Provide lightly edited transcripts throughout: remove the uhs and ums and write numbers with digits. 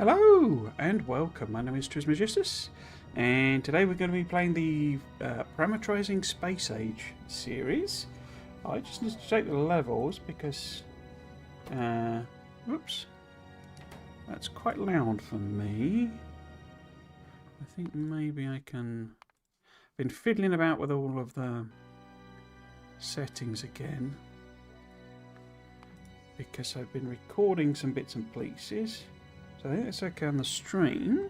Hello and welcome. My name is Trismegistus, and today we're going to be playing the Parameterising Space Age series. I just need to check the levels because, whoops, that's quite loud for me. I think maybe I can. Been fiddling about with all of the settings again because I've been recording some bits and pieces. So I think that's okay on the stream.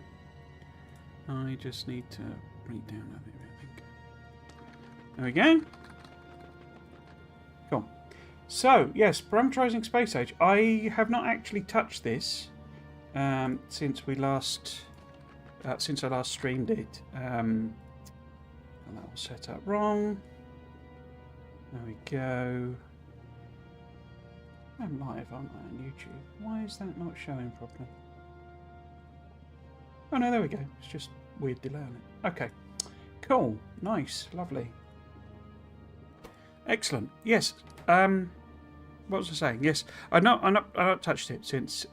I just need to bring it down a bit, I think. There we go. Cool. So, yes, Parameterising Space Age. I have not actually touched this since I last streamed it. And that was set up wrong. There we go. I'm live, aren't I, on YouTube? Why is that not showing properly? Oh no, there we go. It's just weird delay on it. Okay. Cool. Nice. Lovely. Excellent. Yes. What was I saying? Yes. I've not touched it since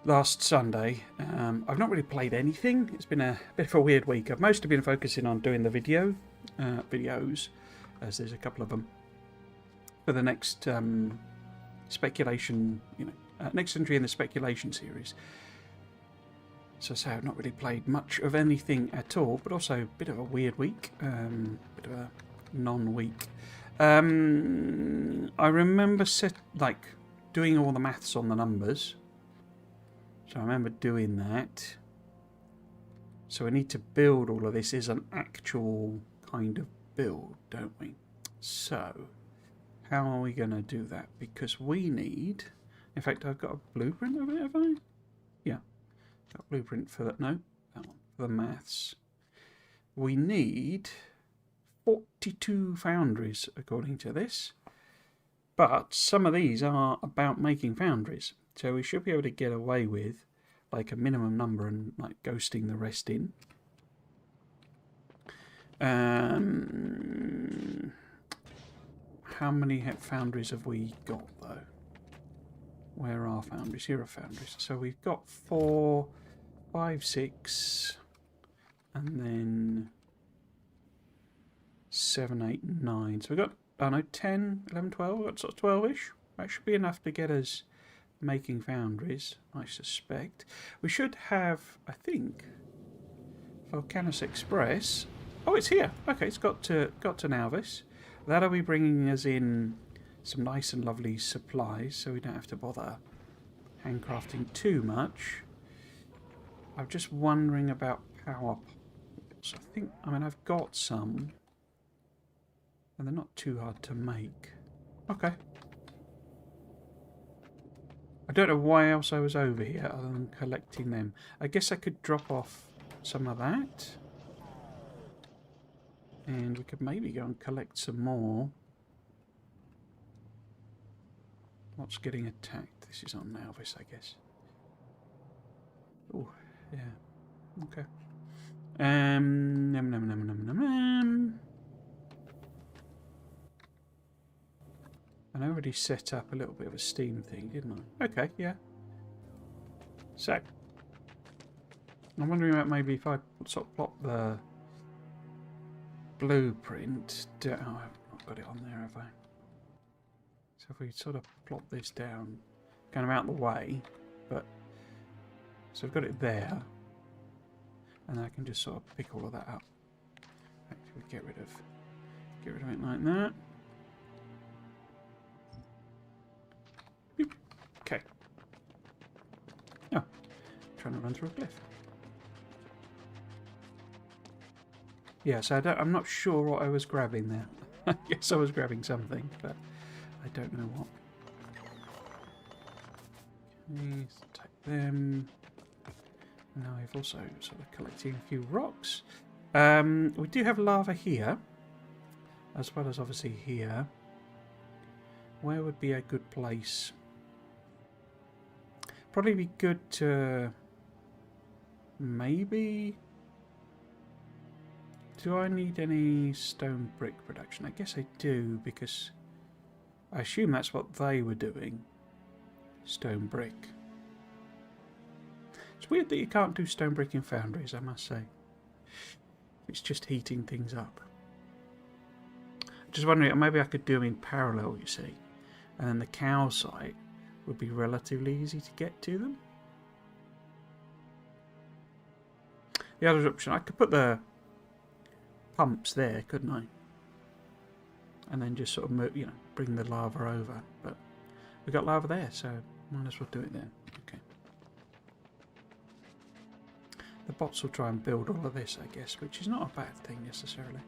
last Sunday. I've not really played anything. It's been a bit of a weird week. I've mostly been focusing on doing the videos, as there's a couple of them, for the next speculation, next entry in the speculation series. So I've not really played much of anything at all, but also a bit of a weird week, bit of a non-week. I remember doing all the maths on the numbers. So I remember doing that. So we need to build all of this as an actual kind of build, don't we? So how are we going to do that? Because we need... In fact, I've got a blueprint of it, have I? Yeah. Got a blueprint for that. No, that one. For the maths. We need 42 foundries, according to this. But some of these are about making foundries. So we should be able to get away with like a minimum number and like ghosting the rest in. How many foundries have we got though? Where are foundries? Here are foundries. So we've got 4, 5, 6, and then 7, 8, 9. So we've got, 10, 11, 12. We've got sort of 12-ish. That should be enough to get us making foundries, I suspect. We should have, I think, Vulcanus Express. Oh, it's here. Okay, it's got to Nalvis. That'll be bringing us in some nice and lovely supplies, so we don't have to bother handcrafting too much. I'm just wondering about power poles. I've got some, and they're not too hard to make. Okay. I don't know why else I was over here other than collecting them. I guess I could drop off some of that. And we could maybe go and collect some more. What's getting attacked? This is on Nalvis, I guess. Oh, yeah. Okay. I already set up a little bit of a Steam thing, didn't I? Okay, yeah. So, I'm wondering about maybe if I sort of plot the blueprint. Oh, I've not got it on there, have I? So if we sort of plot this down, kind of out the way, but so I've got it there, and I can just sort of pick all of that up. Actually, get rid of it like that. Boop. Okay. Oh, trying to run through a cliff. Yeah, so I'm not sure what I was grabbing there. I guess I was grabbing something, but I don't know what. Okay, so take them. Now we've also sort of collecting a few rocks. We do have lava here, as well as obviously here. Where would be a good place? Probably be good to maybe... Do I need any stone brick production? I guess I do, because I assume that's what they were doing. Stone brick. It's weird that you can't do stone brick in foundries, I must say. It's just heating things up. Just wondering, maybe I could do them in parallel, you see. And then the calcite would be relatively easy to get to them. The other option, I could put the pumps there, couldn't I? And then just sort of move, you know, bring the lava over. But we got lava there, so might as well do it there. Okay. The bots will try and build all of this, I guess, which is not a bad thing necessarily.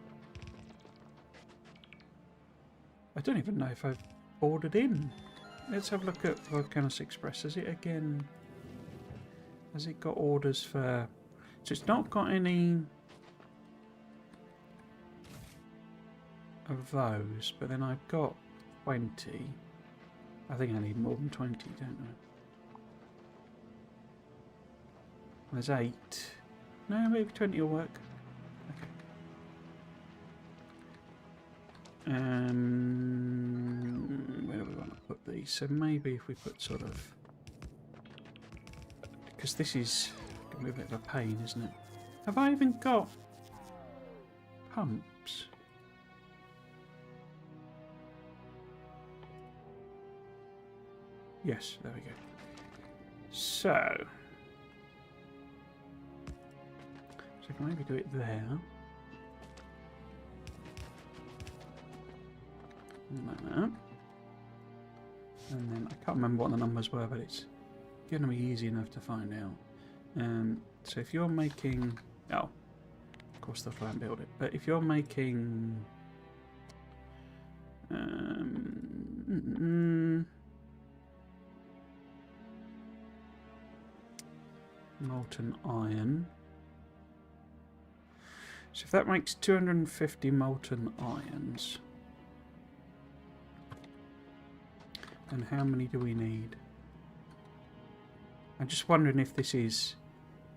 I don't even know if I've ordered in. Let's have a look at Vulcanus Express. Has it again? Has it got orders for? So it's not got any of those, but then I've got 20. I think I need more than 20, don't I? There's 8. No, maybe 20 will work. Okay. Where do we want to put these? So maybe if we put sort of, because this is going to be a bit of a pain, isn't it? Have I even got pumps? Yes, there we go. So I can maybe do it there. Like that. And then I can't remember what the numbers were, but it's going to be easy enough to find out. So if you're making, oh, of course they'll try and build it. But if you're making, molten iron. So if that makes 250 molten irons, and how many do we need? I'm just wondering if this is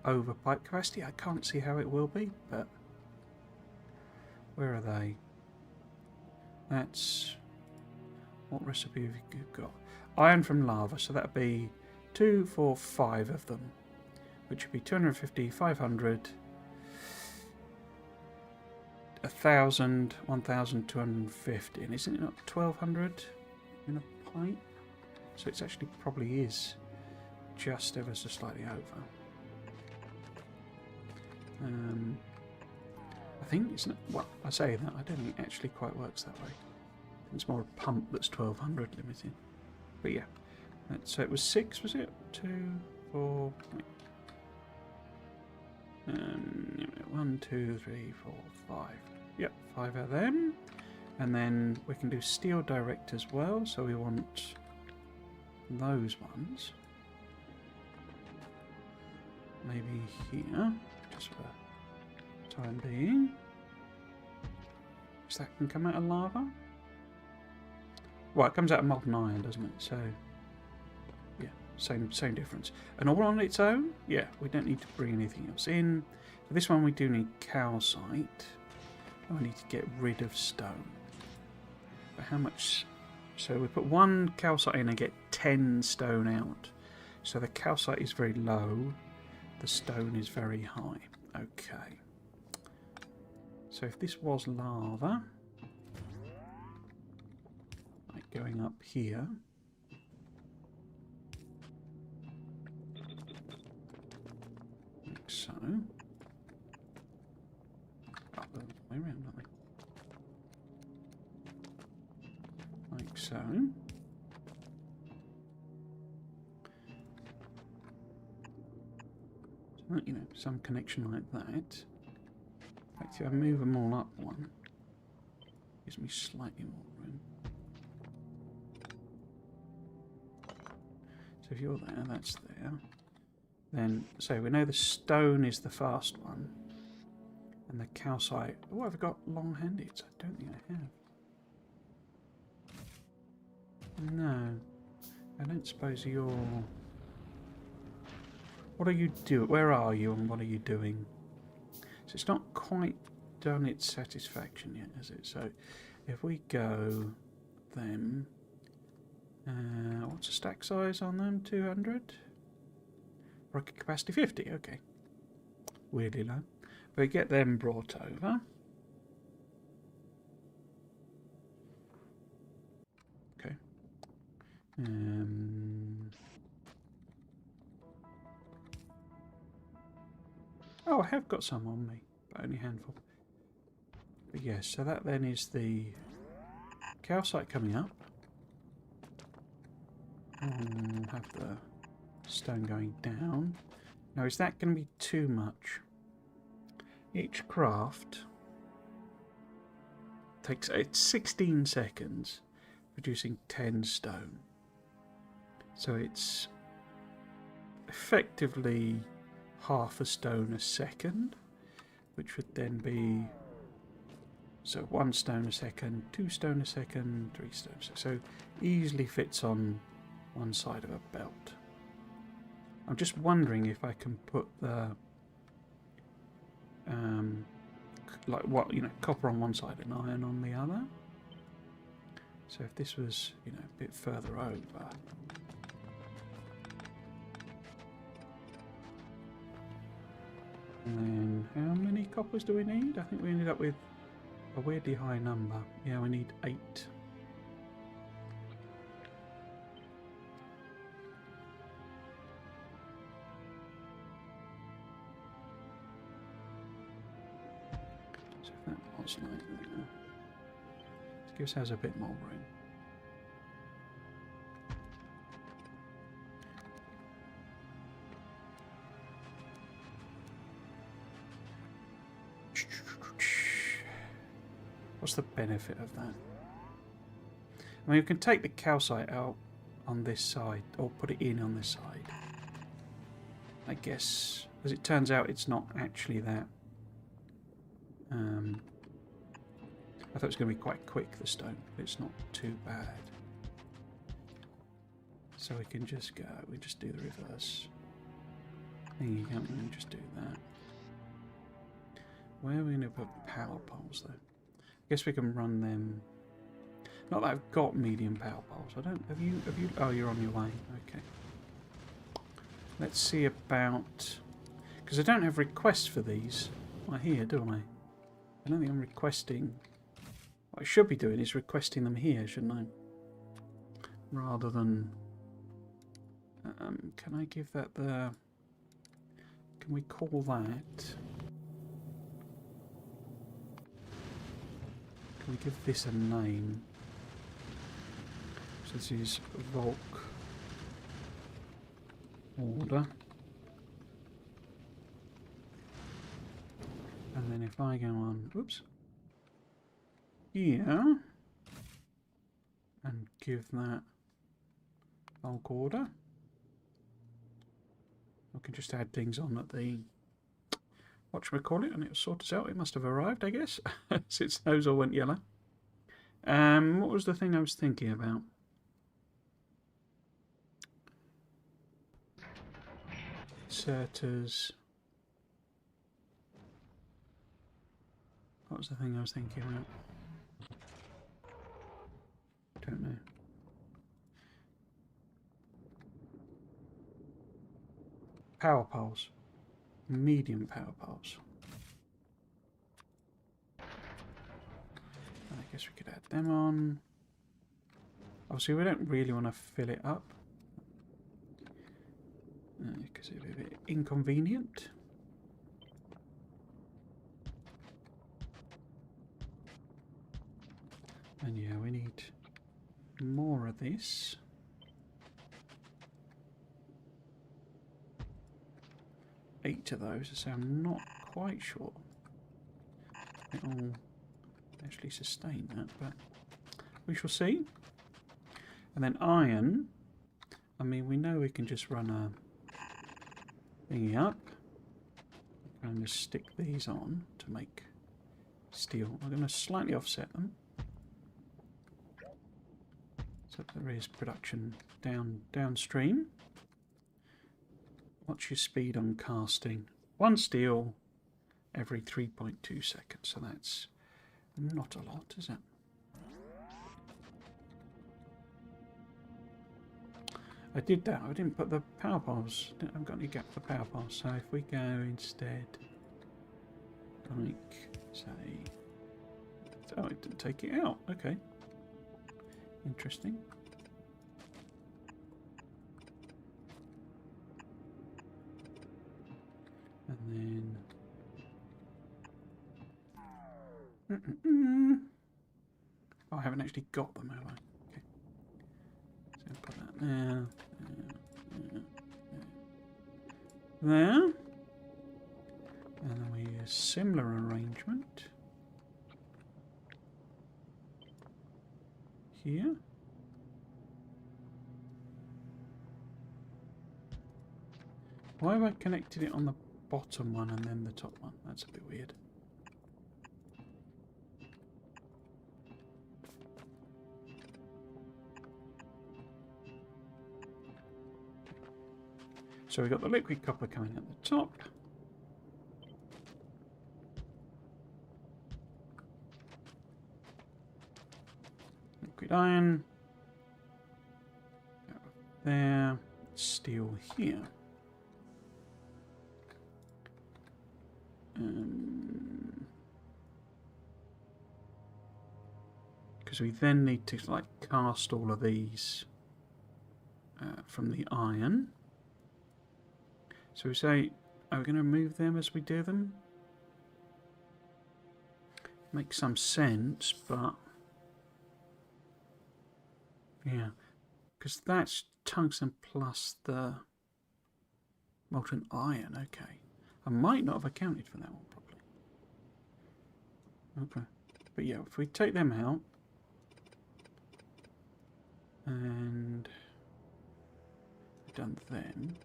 over pipe capacity. I can't see how it will be, but where are they? That's, what recipe have you got? Iron from lava, so that'd be 2, 4, 5 of them, which would be 250, 500, 1,000, 1,250, and isn't it not 1,200 in a pipe? So it's actually probably is just ever so slightly over. I think it's not, well, I say that, I don't think it actually quite works that way. It's more a pump that's 1,200 limited. But yeah, so it was 6, was it? 2, 4, 1, 2, 3, 4, 5. Yep, 5 of them. And then we can do steel direct as well, so we want those ones. Maybe here, just for the time being. Because that can come out of lava. Well, it comes out of molten iron, doesn't it? So, yeah, same difference. And all on its own, yeah, we don't need to bring anything else in. For this one, we do need calcite. Oh, I need to get rid of stone. But how much? So we put 1 calcite in and get 10 stone out. So the calcite is very low. The stone is very high. Okay. So if this was lava, like going up here, like so. Up the way around, don't they? Like so. You know, some connection like that. Actually, I move them all up one. Gives me slightly more room. So if you're there, that's there. Then, so we know the stone is the fast one. And the calcite. Oh, I've got long-handed. I don't think I have. No. I don't suppose you're... What are you doing? Where are you and what are you doing? So it's not quite done its satisfaction yet, is it? So if we go them, what's the stack size on them? 200? Rocket capacity 50, okay. Weirdly low. But we get them brought over. Okay. Oh, I have got some on me, but only a handful. But yes, so that then is the calcite coming up. And we'll have the stone going down. Now, is that going to be too much? Each craft takes 16 seconds, producing 10 stone. So it's effectively half a stone a second, which would then be, so 1 stone a second, 2 stone a second, 3 stone a second. So easily fits on one side of a belt. I'm just wondering if I can put the like what, you know, copper on one side and iron on the other. So if this was, you know, a bit further over. And then how many coppers do we need? I think we ended up with a weirdly high number. Yeah, we need 8. So if that was like that, it gives us a bit more room. What's the benefit of that? I mean, we can take the calcite out on this side, or put it in on this side. I guess, as it turns out, it's not actually that. I thought it was going to be quite quick, the stone, but it's not too bad. So we can just go, we just do the reverse thingy, can't we? Just do that. Where are we going to put power poles, though? I guess we can run them. Not that I've got medium power poles. I don't. Have you? Oh, you're on your way. Okay. Let's see about, because I don't have requests for these. Well, here, do I? I don't think I'm requesting. What I should be doing is requesting them here, shouldn't I? Rather than. Can I give that the? Can we call that? Can we give this a name? So this is Vulc order. And then if I go on, oops, here, and give that Vulc order, I can just add things on at the whatchamacallit, and it'll sort us out. It must have arrived, I guess, since those all went yellow. What was the thing I was thinking about? Inserters. What was the thing I was thinking about? Don't know. Power poles. Medium power poles. I guess we could add them on. Obviously, we don't really want to fill it up because it'd be a bit inconvenient. And yeah, we need more of this. Eight of those, so I'm not quite sure it'll actually sustain that, but we shall see. And then iron, I mean, we know we can just run a thingy up and just stick these on to make steel. I'm going to slightly offset them so there is production downstream. What's your speed on casting? 1 steel every 3.2 seconds, so that's not a lot, is it? I did that. I didn't put the power piles. I've got any gap for power piles. So if we go instead, like, say, oh, it didn't take it out. Okay, interesting. And then, oh, I haven't actually got them, have I? Okay, so put that there. There. And then we use similar arrangement here. Why have I connected it on the bottom one and then the top one? That's a bit weird. So we've got the liquid copper coming at the top. Liquid iron. There. Steel here. Because we then need to like cast all of these from the iron. So we say, are we going to remove them as we do them? Makes some sense, but yeah, because that's tungsten plus the molten iron. Okay, I might not have accounted for that one properly. Okay, but yeah, if we take them out and done them.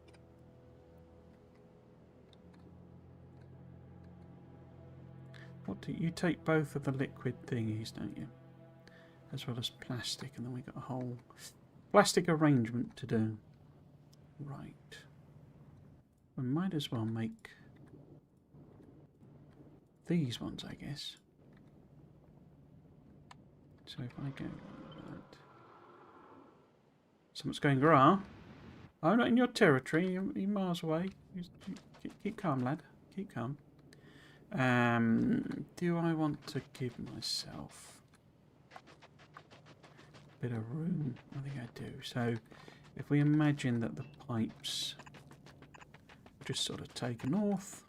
What do you take both of the liquid thingies, don't you? As well as plastic, and then we got a whole plastic arrangement to do. Right. We might as well make these ones, I guess. So if I go like that. Someone's going, "Grah, I'm not in your territory. You're miles away. Keep calm, lad. Keep calm." Do I want to give myself a bit of room? I think I do. So if we imagine that the pipes just sort of take north,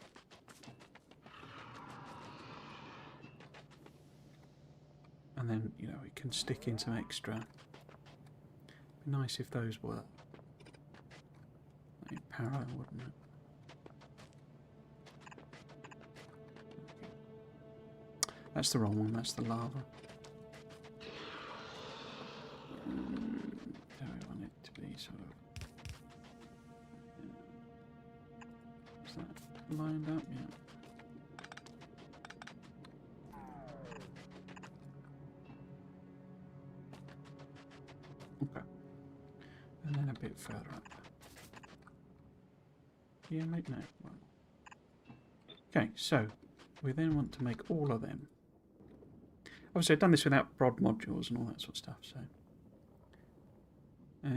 and then, you know, we can stick in some extra. Be nice if those were like parallel, wouldn't it? That's the wrong one, that's the lava. Do we want it to be sort of... Is that lined up? Yeah. Okay. And then a bit further up. Yeah, maybe no. Right. Okay, so we then want to make all of them. Obviously, I've done this without prod modules and all that sort of stuff. So, I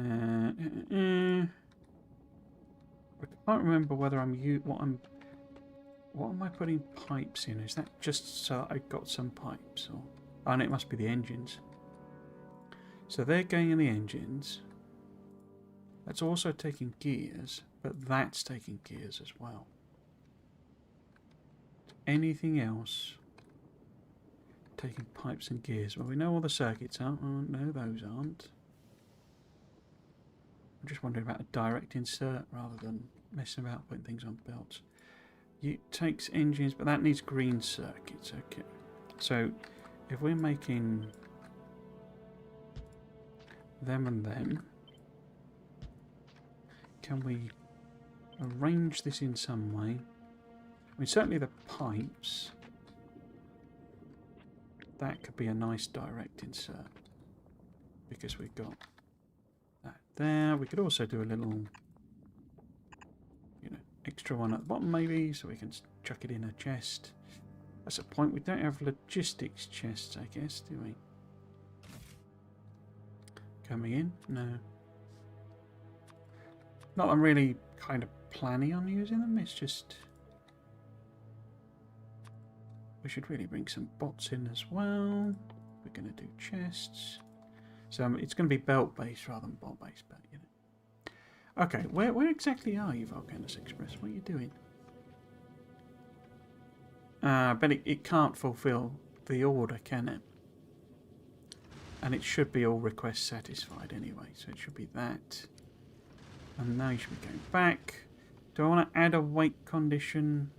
can't remember whether what am I putting pipes in? Is that just so I got some pipes, or oh, no, it must be the engines. So they're going in the engines. That's also taking gears, but that's taking gears as well. Anything else? Taking pipes and gears. Well, we know all the circuits aren't. Oh, no, those aren't. I'm just wondering about a direct insert rather than messing about putting things on belts. It takes engines, but that needs green circuits. Okay. So if we're making them and them, can we arrange this in some way? I mean, certainly the pipes. That could be a nice direct insert because we've got that there. We could also do a little, you know, extra one at the bottom maybe, so we can chuck it in a chest. That's a point. We don't have logistics chests, I guess, do we? Coming in? No. Not that I'm really kind of planning on using them, it's just... We should really bring some bots in as well. We're going to do chests. So it's going to be belt-based rather than bot-based, but you know. Okay, where exactly are you, Vulcanus Express? What are you doing? But it can't fulfill the order, can it? And it should be all requests satisfied anyway, so it should be that. And now you should be going back. Do I want to add a wait condition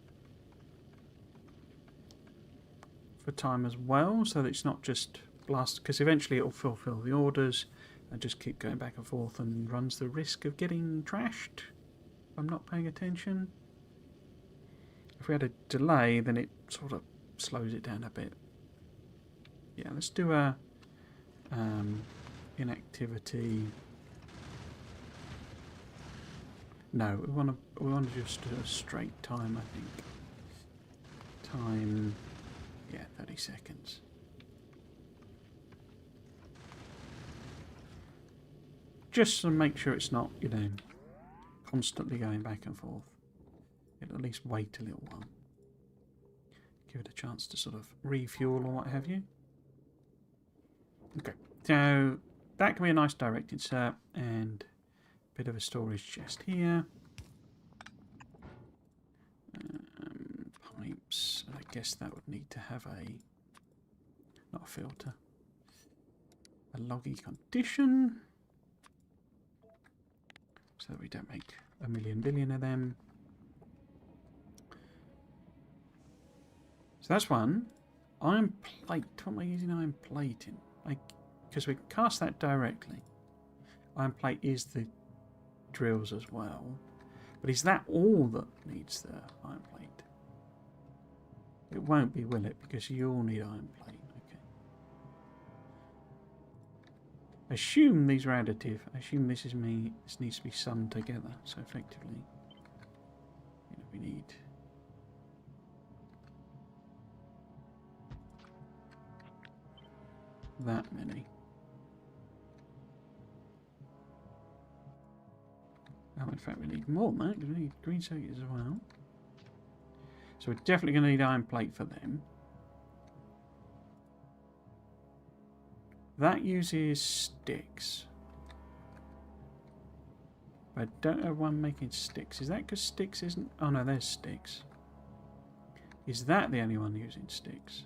for time as well, so that it's not just blast? Because eventually it will fulfill the orders and just keep going back and forth and runs the risk of getting trashed if I'm not paying attention. If we had a delay, then it sort of slows it down a bit. Yeah, let's do a inactivity. No, we want to just do a straight time, I think. Time, yeah, 30 seconds. Just to make sure it's not, you know, constantly going back and forth. It'll at least wait a little while. Give it a chance to sort of refuel or what have you. Okay, so that can be a nice direct insert and a bit of a storage chest here. Pipes, I guess that would need to have not a filter, a loggy condition, so that we don't make a million billion of them. So that's one. Iron plate. What am I using iron plate in? Because we can cast that directly. Iron plate is the drills as well. But is that all that needs the iron plate? It won't be, will it? Because you all need iron plate. Okay. Assume these are additive. Assume this is me. This needs to be summed together. So effectively, you know, we need... that many. Oh, in fact, we need more than that because we need green circuits as well. So we're definitely going to need iron plate for them. That uses sticks. But I don't have one making sticks. Is that because sticks isn't... Oh no, there's sticks. Is that the only one using sticks?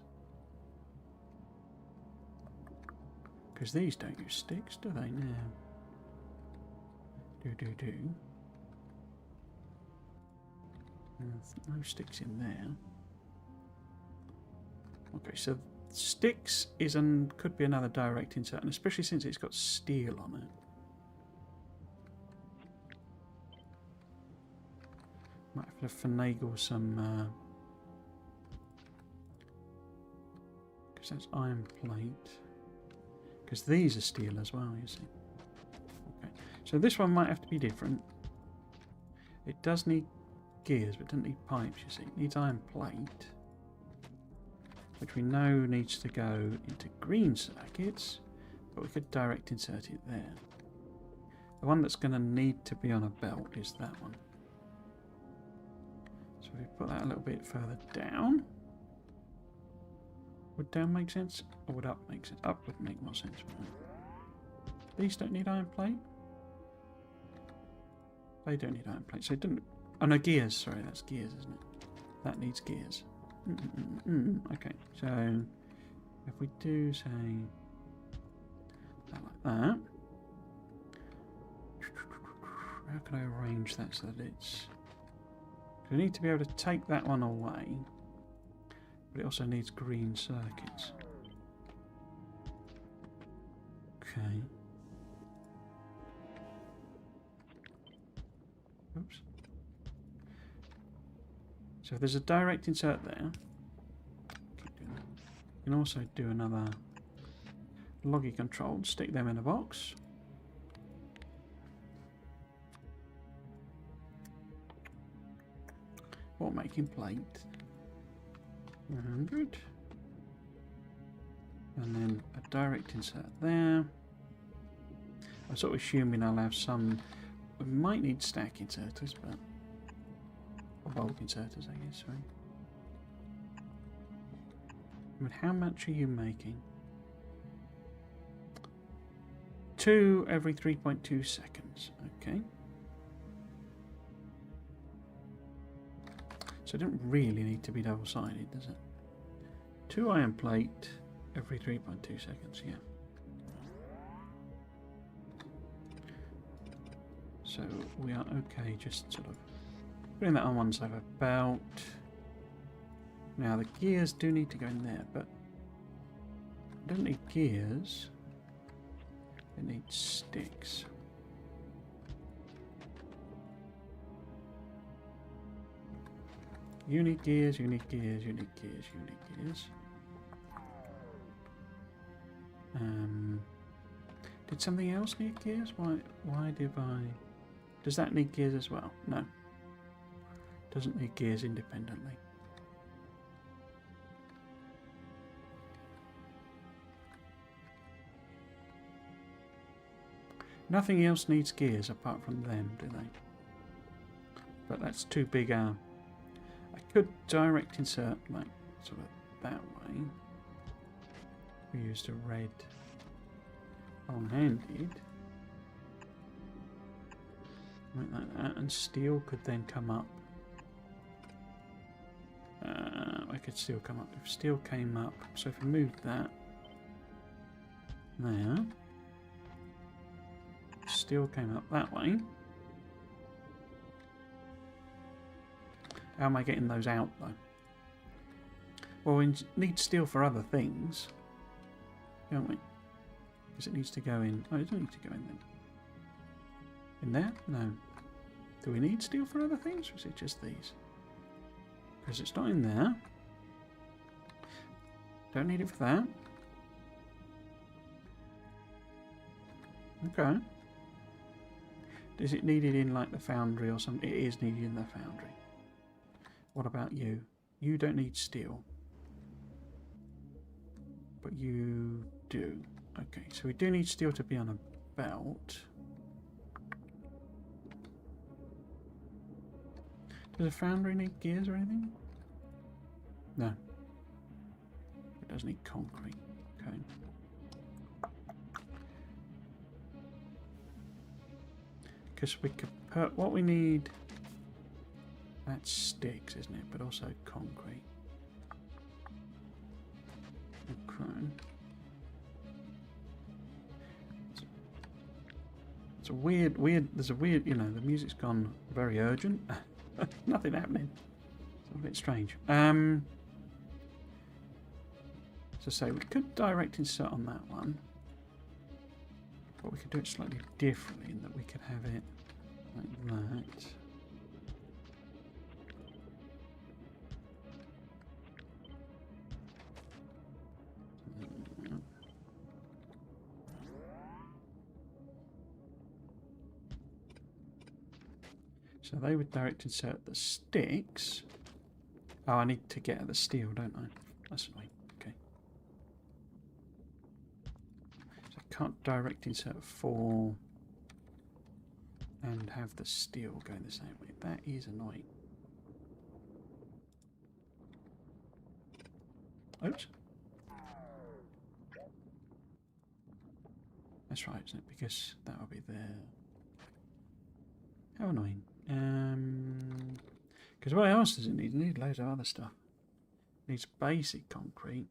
Because these don't use sticks, do they now? Do. There's no sticks in there. Okay, so sticks could be another direct insert, and especially since it's got steel on it. Might have to finagle some... because that's iron plate. Because these are steel as well, you see. Okay, so this one might have to be different. It does need gears, but it doesn't need pipes, you see. It needs iron plate, which we know needs to go into green circuits, but we could direct insert it there. The one that's going to need to be on a belt is that one. So if we put that a little bit further down. Would down make sense? Or would up make sense? Up would make more sense. These don't need iron plate. They don't need iron plate. So it didn't... Oh no, gears. Sorry, that's gears, isn't it? That needs gears. Okay, so if we do, say, that like that. How can I arrange that so that it's... We need to be able to take that one away. But it also needs green circuits. Okay. Oops. So if there's a direct insert there, you can also do another loggy controlled, stick them in a box. Or making plate. 100, and then a direct insert there. I'm sort of assuming I'll have some We might need stack inserters, but... Or bulk inserters, I guess, sorry. I mean, how much are you making? 2 every 3.2 seconds. Okay. So it doesn't really need to be double-sided, does it? 2 iron plate every 3.2 seconds, yeah. So we are okay, just sort of putting that on one side of a belt. Now the gears do need to go in there, but I don't need gears. It needs sticks. You need gears, you need gears, you need gears, you need gears. Did something else need gears? Why did I... Does that need gears as well? No. Doesn't need gears independently. Nothing else needs gears apart from them, do they? But that's too big a... I could direct insert, like, sort of that way. We used a red long-handed. Like that, and steel could then come up. I could steel come up. If steel came up, so if we moved that there, steel came up that way. How am I getting those out though? Well, we need steel for other things, don't we? Because it needs to go in. Oh, it doesn't need to go in then. In there? No. Do we need steel for other things, or is it just these? Because it's not in there. Don't need it for that. Okay. Is it needed in like the foundry or something? It is needed in the foundry. What about you? You don't need steel. But you do. Okay, so we do need steel to be on a belt. Does a foundry need gears or anything? No. It does need concrete. Okay. Because we could put what we need. That's sticks, isn't it? But also concrete. Okay. It's a weird. There's a weird. You know, the music's gone very urgent. Nothing happening. It's a bit strange. So say we could direct insert on that one, but we could do it slightly differently in that we could have it like that. So they would direct insert the sticks. Oh, I need to get at the steel, don't I? That's fine. Okay. So I can't direct insert 4 and have the steel going the same way. That is annoying. Oops. That's right, isn't it? Because that will be there. How annoying. Because what else does it need? It needs loads of other stuff. It needs basic concrete.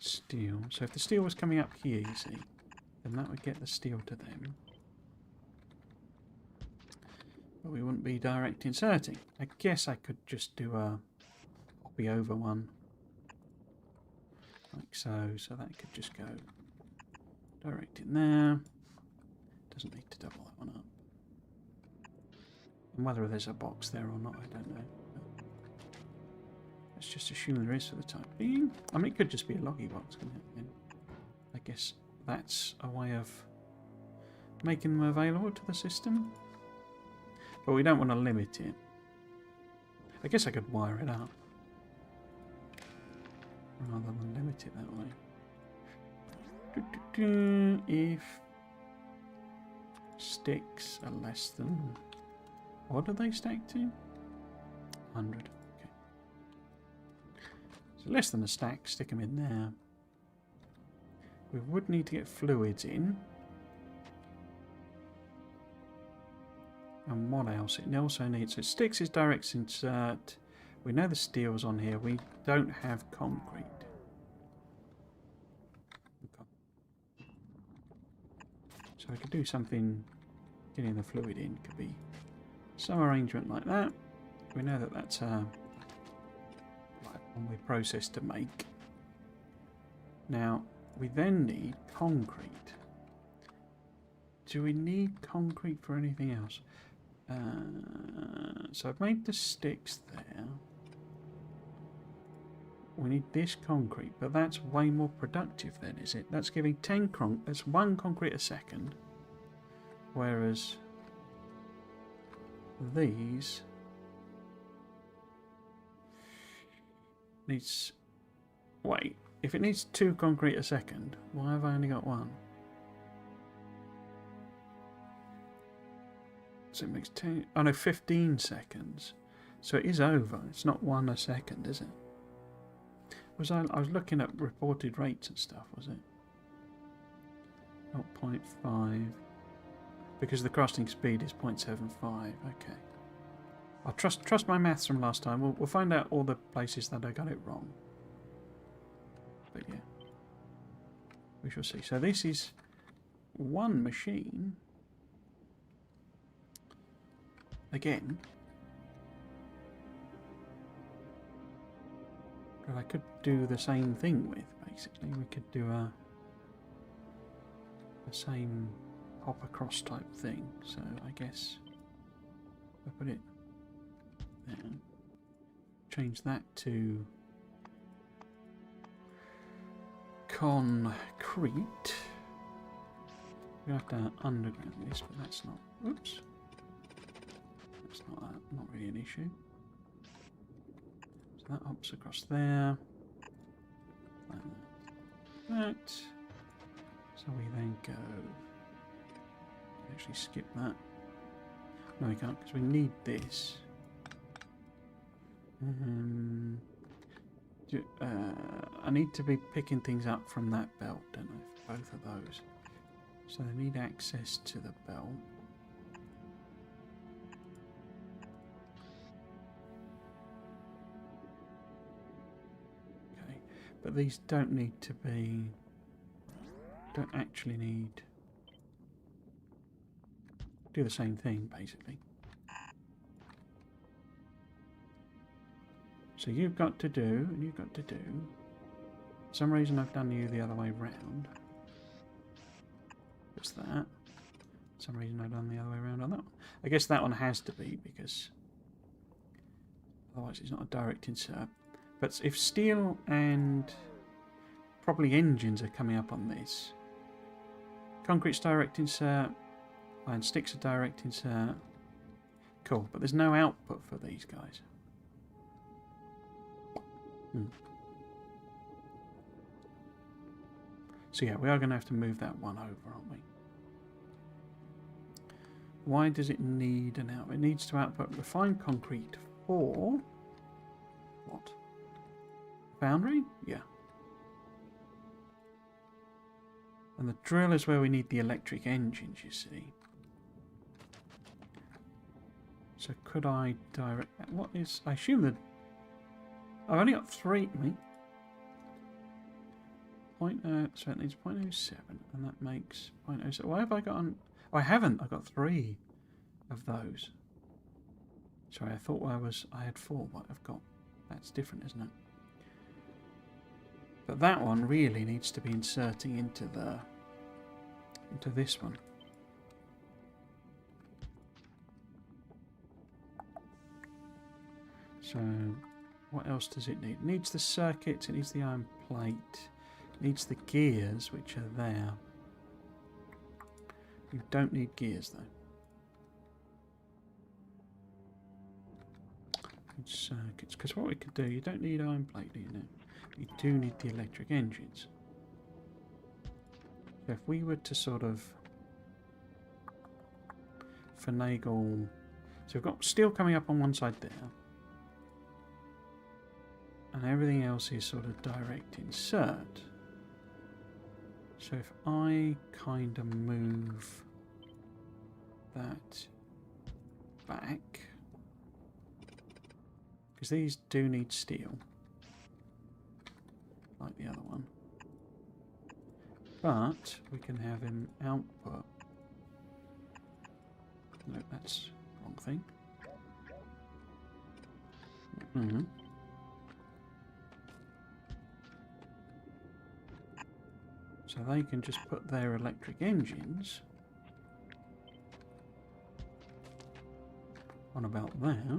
Steel. So if the steel was coming up here, you see, then that would get the steel to them. But we wouldn't be direct inserting. I guess I could just do a copy over one. Like so. So that could just go direct in there. Doesn't need to double that one up. And whether there's a box there or not, I don't know. Let's just assume there is for the time being. I mean, it could just be a loggy box, couldn't it? And I guess that's a way of making them available to the system. But we don't want to limit it. I guess I could wire it up rather than limit it that way. If Sticks are less than... What do they stack to? 100. Okay. So less than a stack, stick them in there. We would need to get fluids in. And what else? It also needs... So sticks is direct insert. We know the steel's on here. We don't have concrete. Okay. So we could do something... Getting the fluid in could be some arrangement like that. We know that that's a one-way process to make. Now, we then need concrete. Do we need concrete for anything else? So I've made the sticks there. We need this concrete, but that's way more productive then, is it? That's giving 10 that's 1 concrete a second. Whereas these needs... Wait, if it needs 2 concrete a second, why have I only got 1? So it makes 10... Oh no, 15 seconds. So it is over. It's not 1 a second, is it? I was looking at reported rates and stuff, was it? 0.5. Because the crossing speed is 0.75. Okay. I'll trust my maths from last time. We'll find out all the places that I got it wrong. But yeah. We shall see. So this is 1 machine. Again. But I could do the same thing with, basically. We could do the same hop across type thing. So I guess if I put it there, change that to concrete. We have to underground this, but that's not. Oops. That's not really an issue. So that hops across there. That. So we then go. Actually skip that. No, we can't because we need this. I need to be picking things up from that belt, don't I? For both of those. So they need access to the belt. Okay, but these don't need to be... Don't actually need... Do the same thing, basically. So you've got to do, and you've got to do. For some reason I've done you the other way round. What's that? For some reason I've done the other way around on that one. I guess that one has to be, because otherwise it's not a direct insert. But if steel and probably engines are coming up on this, concrete's direct insert, iron sticks are direct insert. Cool, but there's no output for these guys. So yeah, we are going to have to move that one over, aren't we? Why does it need an output? It needs to output refined concrete for... What? Foundry? Yeah. And the drill is where we need the electric engines, you see. So could I direct... What is... I assume that... I've only got 3... so it needs 0.07, and that makes 0.07. Why have I got on... Oh, I haven't. I've got 3 of those. Sorry, I thought I had 4, but I've got... That's different, isn't it? But that one really needs to be inserting into this one. So, what else does it need? It needs the circuits, it needs the iron plate, it needs the gears, which are there. You don't need gears, though. Circuits, because what we could do, you don't need iron plate, do you know? You do need the electric engines. So if we were to sort of finagle. So we've got steel coming up on one side there. And everything else is sort of direct insert. So if I kind of move that back, because these do need steel, like the other one. But we can have him output. No, that's the wrong thing. Mm-hmm. So they can just put their electric engines on about there.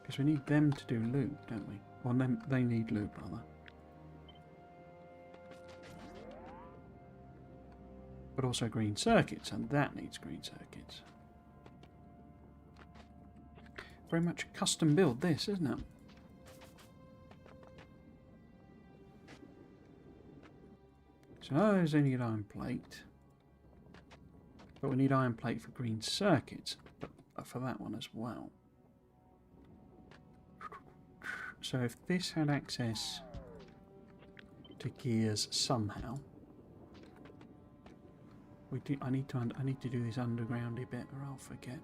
Because we need them to do loop, don't we? Or them, they need loop, rather. But also green circuits, and that needs green circuits. Very much a custom build, this, isn't it? So those only need iron plate. But we need iron plate for green circuits, but for that one as well. So if this had access to gears somehow, I need to do this undergroundy bit, or I'll forget.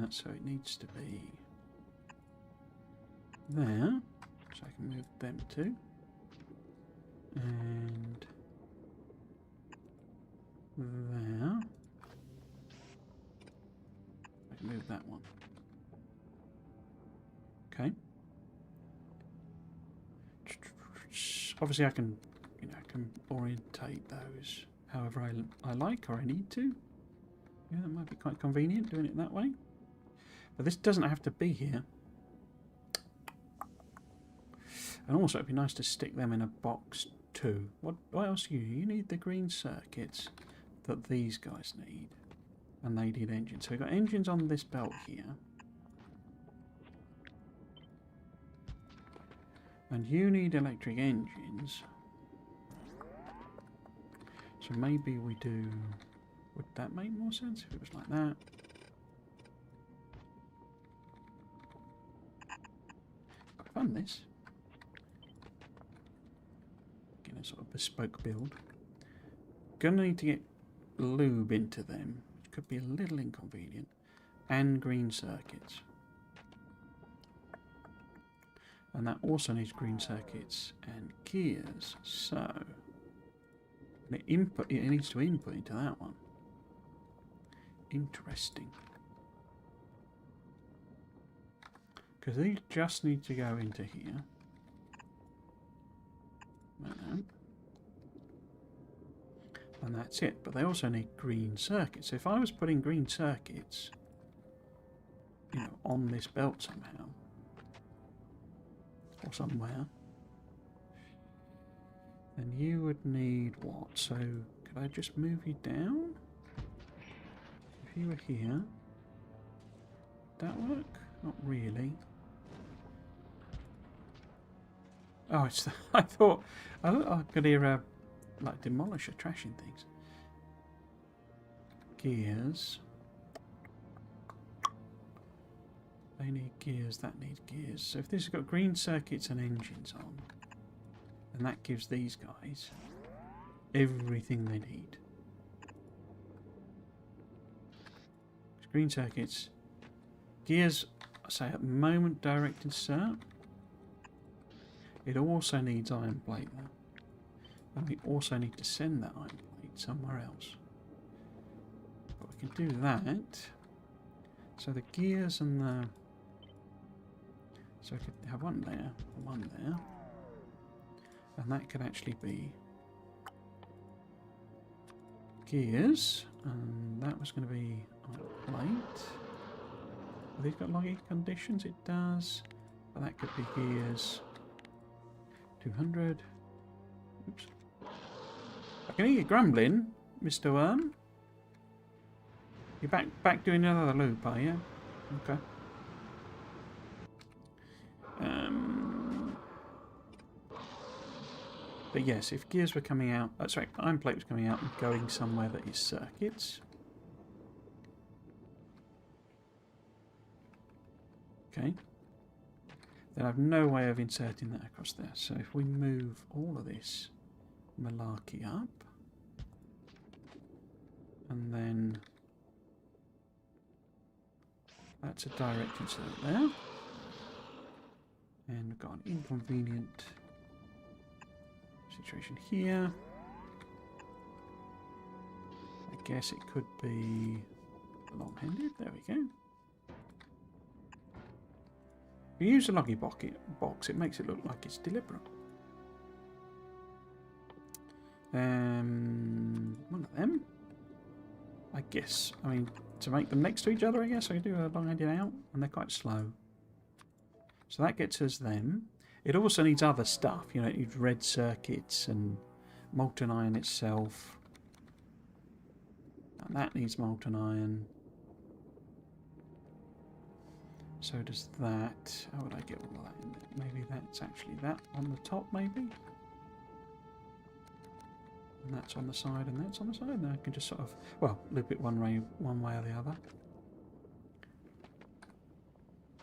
So it needs to be there, so I can move them too, and there. I can move that one. Okay. Obviously, I can, I can orientate those however I like or I need to. Yeah, that might be quite convenient doing it that way. But this doesn't have to be here. And also, it'd be nice to stick them in a box too. What else do you need? You need the green circuits that these guys need. And they need engines. So we've got engines on this belt here. And you need electric engines. So maybe we do... Would that make more sense if it was like that? Quite fun, this. Getting a sort of bespoke build. Gonna need to get lube into them, which could be a little inconvenient. And green circuits. And that also needs green circuits and gears. So it needs to input into that one. Interesting. Because these just need to go into here. And that's it. But they also need green circuits. So if I was putting green circuits, on this belt somehow, or somewhere, then you would need what? So could I just move you down? If you were here, would that work? Not really. Oh, it's I thought I could hear like demolisher trashing things. Gears. They need gears, that needs gears. So if this has got green circuits and engines on, then that gives these guys everything they need. Green circuits. Gears, I say at the moment, direct insert. It also needs iron plate though. And we also need to send that iron plate somewhere else. But we can do that. So the gears and the... So I could have one there, and one there. And that could actually be gears. And that was going to be iron plate. Have these got logic conditions? It does. But that could be gears. 200. Oops. I can hear you grumbling, Mr. Worm. You're back doing another loop, are you? Okay. But yes, if gears were coming out, sorry, iron plate was coming out and going somewhere that is circuits, Okay. Then I've no way of inserting that across there. So if we move all of this malarkey up, and then that's a direct insert there. And we've got an inconvenient situation here. I guess it could be long-handed. There we go. If you use a loggy box, it makes it look like it's deliberate. One of them. I guess. I mean, to make them next to each other, I guess I could do a long-handed out, and they're quite slow. So that gets us them. It also needs other stuff. You know, it needs red circuits and molten iron itself. And that needs molten iron. So does that. How would I get all of that in there? Maybe that's actually that on the top, maybe? And that's on the side, and that's on the side. And I can just sort of, well, loop it one way or the other.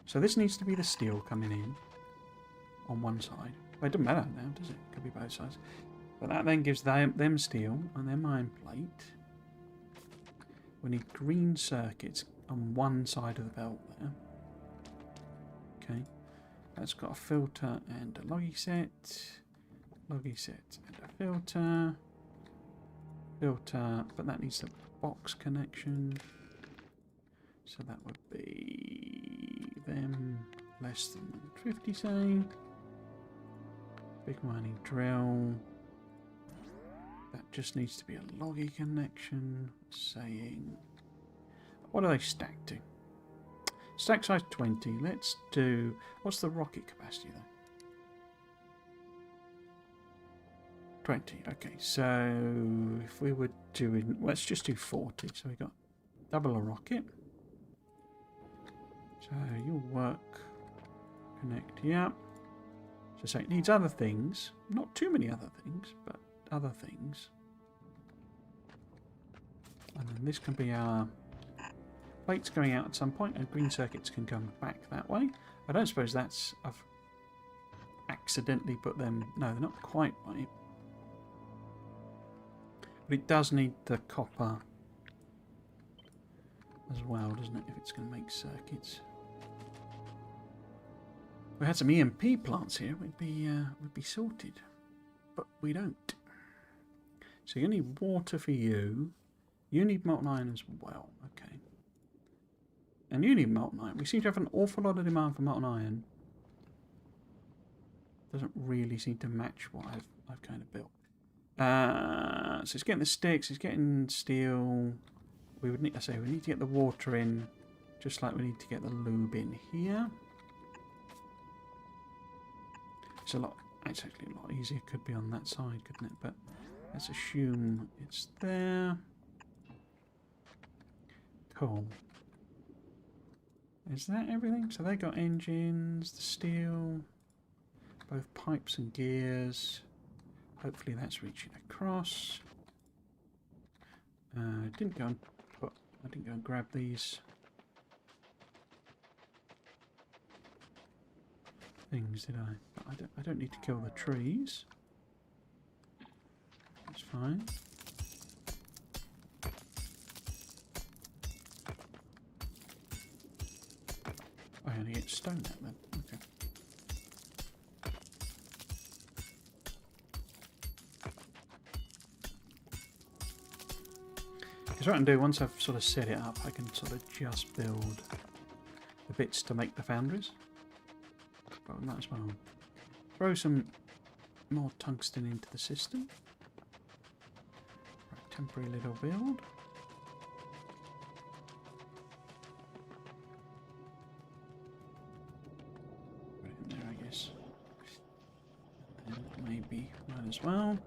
So this needs to be the steel coming in on one side. Well, it doesn't matter now, does it? It could be both sides. But that then gives them steel and them iron plate. We need green circuits on one side of the belt there. Okay. That's got a filter and a loggy set. Loggy set and a filter. Filter, but that needs a box connection. So that would be them less than 50, say. Big mining drill. That just needs to be a loggy connection. Saying, what are they stacked to? Stack size 20. Let's do, what's the rocket capacity though? 20. Okay, so if we were doing, let's just do 40. So we got double a rocket. So you'll work, connect, yeah. So it needs other things, not too many other things, but other things. And then this can be our plates going out at some point, and green circuits can come back that way. I don't suppose that's, I've accidentally put them, no, they're not quite right. But it does need the copper as well, doesn't it, if it's going to make circuits. If we had some EMP plants here, we'd be sorted. But we don't. So you need water for you. You need molten iron as well. Okay. And you need molten iron. We seem to have an awful lot of demand for molten iron. Doesn't really seem to match what I've kind of built. So it's getting the sticks, it's getting steel. We would need, I say, we need to get the water in, just like we need to get the lube in here. It's actually a lot easier. Could be on that side, couldn't it? But let's assume it's there. Cool. Is that everything? So they got engines, the steel, both pipes and gears. Hopefully that's reaching across. I didn't go and grab these things, did I? But I don't need to kill the trees. That's fine. I only get stone out then. Okay. Because what I can do, once I've sort of set it up, I can sort of just build the bits to make the foundries. But we might as well throw some more tungsten into the system. Right, temporary little build. Put it in there, I guess. And maybe one as well.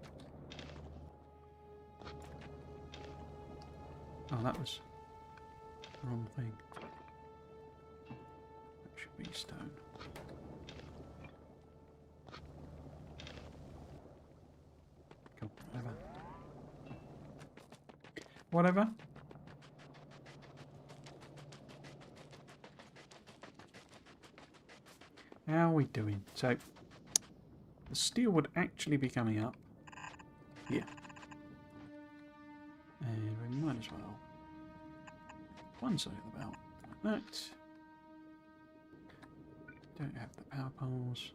Oh, that was the wrong thing. That should be stone. Cool, whatever. Whatever. How are we doing? So, the steel would actually be coming up here. And we might as well one side of the belt like that. Don't have the power poles.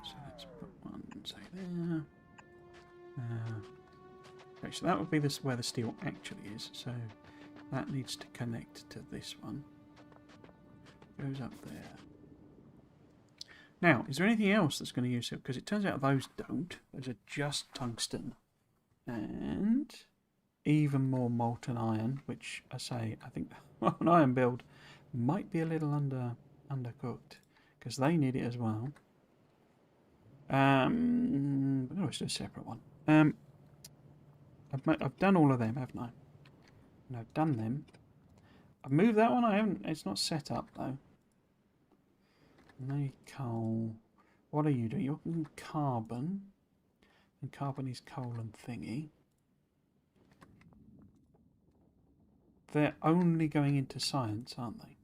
So let's put one, say there. Okay, so that would be this where the steel actually is. So that needs to connect to this one. Goes up there. Now, is there anything else that's going to use it? Because it turns out those don't. Those are just tungsten. And even more molten iron, which I say, I think an iron build might be a little undercooked. Because they need it as well. But no, it's a separate one. I've done all of them, haven't I? And I've done them. I've moved that one. I haven't. It's not set up though. No coal. What are you doing? You're in carbon, and carbon is coal and thingy. They're only going into science, aren't they?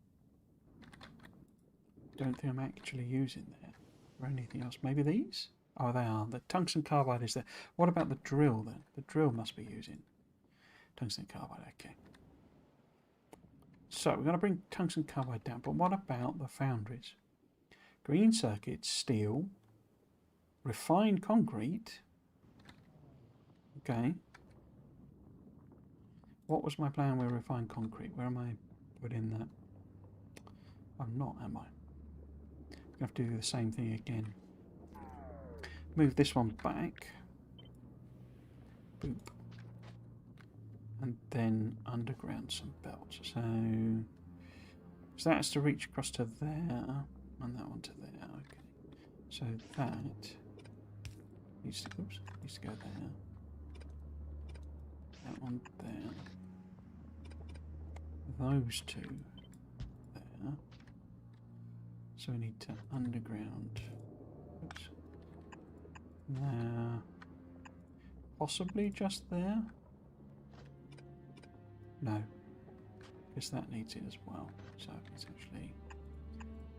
Don't think I'm actually using there or anything else. Maybe these? Oh, they are. The tungsten carbide is there. What about the drill then? The drill must be using tungsten carbide. Okay. So we're going to bring tungsten carbide down. But what about the foundries? Green circuits, steel, refined concrete. Okay. What was my plan with refined concrete? Where am I putting that? I'm not, am I? I'm going to have to do the same thing again. Move this one back. Boop. And then underground some belts. So that's to reach across to there. And that one to there. Okay. So that needs to, needs to go there. That one there. Those two there. So we need to underground. Oops. There. Possibly just there? No. Guess that needs it as well. So it's actually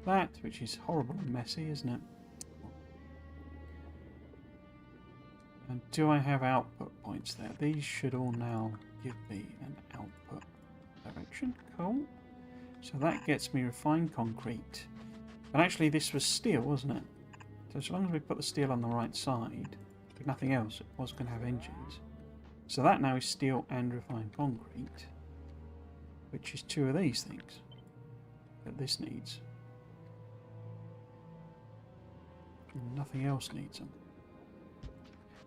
that, which is horrible and messy, isn't it? And do I have output points there? These should all now give me an output direction. Cool. So that gets me refined concrete. And actually this was steel, wasn't it? So as long as we put the steel on the right side, if nothing else, it was going to have engines. So that now is steel and refined concrete, which is two of these things that this needs. And nothing else needs them.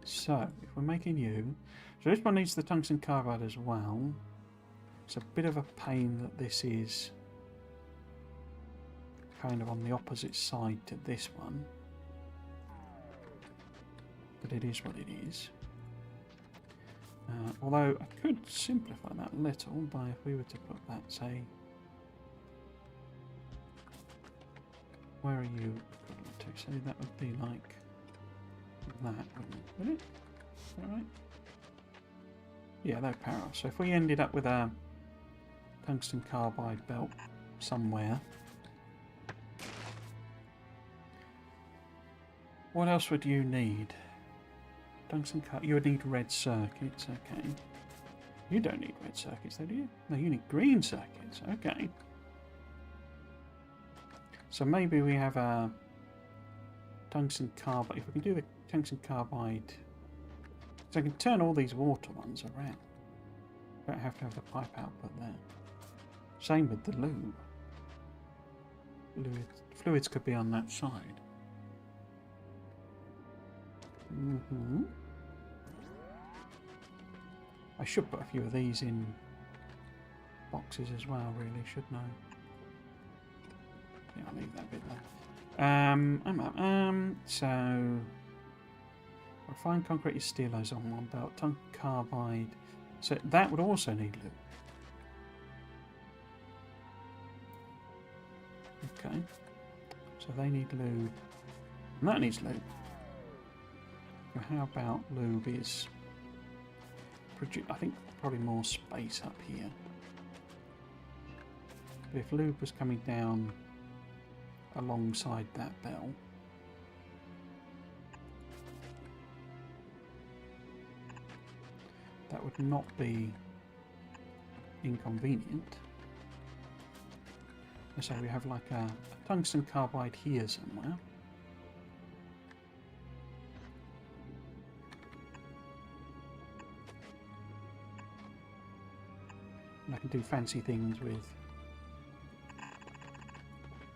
So, if we're making you... So this one needs the tungsten carbide as well. It's a bit of a pain that this is kind of on the opposite side to this one. But it is what it is. Although I could simplify that a little by if we were to put that, say... Where are you equivalent to? So that would be like that, would it? Is that right? Yeah, they're parallel. So if we ended up with a tungsten carbide belt somewhere, what else would you need? Tungsten carbide. You would need red circuits. Okay. You don't need red circuits, though, do you? No, you need green circuits. Okay. So maybe we have a tungsten carbide. If we can do the tungsten carbide, so I can turn all these water ones around. Don't have to have the pipe output there. Same with the lube. Fluids could be on that side. I should put a few of these in boxes as well, really, shouldn't I? Yeah, I'll leave that bit there. So refined concrete is steelized on one belt. Tungsten carbide. So that would also need lube. Okay. So they need lube. And that needs lube. So how about lube is... I think probably more space up here. But if lube was coming down alongside that bell. That would not be inconvenient. So we have like a tungsten carbide here somewhere. And I can do fancy things with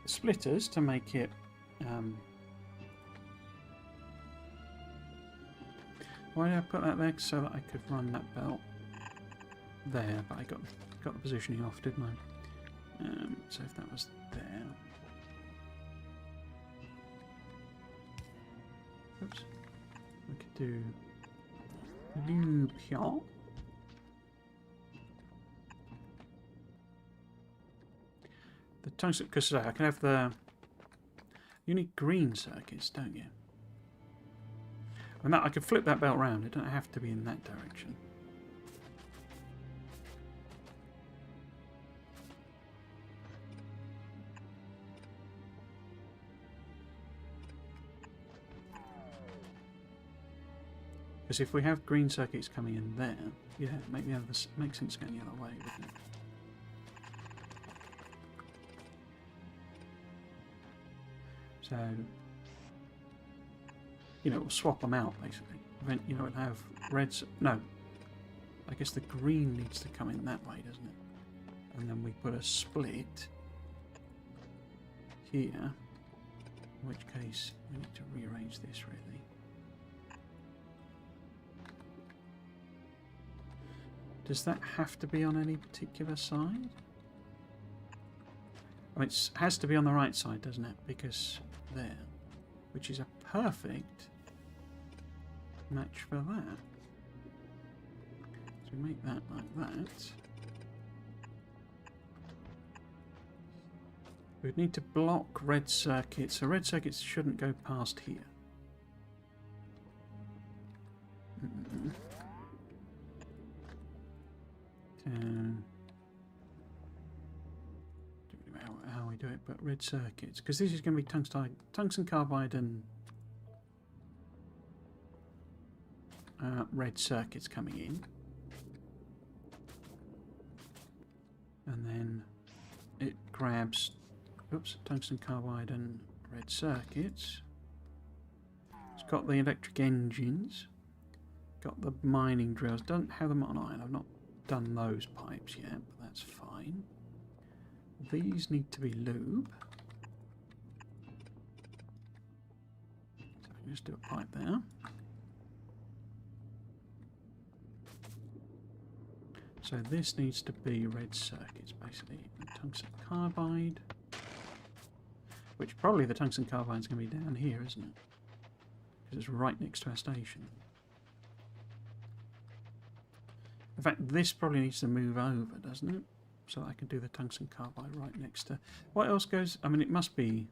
splitters to make it why did I put that there? So that I could run that belt there, but I got the positioning off, didn't I? So if that was there, oops, we could do loop here. The tungsten, because I can have the. You need green circuits, don't you? And that I could flip that belt round. It don't have to be in that direction. Because if we have green circuits coming in there, yeah, makes sense going the other way, doesn't it? So, you know, we'll swap them out basically. You know, it'll have reds. No, I guess the green needs to come in that way, doesn't it? And then we put a split here. In which case, we need to rearrange this really. Does that have to be on any particular side? I mean, it has to be on the right side, doesn't it? Because there, which is a perfect match for that. So we make that like that. We'd need to block red circuits, so red circuits shouldn't go past here. How we do it, but red circuits, because this is going to be tungsten carbide and red circuits coming in, and then it grabs tungsten carbide and red circuits. It's got the electric engines, got the mining drills. Don't have them on iron. I've not done those pipes yet, but that's fine. These need to be lube. So we just do a pipe there. So this needs to be red circuits, basically. Tungsten carbide. Which probably the tungsten carbide is going to be down here, isn't it? Because it's right next to our station. In fact, this probably needs to move over, doesn't it? So that I can do the tungsten carbide right next to... What else goes... I mean, it must be...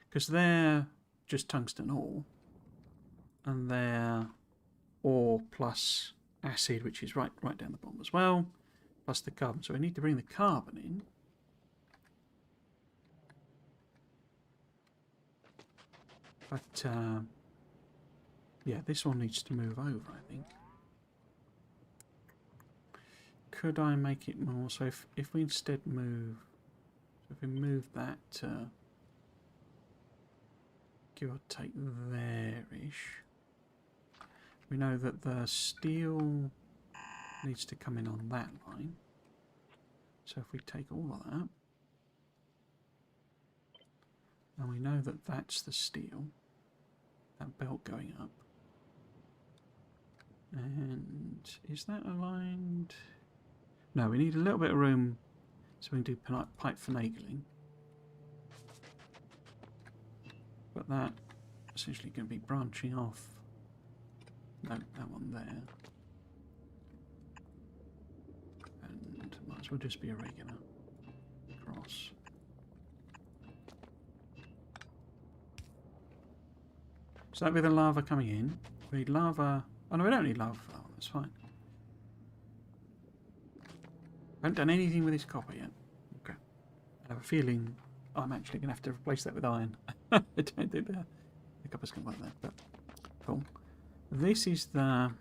Because they're just tungsten ore. And they're ore plus acid, which is right down the bottom as well. Plus the carbon. So we need to bring the carbon in. But, yeah, this one needs to move over, I think. Could I make it more? So if we instead move... So if we move that give or take there-ish, we know that the steel needs to come in on that line. So if we take all of that, and we know that that's the steel, that belt going up. And is that aligned? No, we need a little bit of room so we can do pipe finagling. But that essentially going to be branching off. No, that one there. And might as well just be a regular cross. So that'd be the lava coming in. We need lava. Oh no, we don't need lava for that one, that's fine. I haven't done anything with this copper yet. Okay. I have a feeling I'm actually going to have to replace that with iron. I don't think the copper's going to work there, but cool. This is the...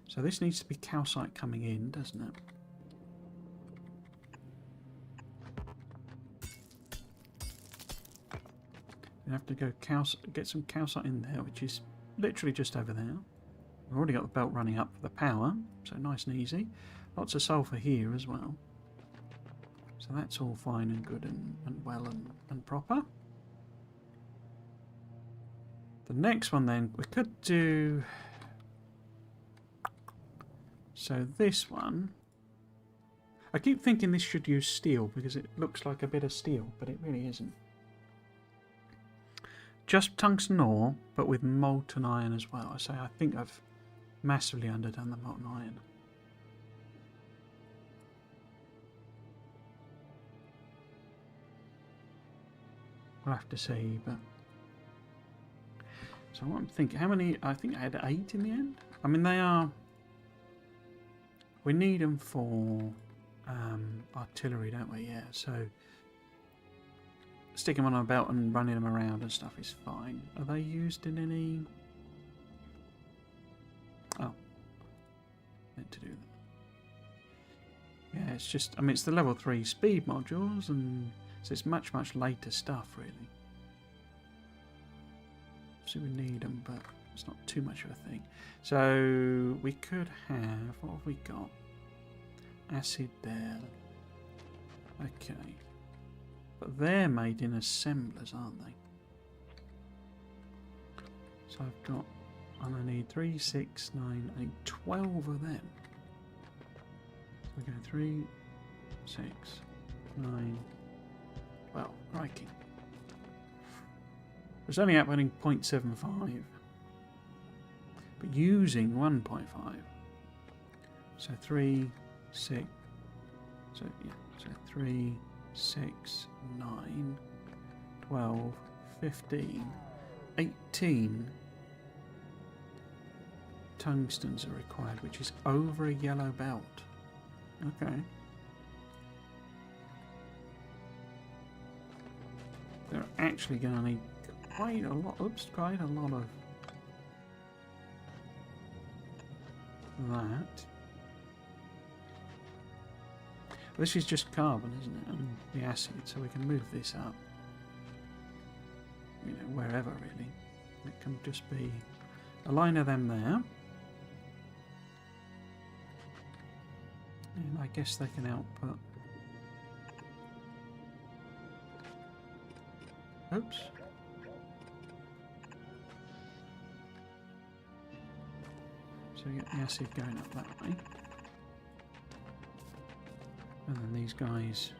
So this needs to be calcite coming in, doesn't it? You have to go get some calcite in there, which is literally just over there. We've already got the belt running up for the power, so nice and easy. Lots of sulphur here as well. So that's all fine and good and well and proper. The next one then, we could do... So this one... I keep thinking this should use steel because it looks like a bit of steel, but it really isn't. Just tungsten ore, but with molten iron as well. I say I think I've massively underdone the molten iron. We'll have to see, but... So what I'm thinking, how many... I think I had 8 in the end. I mean, they are... We need them for artillery, don't we? Yeah, so... Sticking them on a belt and running them around and stuff is fine. Are they used in any... Oh. Meant to do that. Yeah, it's just... I mean, it's the level 3 speed modules, and so it's much, much later stuff, really. So we need them, but it's not too much of a thing. So we could have... What have we got? Acid there. Okay. But they're made in assemblers, aren't they? So I've got... And I need 3, 6, 9, 8, 12 of them. So we go 3, 6, 9, 12. Crikey. It's only outputting 0.75. But using 1.5. So 3, 6... So, yeah. So 3... 6, 9, 12, 15, 18 tungstens are required, which is over a yellow belt. Okay. They're actually going to need quite a lot, quite a lot of that. This is just carbon, isn't it? And the acid, so we can move this up. You know, wherever really. It can just be a line of them there. And I guess they can output. Oops. So we get the acid going up that way. And then these guys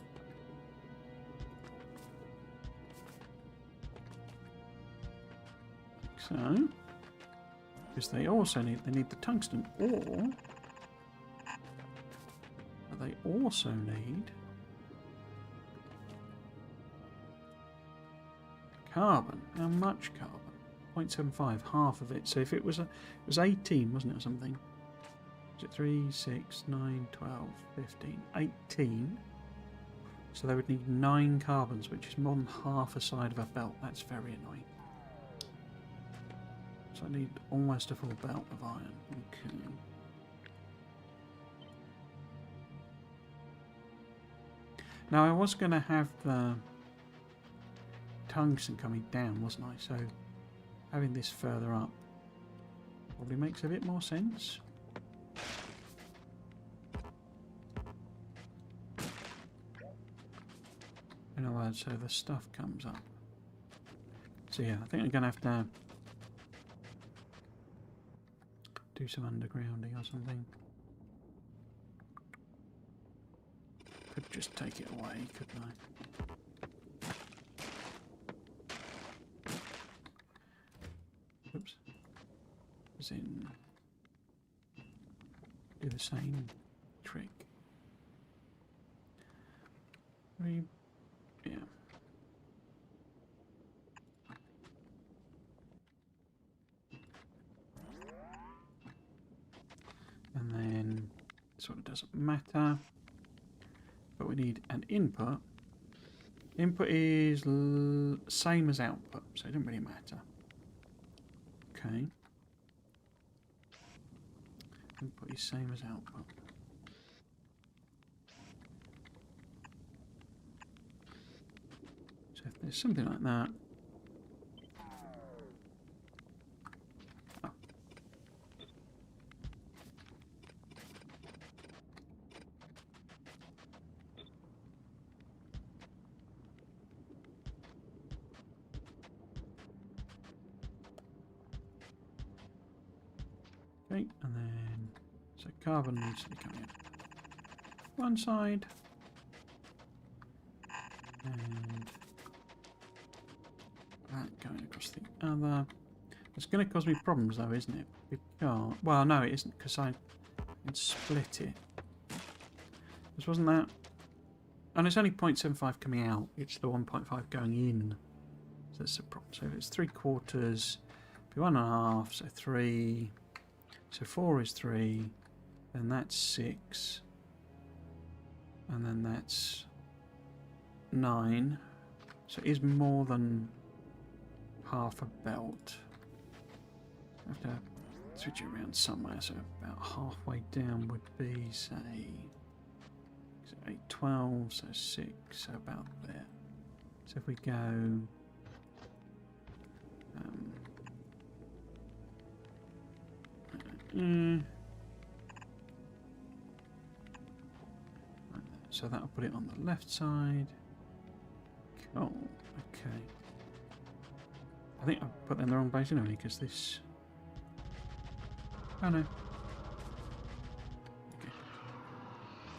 like so, because they also need the tungsten ore, but they also need carbon. How much carbon? 0.75, half of it. So if it was 18, wasn't it, or something? Is it 3, 6, 9, 12, 15, 18? So they would need 9 carbons, which is more than half a side of a belt. That's very annoying. So I need almost a full belt of iron. Okay. Now I was going to have the tungsten coming down, wasn't I? So having this further up probably makes a bit more sense. In other words, so the stuff comes up. So yeah, I think I'm going to have to do some undergrounding or something. Could just take it away, couldn't I? Oops. As in, do the same trick. Yeah. And then it sort of doesn't matter, but we need an input Input is same as output, so it doesn't really matter. Okay. Input is same as output. So if there's something like that. Oh. Okay, and then so carbon needs to be coming in one side, and that going across the other. It's going to cause me problems though, isn't it? Because, well, no, it isn't, because I can split it. This wasn't that. And it's only 0.75 coming out. It's the 1.5 going in. So that's the problem. So if it's 3/4, it'd be 1.5. So 3. So 4 is 3. Then that's 6. And then that's 9. So it is more than half a belt. I have to switch it around somewhere. So about halfway down would be, say, 8, 12, so 6, so about there. So if we go so that'll put it on the left side. Cool. Okay. I think I put them in the wrong place anyway, because this. Oh no. Okay.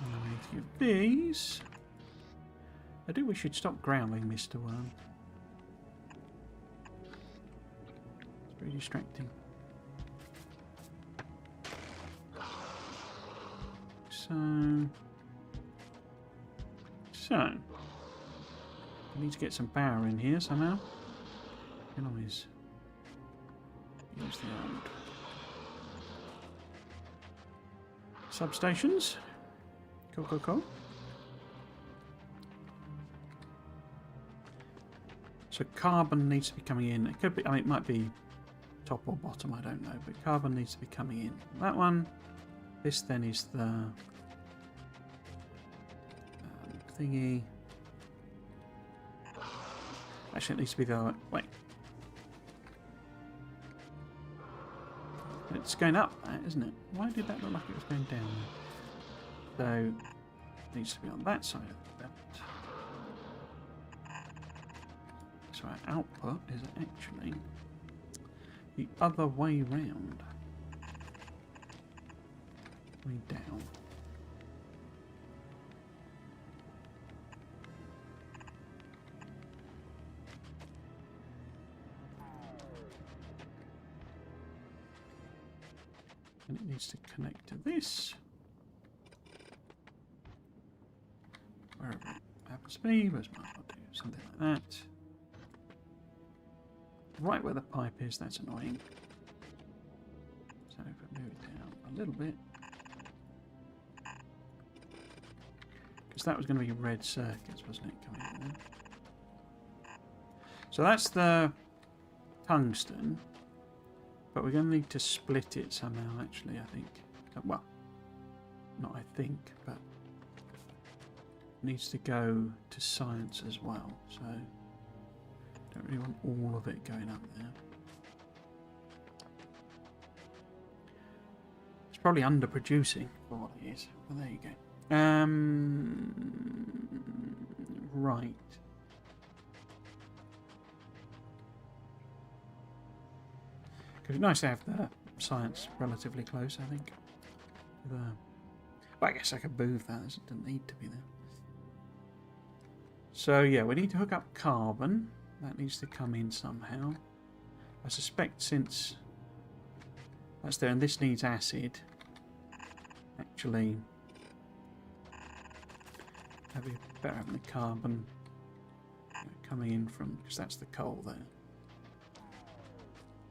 And then we need to give these. I think we should stop growling, Mr. Worm. It's very distracting. So, we need to get some power in here somehow. You can always use the old substations. Cool. So carbon needs to be coming in. It could be, I mean, it might be top or bottom, I don't know, but carbon needs to be coming in. That one. This then is the thingy. Actually, it needs to be the other way. Wait. It's going up, isn't it? Why did that look like it was going down? So, it needs to be on that side of the belt. So our output is actually the other way round. Way down. And it needs to connect to this. Wherever it happens to be, where's my do something like that. Right where the pipe is, that's annoying. So if I move it down a little bit. Because that was going to be red circuits, wasn't it, coming in there? So that's the tungsten. But we're going to need to split it somehow, actually, I think. Well, not I think, but it needs to go to science as well. So, don't really want all of it going up there. It's probably underproducing for what it is. Well, there you go. Right. It's nice to have the science relatively close, I think. Well, I guess I could move that. It doesn't need to be there. So, yeah, we need to hook up carbon. That needs to come in somehow. I suspect since that's there and this needs acid, actually, that'd be better having the carbon coming in from, because that's the coal there.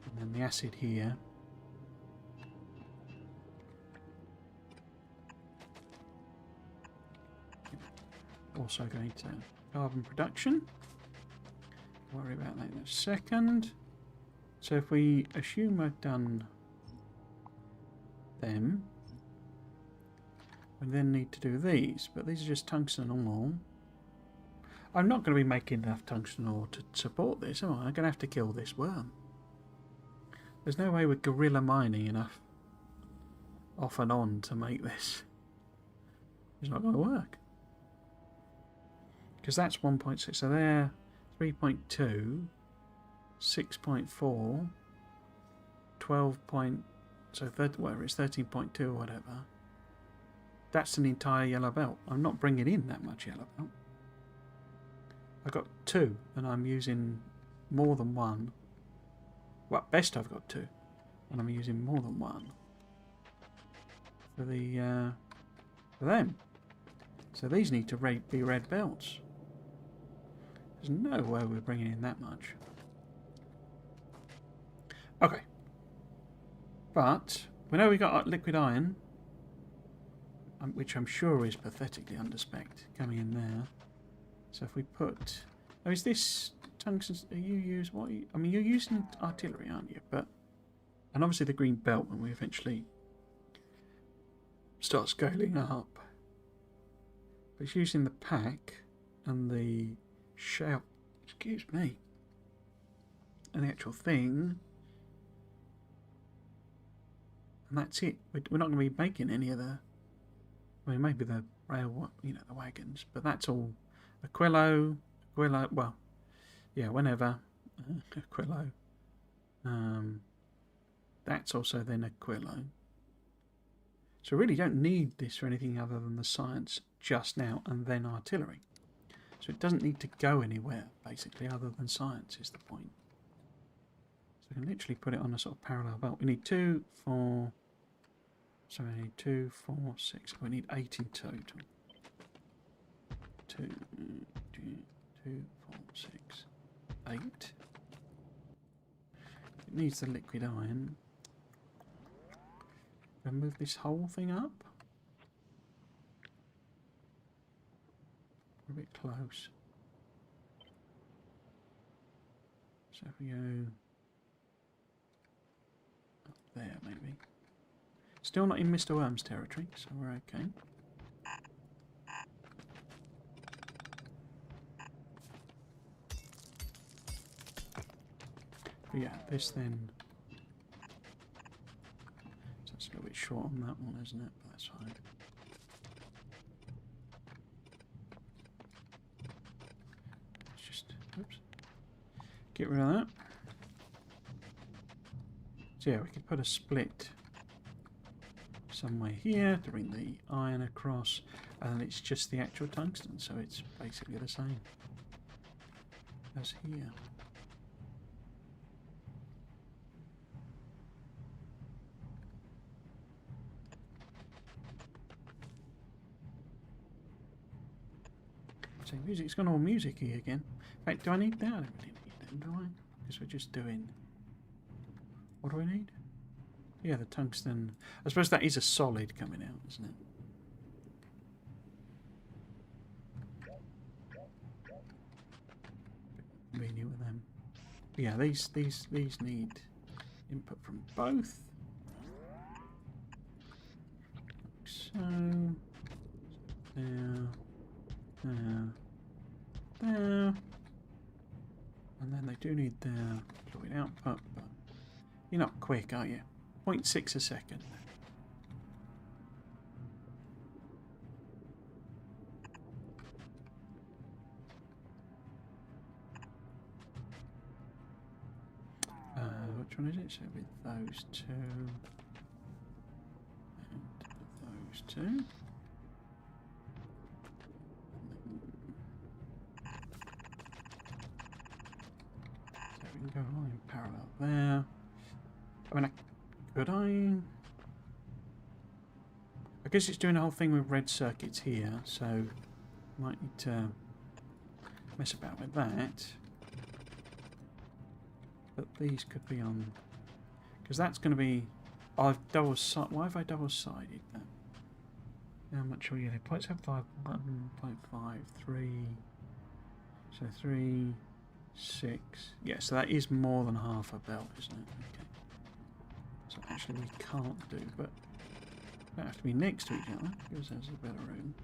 And then the acid here. Also going to carbon production. Don't worry about that in a second. So if we assume I've done them, we then need to do these, but these are just tungsten ore. I'm not going to be making enough tungsten ore to support this, am I? I'm going to have to kill this worm. There's no way with guerrilla mining enough off and on to make this. It's not going to work. Because that's 1.6, so there, 3.2, 6.4, 12 point, so whatever, it's 13.2 or whatever. That's an entire yellow belt. I'm not bringing in that much yellow belt. I've got 2, and I'm using more than 1. Well, at best I've got 2, and I'm using more than 1 for the for them. So these need to be red belts. There's no way we're bringing in that much. Okay, but we know we got liquid iron, which I'm sure is pathetically underspec'd, coming in there. So if we put, oh, is this tungsten? Are you use what? I mean, you're using artillery, aren't you? But and obviously the green belt when we eventually start scaling up. But it's using the pack and the shell. Excuse me. And the actual thing. And that's it. We're not going to be making any of the. I mean, maybe the rail, you know, the wagons, but that's all Aquilo. Well, yeah, whenever Aquilo. That's also then Aquilo. So we really don't need this for anything other than the science just now and then artillery. So it doesn't need to go anywhere, basically, other than science is the point. So we can literally put it on a sort of parallel belt. We need 2, 4... So we need 2, 4, 6. We need 8 in total. 2, 4, 6, 8. It needs the liquid iron. We'll move this whole thing up. We're a bit close. So if we go up there, maybe. Still not in Mr. Worm's territory, so we're okay. But yeah, this then. So it's a little bit short on that one, isn't it? But that's fine. Let's just, oops, get rid of that. So yeah, we could put a split somewhere here to bring the iron across, and it's just the actual tungsten, so it's basically the same as here. So music's gone all music-y again. In fact, do I need that? I don't really need them, do I? Because we're just doing... What do we need? Yeah, the tungsten. I suppose that is a solid coming out, isn't it? Convenient with them. But yeah, these need input from both. So there, there, and then they do need their fluid output, but you're not quick, are you? 0.6 a second. Which one is it? So with those two and those two. So we can go along in parallel there. I mean, could I guess it's doing a whole thing with red circuits here, so might need to mess about with that. But these could be on, because that's going to be. Oh, I've double-sided. Why have I double-sided that? How much are you? 0.75, 1.5, 3. So 3, 6. Yeah, so that is more than half a belt, isn't it? Okay. So actually we can't do, but they have to be next to each other because there's a better room.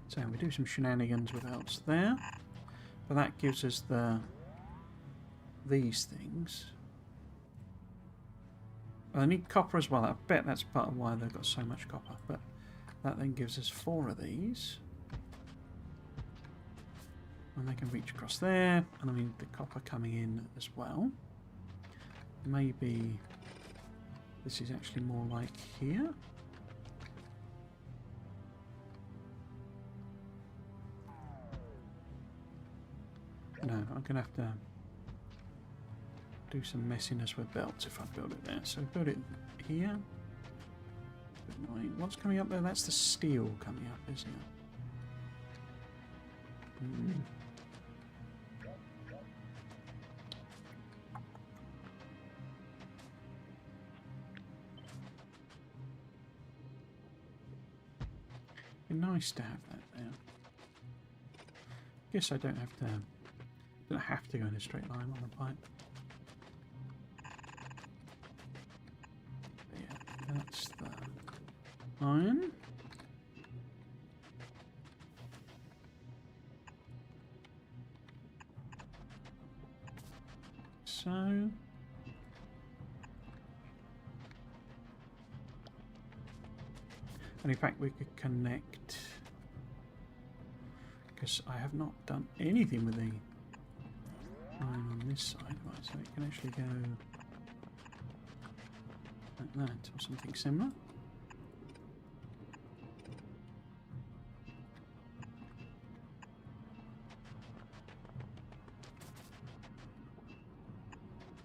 So we do some shenanigans with belts there, but that gives us these things. I need copper as well. I bet that's part of why they've got so much copper. But that then gives us 4 of these. And they can reach across there. And I mean the copper coming in as well. Maybe this is actually more like here. No, I'm going to have to do some messiness with belts if I build it there. So build it here. What's coming up there? That's the steel coming up, isn't it? Be nice to have that there. Guess I don't have to go in a straight line on the pipe. But yeah, that's the iron. So and in fact we could connect, because I have not done anything with the iron on this side, right, so it can actually go like that or something similar.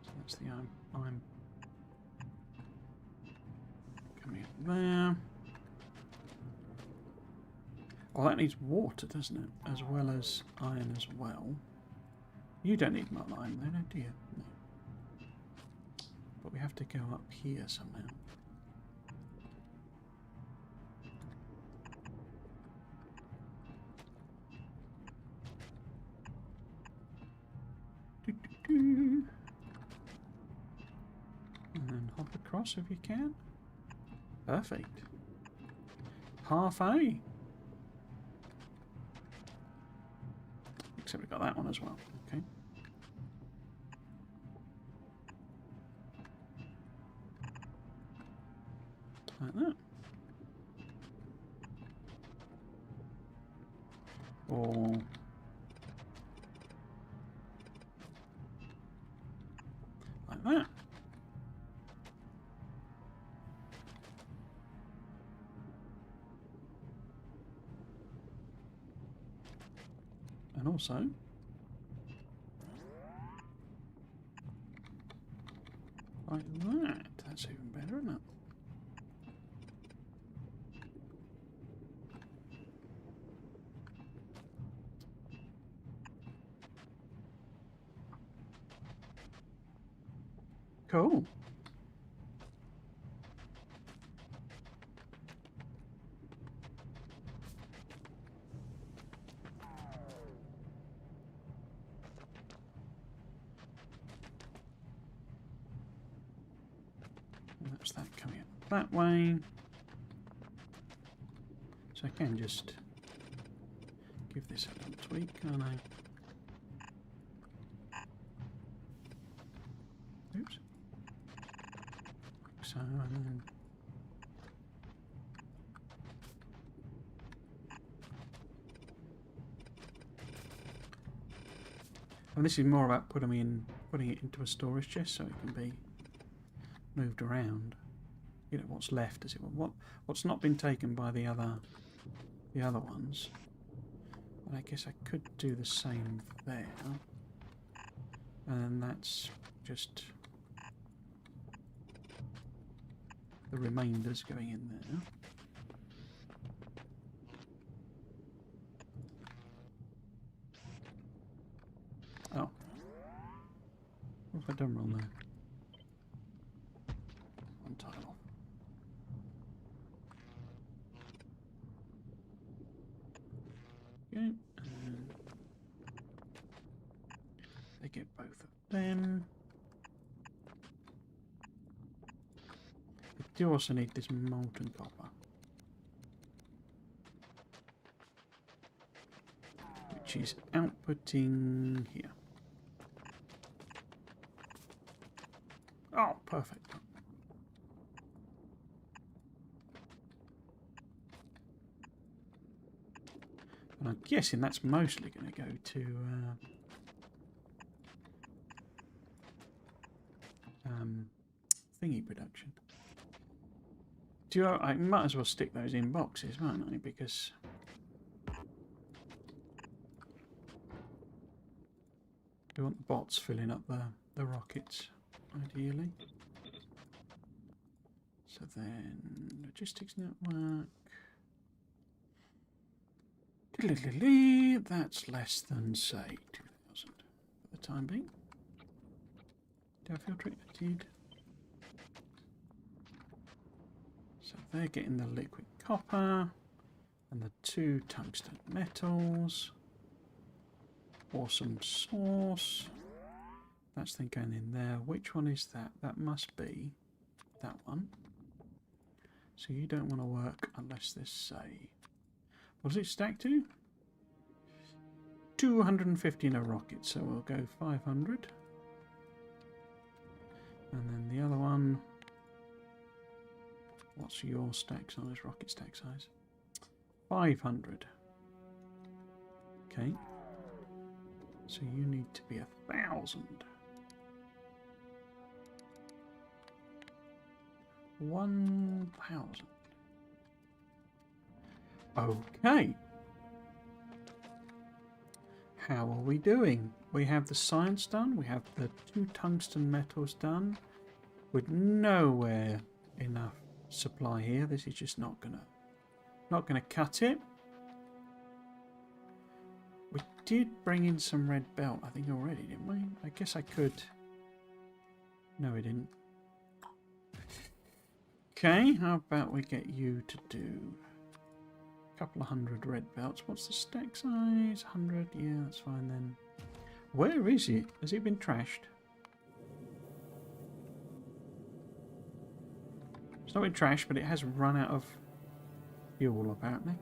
So that's the iron coming up there. Well, that needs water, doesn't it? As well as iron as well. You don't need much iron there, do you? No. But we have to go up here somehow. And then hop across if you can. Perfect. Half A. Except we got that one as well. Okay. Like that. Or like that. And also like that. That's even better, isn't it? Cool. And that's that coming up that way. So I can just give this a little tweak, can't I? Oops. So, and then and this is more about putting it into a storage chest so it can be moved around. You know, what's left, as it were. What's not been taken by the other ones. And I guess I could do the same there. And that's just the remainders going in there. Oh. What have I done wrong there? One tile. Okay. And they get both of them. We do also need this molten copper, which is outputting here. Oh, perfect. And I'm guessing that's mostly going to go to thingy production. I might as well stick those in boxes, won't I? Because we want the bots filling up the rockets, ideally. So then, logistics network. That's less than, say, 2,000 for the time being. Do I filter it? I did. So they're getting the liquid copper and the 2 tungsten metals. Awesome source. That's then going in there. Which one is that? That must be that one. So you don't want to work unless there's, say, what does it stack to? 250 in a rocket, so we'll go 500. And then the other one, what's your stack size, rocket stack size? 500. Okay. So you need to be 1,000. 1,000. Okay. How are we doing? We have the science done. We have the 2 tungsten metals done. With nowhere enough supply here. This is just not gonna cut it. We did bring in some red belt, I think, already, didn't we? I guess I could. No, we didn't. Okay, how about we get you to do a couple of 100 red belts. What's the stack size? 100? Yeah, that's fine then. Where is it? Has it been trashed? It's not been trashed, but it has run out of fuel, apparently.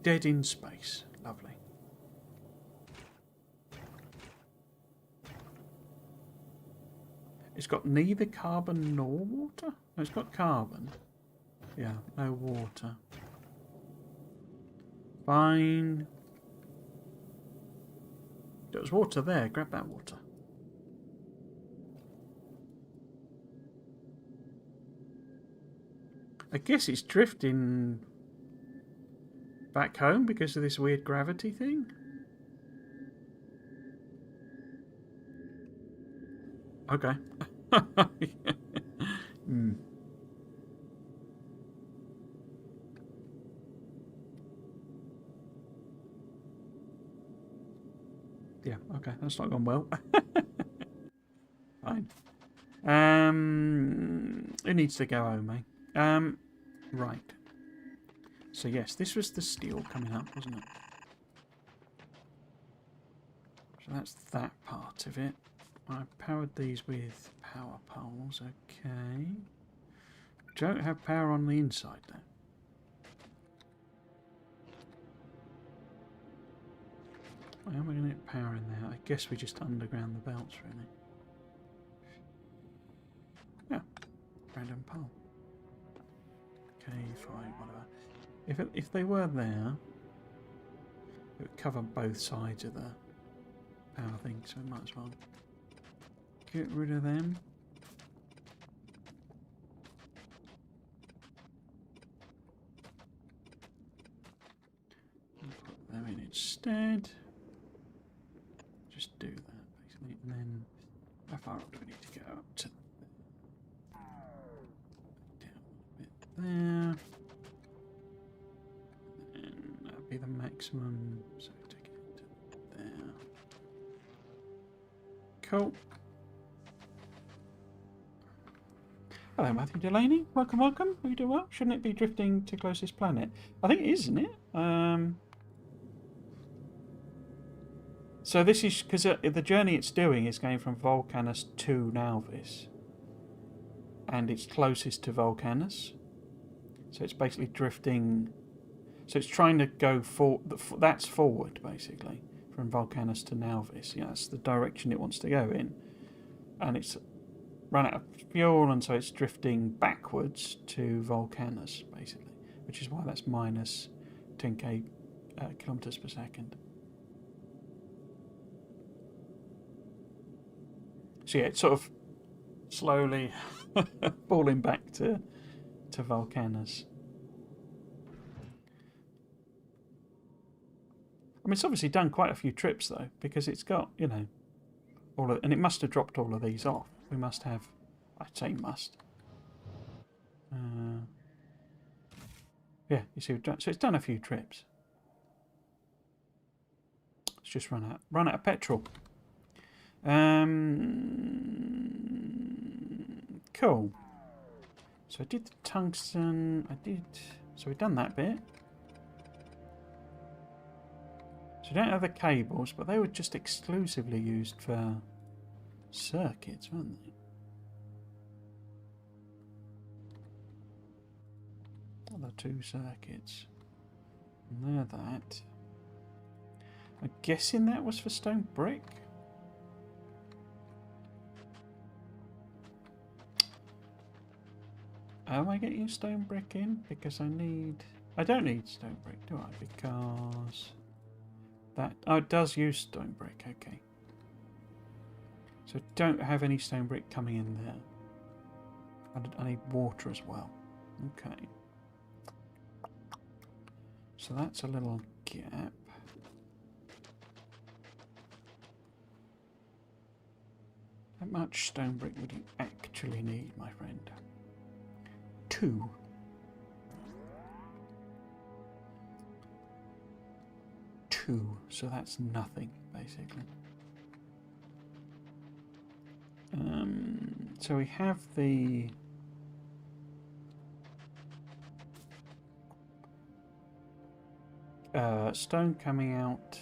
Dead in space. Lovely. It's got neither carbon nor water? No, it's got carbon. Yeah, no water. Fine. There's water there. Grab that water. I guess it's drifting back home because of this weird gravity thing. Okay. Hmm. Yeah, okay, that's not gone well. Fine. Who needs to go home, eh? Right. So yes, this was the steel coming up, wasn't it? So that's that part of it. I powered these with power poles, okay. Don't have power on the inside though. How am I going to get power in there? I guess we just underground the belts, really. Yeah, random pole. Okay, fine, whatever. If they were there, it would cover both sides of the power thing, so we might as well get rid of them. And put them in instead. Just do that, basically, and then how far up do we need to go? Up to down a bit there. And that'll be the maximum, so take it to there. Cool. Hello, Matthew Delaney. Welcome, welcome. Are you doing well? Shouldn't it be drifting to closest planet? I think it is, isn't it? So this is because the journey it's doing is going from Vulcanus to Nauvis, and it's closest to Vulcanus. So it's basically drifting. So it's trying to go that's forward, basically, from Vulcanus to Nauvis. Yeah, that's the direction it wants to go in, and it's run out of fuel, and so it's drifting backwards to Vulcanus, basically, which is why that's minus 10k kilometers per second. So yeah, it's sort of slowly falling back to Vulcanus. I mean, it's obviously done quite a few trips though, because it's got, you know, and it must have dropped all of these off. We must have, I'd say must. Yeah, you see, so it's done a few trips. Let's just run out of petrol. Cool. So I did the tungsten. So we've done that bit. So we don't have the cables, but they were just exclusively used for circuits, weren't they? The 2 circuits. And they're that. I'm guessing that was for stone brick. Am I getting stone brick in? Because I don't need stone brick, do I? Because it does use stone brick, okay. So I don't have any stone brick coming in there. I need water as well. Okay. So that's a little gap. How much stone brick would you actually need, my friend? 2. So that's nothing, basically. So we have the stone coming out,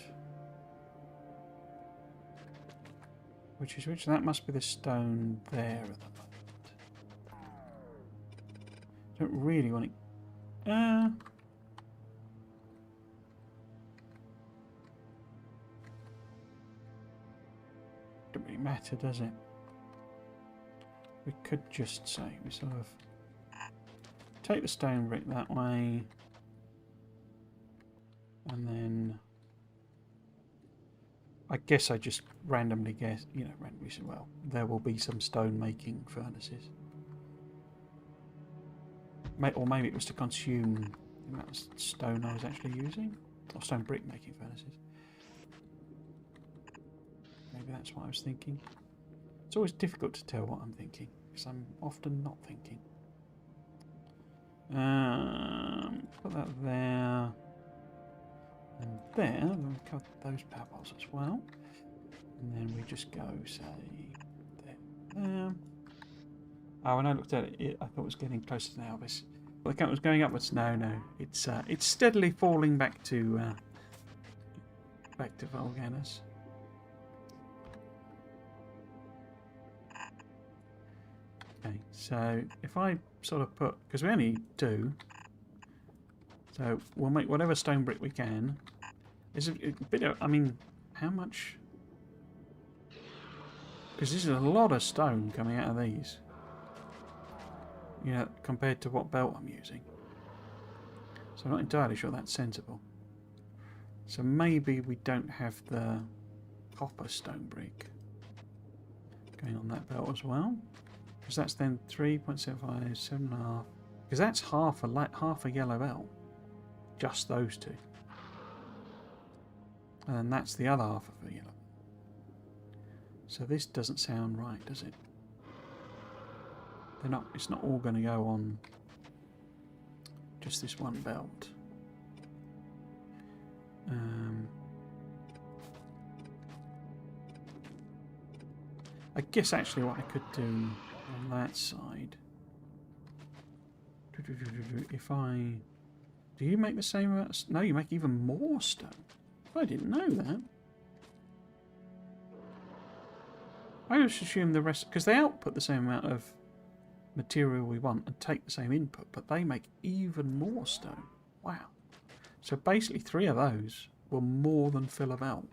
which that must be the stone there at the moment. Don't really want it. Don't really matter, does it? We could just say we sort of take the stone brick that way, and then I guess I just randomly guess, randomly say, well, there will be some stone making furnaces. Or maybe it was to consume the amount of stone I was actually using, or stone brick making furnaces. Maybe that's what I was thinking. It's always difficult to tell what I'm thinking, because I'm often not thinking. Put that there. And there, then we cut those power poles as well. And then we just go, say, there. Oh, when I looked at it, I thought it was getting closer to Nauvis. Well, the count was going upwards. No. It's steadily falling back to Vulcanus. Okay, so if I sort of put, because we only do, so we'll make whatever stone brick we can. Is a bit of, I mean, how much? Because this is a lot of stone coming out of these. Compared to what belt I'm using. So I'm not entirely sure that's sensible. So maybe we don't have the copper stone brick going on that belt as well. Because that's then 3.75, 7.5. Because that's half a yellow belt. Just those two. And then that's the other half of a yellow. So this doesn't sound right, does it? It's not all going to go on just this one belt. I guess actually what I could do on that side if I... Do you make the same amount? No, you make even more stone. I didn't know that. I just assume the rest... Because they output the same amount of material we want and take the same input, but they make even more stone. Wow. So basically 3 of those will more than fill a belt.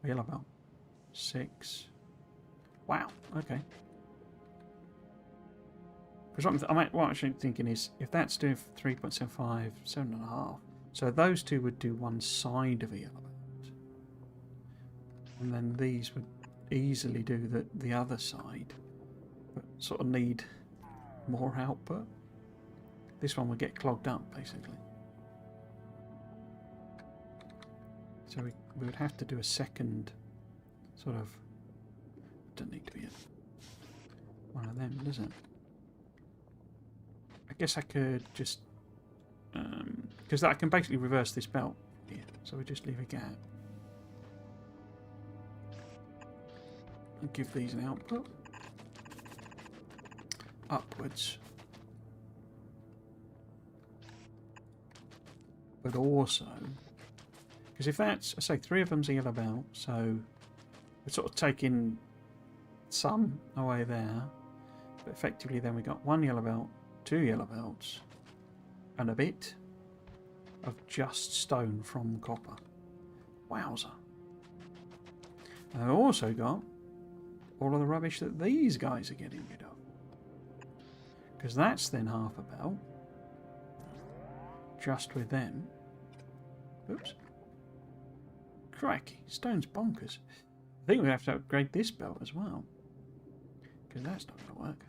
A yellow belt. 6. Wow, okay. Because what I'm actually thinking is, if that's doing 3.75, 7.5, so those 2 would do one side of a yellow belt. And then these would easily do the other side, but sort of need more output. This one would get clogged up, basically. So we would have to do a second sort of... Doesn't need to be one of them, does it? I guess I could just... because I can basically reverse this belt here. So we just leave a gap. And give these an output. Upwards. But also... Because if that's... I say 3 of them's a yellow belt, so... We're sort of taking some away there. But effectively then we got 1 yellow belt, 2 yellow belts, and a bit of just stone from copper. Wowzer. And I've also got all of the rubbish that these guys are getting rid of. Because that's then half a belt. Just with them. Oops. Crikey, stone's bonkers. I think we have to upgrade this belt as well. Because that's not going to work.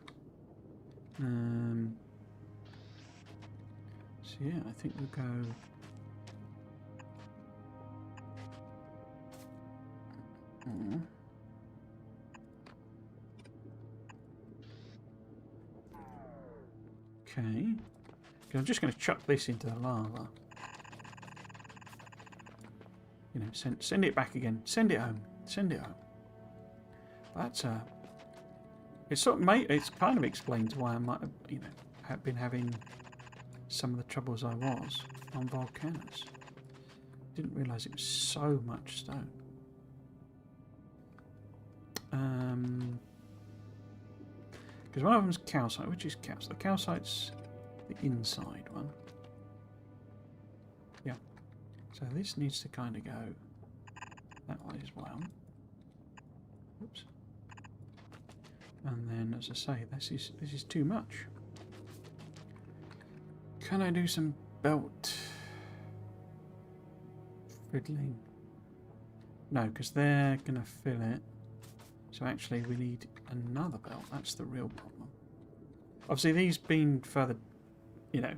So yeah, I think we'll go... Okay. I'm just going to chuck this into the lava. You know, send it back again. Send it home. Send it home. That's it's sort of it kind of explains why I might have, you know, have been having some of the troubles I was on Vulcanus. Didn't realise it was so much stone. Because one of them's calcite. Which is calcite? The calcite's the inside one. Yeah. So this needs to kind of go that way as well. Oops. And then, as I say, this is too much. Can I do some belt fiddling? No, because they're going to fill it. So actually we need another belt. That's the real problem. Obviously these being further, you know,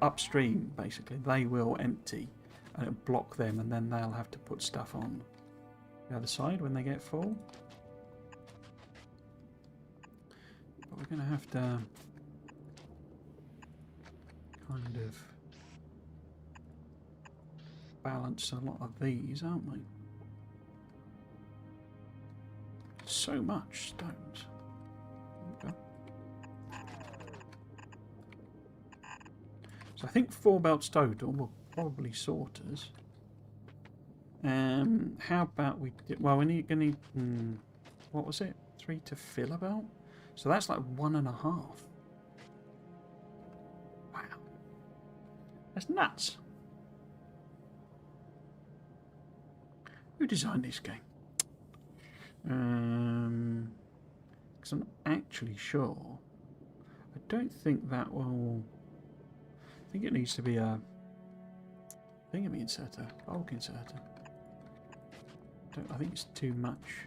upstream, basically, they will empty and it'll block them, and then they'll have to put stuff on the other side when they get full. But we're going to have to kind of balance a lot of these, aren't we? So much stones. Okay. So I think 4 belts total will probably sort us. How about we... Well, we're going to need... what was it? 3 to fill a belt? So that's like 1.5. Wow. That's nuts. Who designed this game? Because I'm not actually sure. I don't think that will... I think it needs to be a thingy inserter, bulk inserter. I think it's too much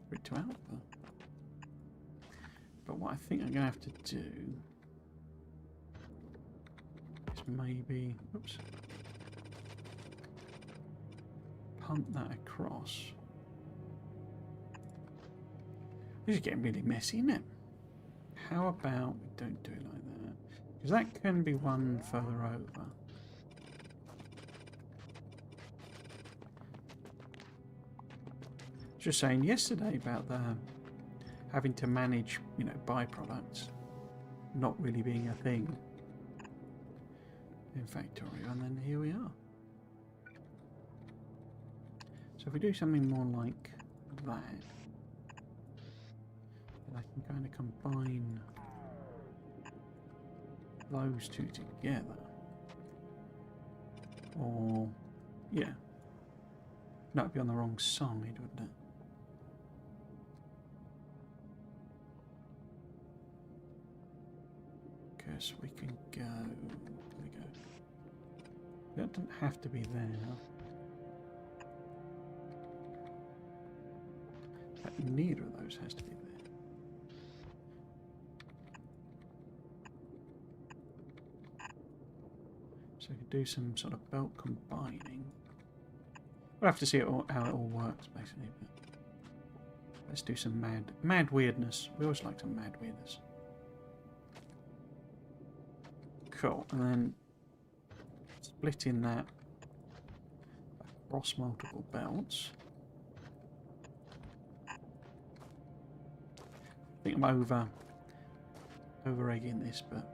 for it to output. But what I think I'm going to have to do is maybe... Oops. Punt that across. This is getting really messy, isn't it? How about we don't do it like that? Because that can be one further over. Just saying yesterday about the having to manage, you know, byproducts. not really being a thing in Factorio, and then here we are. So if we do something more like that, then I can kind of combine those two together. Or, yeah. That would be on the wrong side, wouldn't it? Because we can go... There we go. That doesn't have to be there. But neither of those has to be there. So we could do some sort of belt combining. We'll have to see how it all works, basically. But let's do some mad weirdness. We always like some mad weirdness. Cool, and then splitting that across multiple belts. I think I'm over egging this, but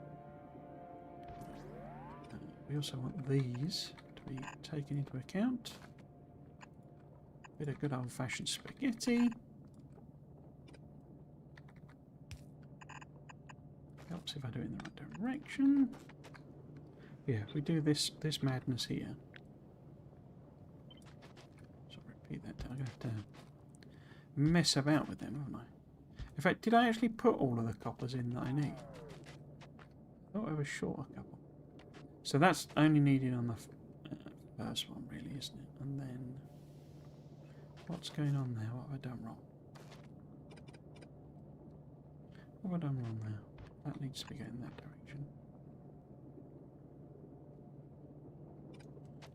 we also want these to be taken into account. Bit of good old-fashioned spaghetti. Helps if I do it in the right direction. Yeah, if we do this madness here. So repeat that. I'm going to have to mess about with them, haven't I? In fact, did I actually put all of the coppers in that I need? I thought I was short a couple. So that's only needed on the first one, really, isn't it? And then, what's going on there? What have I done wrong? What have I done wrong there? That needs to be going that direction.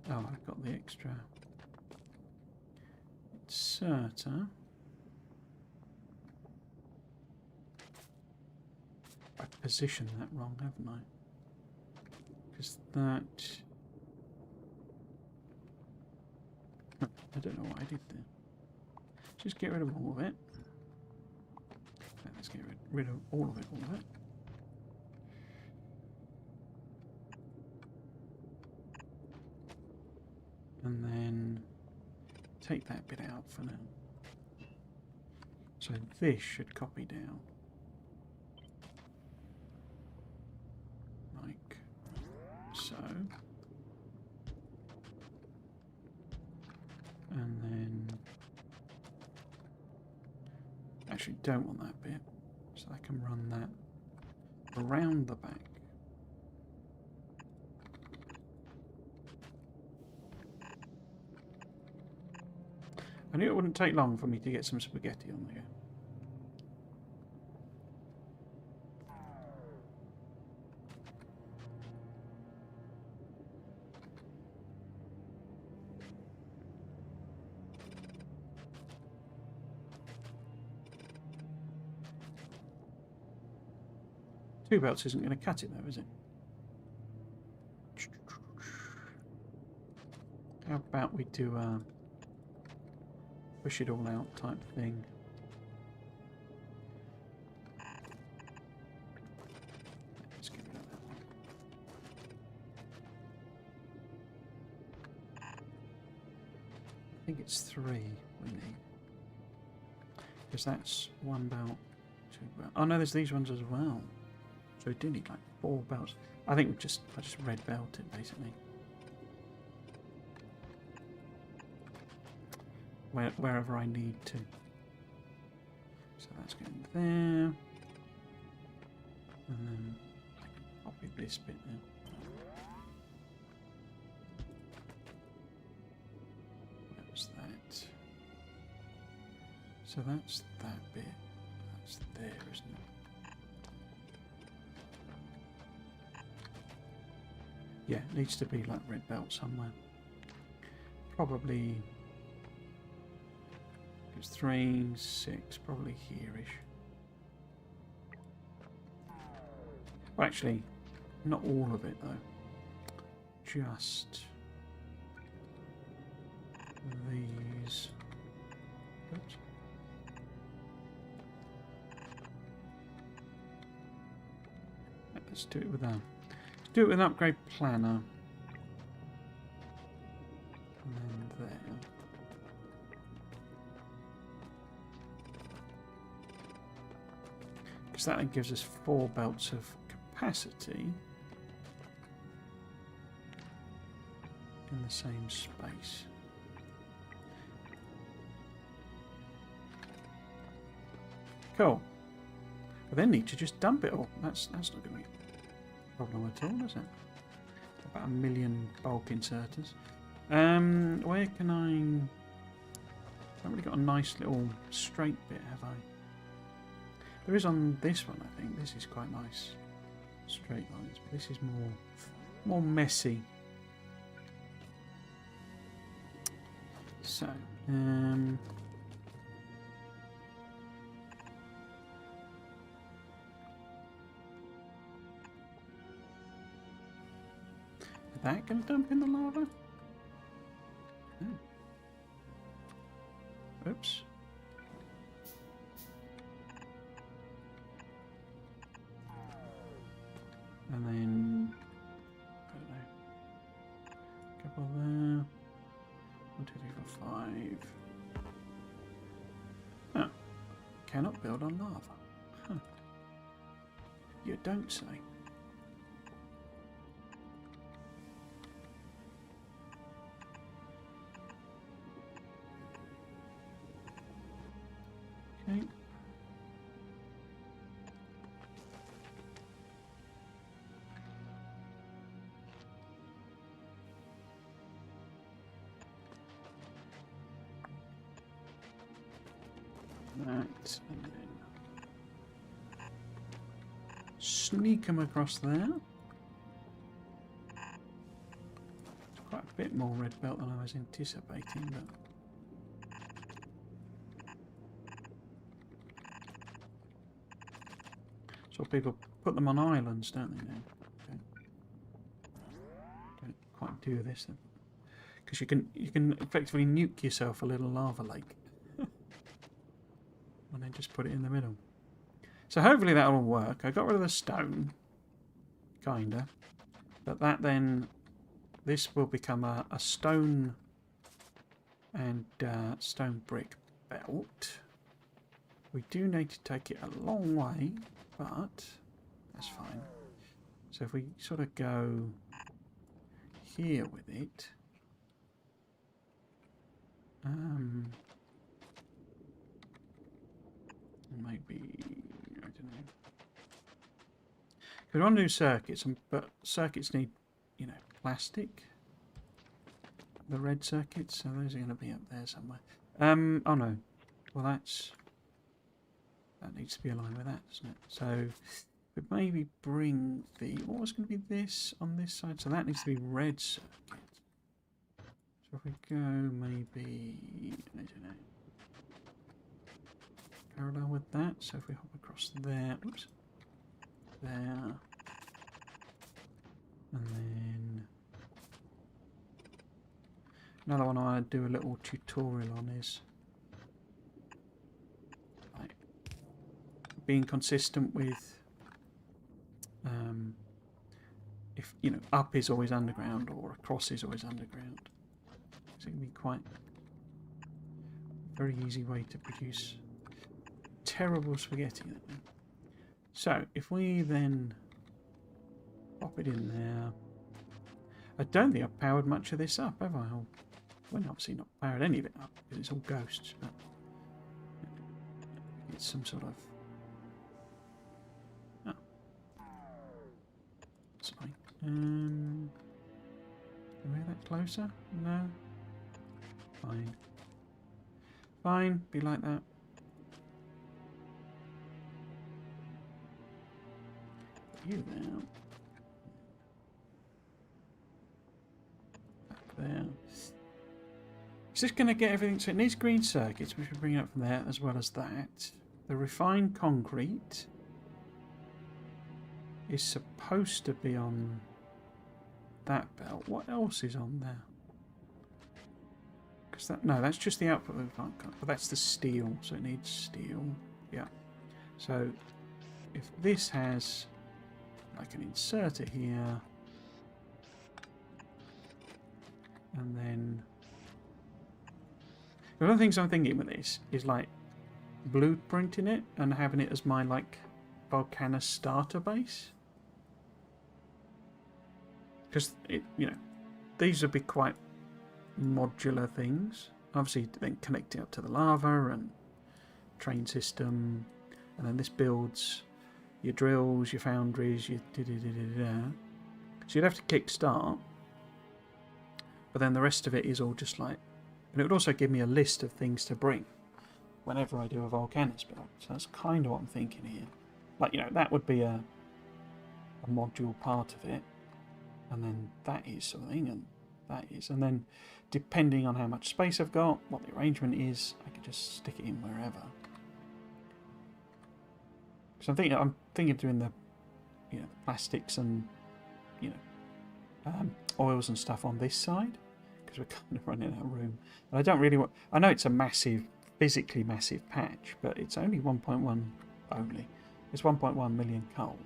Oh, I've got the extra inserter. I've positioned that wrong, haven't I? Because that... I don't know what I did there. Just get rid of all of it. Let's get rid of all of it, And then take that bit out for now. So this should copy down. Like so. And then... Actually don't want that bit. So I can run that around the back. I knew it wouldn't take long for me to get some spaghetti on there. Two belts isn't going to cut it though, is it? How about we do a push it all out type thing? Let's get rid of that one. I think it's 3 we need. Because that's 1 belt, 2 belt. Oh no, there's these ones as well. So we do need like 4 belts. I think I just red belt it basically. Wherever I need to. So that's going there. And then I can copy this bit now. Where was that? So that's that bit. That's there, isn't it? Yeah, it needs to be like red belt somewhere. Probably... It's 3, 6, probably here-ish. Well, actually, not all of it though. Just these. Oops. Let's do it with that. Let's do it with an upgrade planner. And then there. Because that then gives us 4 belts of capacity in the same space. Cool. I then need to just dump it all. That's not going to be a problem at all, is it? About 1 million bulk inserters. Where can I... I haven't really got a nice little straight bit, have I? There is on this one, I think. This is quite nice. Straight lines. But this is more messy. So, is that going to dump in the lava? Oh. Oops. And then, I don't know, a couple there. 1, 2, 3, 4, 5. Oh, cannot build on lava. Huh. You don't say. Okay. That, and then sneak them across there. It's quite a bit more red belt than I was anticipating, but so people put them on islands, don't they? Now, don't quite do this then, because you can effectively nuke yourself a little lava lake. And then just put it in the middle. So hopefully that will work. I got rid of the stone. Kinda. But that then... This will become a stone and stone brick belt. We do need to take it a long way, but that's fine. So if we sort of go here with it... maybe, I don't know. We want to do circuits, but circuits need, you know, plastic. The red circuits, so those are going to be up there somewhere. Oh no. Well, that needs to be aligned with that, doesn't it? So, we'd maybe bring the, what was going to be this on this side? So that needs to be red circuit. So if we go maybe, I don't know. Parallel with that, so if we hop across there, oops, there, and then another one I want to do a little tutorial on is like being consistent with if you know up is always underground or across is always underground. So it can be quite a very easy way to produce terrible spaghetti. So if we then pop it in there, I don't think I've powered much of this up, have I? Well, obviously not powered any of it up because it's all ghosts, but it's some sort of sorry. Can we get that closer? No. Fine. Fine. Be like that. You there. Back there. It's just going to get everything. So it needs green circuits, which we're bringing up from there, as well as that. The refined concrete is supposed to be on that belt. What else is on there? Because that, no, that's just the output of the refined concrete. But that's the steel, so it needs steel. Yeah. So if this has like an inserter here. And then one of the things I'm thinking with this is like blueprinting it and having it as my like Vulcanus starter base. Because these would be quite modular things. Obviously then connect it up to the lava and train system, and then this builds your drills, your foundries, your da-da-da-da-da. So you'd have to kick start, but then the rest of it is all just like, and it would also give me a list of things to bring whenever I do a Vulcanus build. So that's kind of what I'm thinking here. Like, that would be a module part of it, and then that is something, and that is, and then depending on how much space I've got, what the arrangement is, I can just stick it in wherever. So I'm thinking of doing the plastics and oils and stuff on this side, because we're kind of running out of room. And I don't really want. I know it's a massive, physically massive patch, but it's only 1.1 only. It's 1.1 million coal.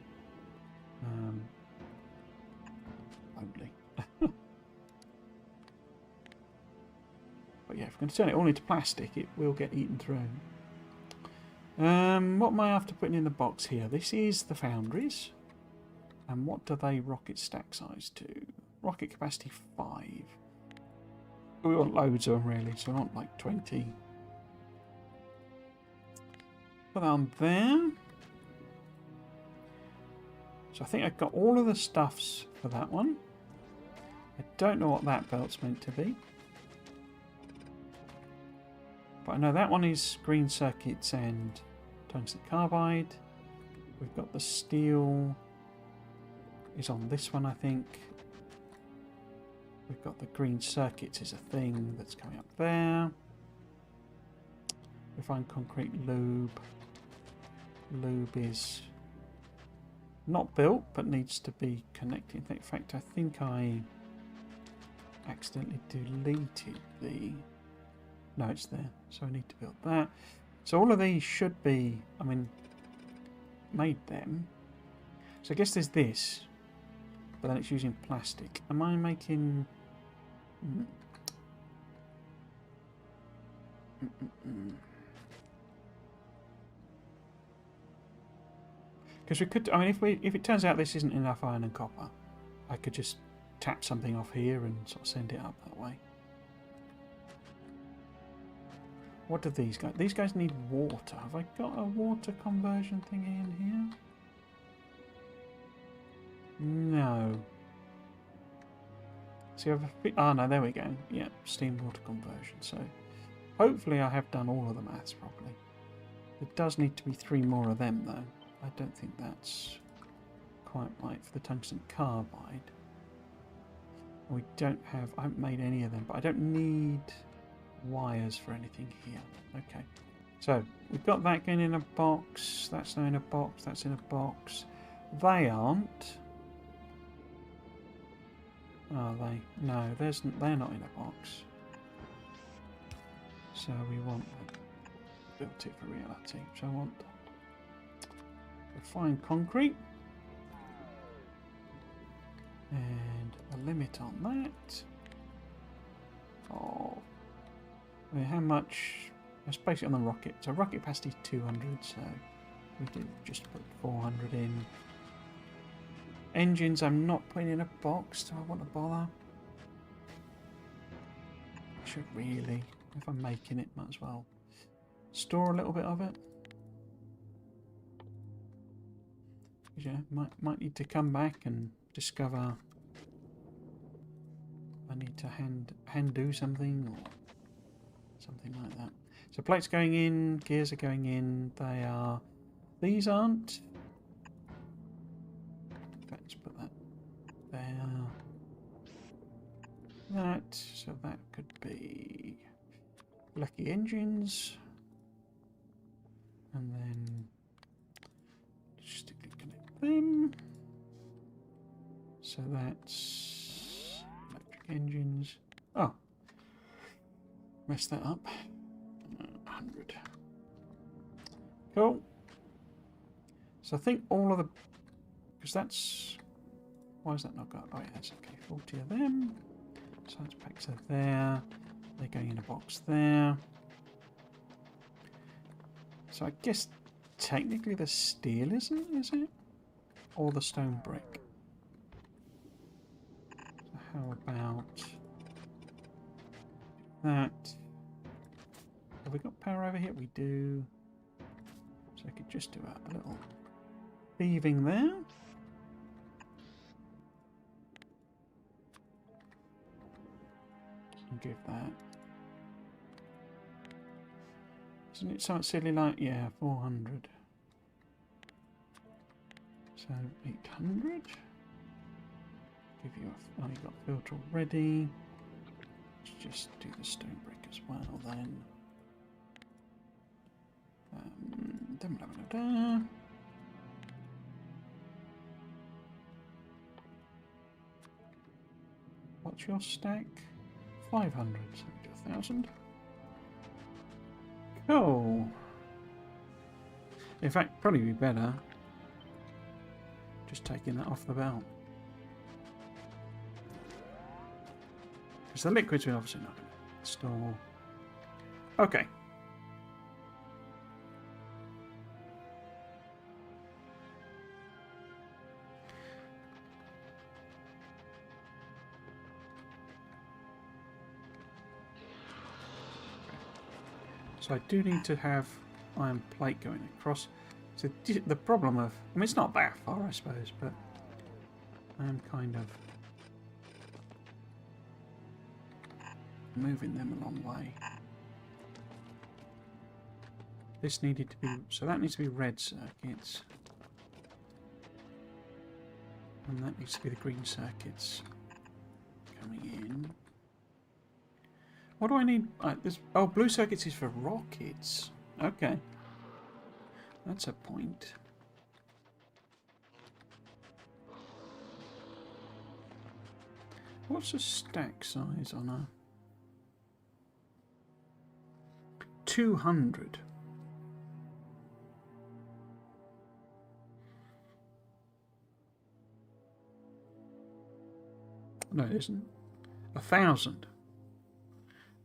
Only. But yeah, if we're going to turn it all into plastic, it will get eaten through. What am I after putting in the box here? This is the foundries. And what do they rocket stack size to? Rocket capacity 5. We want loads of them really, so we want like 20. Put that on there. So I think I've got all of the stuffs for that one. I don't know what that belt's meant to be. But I know that one is green circuits and tungsten carbide. We've got the steel is on this one, I think. We've got the green circuits is a thing that's coming up there. Refined concrete lube. Lube is not built but needs to be connected. In fact, I think I accidentally deleted the... No, it's there. So I need to build that. So all of these should be, made them. So I guess there's this, but then it's using plastic. Am I making... Because we could, if it turns out this isn't enough iron and copper, I could just tap something off here and sort of send it up that way. What do these guys? These guys need water. Have I got a water conversion thing in here? No. See, no, there we go. Yeah, steam water conversion. So hopefully I have done all of the maths properly. There does need to be 3 more of them though. I don't think that's quite right for the tungsten carbide. We don't have, I haven't made any of them, but I don't need wires for anything here. Okay, so we've got that going in a box, that's now in a box, that's in a box. They aren't. Are they? No, they're not in a box. So we want built it for reality. So I want refined concrete and a limit on that. Oh, how much? It's basically on the rocket. So rocket capacity is 200. So we did just put 400 in. Engines, I'm not putting in a box. Do I want to bother? I should really. If I'm making it, might as well store a little bit of it. Yeah, might need to come back and discover I need to hand do something or something like that. So plates going in, gears are going in. They are. These aren't. Let's put that there. That. So that could be lucky engines, and then just connect them. So that's electric engines. Oh, messed that up. 100. Cool. So I think all of the Because that's... Why has that not got... Oh, yes, okay. 40 of them. Science packs are there. They're going in a box there. So I guess technically the steel isn't, is it? Or the stone brick. So how about that? Have we got power over here? We do. So I could just do a little thieving there. And give that. Isn't it something silly like, yeah, 400. So 800. Give you a, oh, you've got filter already. Let's just do the stone brick as well then. Da, da, da, da. What's your stack? 500, so we do 1,000. Cool. In fact, probably be better just taking that off the belt. Because the liquids we're obviously not going to store. Okay. So I do need to have iron plate going across. So the problem of... I mean, it's not that far, I suppose, but I am kind of moving them a long way. This needed to be... So that needs to be red circuits. And that needs to be the green circuits coming in. What do I need? Oh, blue circuits is for rockets. Okay. That's a point. What's the stack size on a... 200. No, it isn't. 1,000.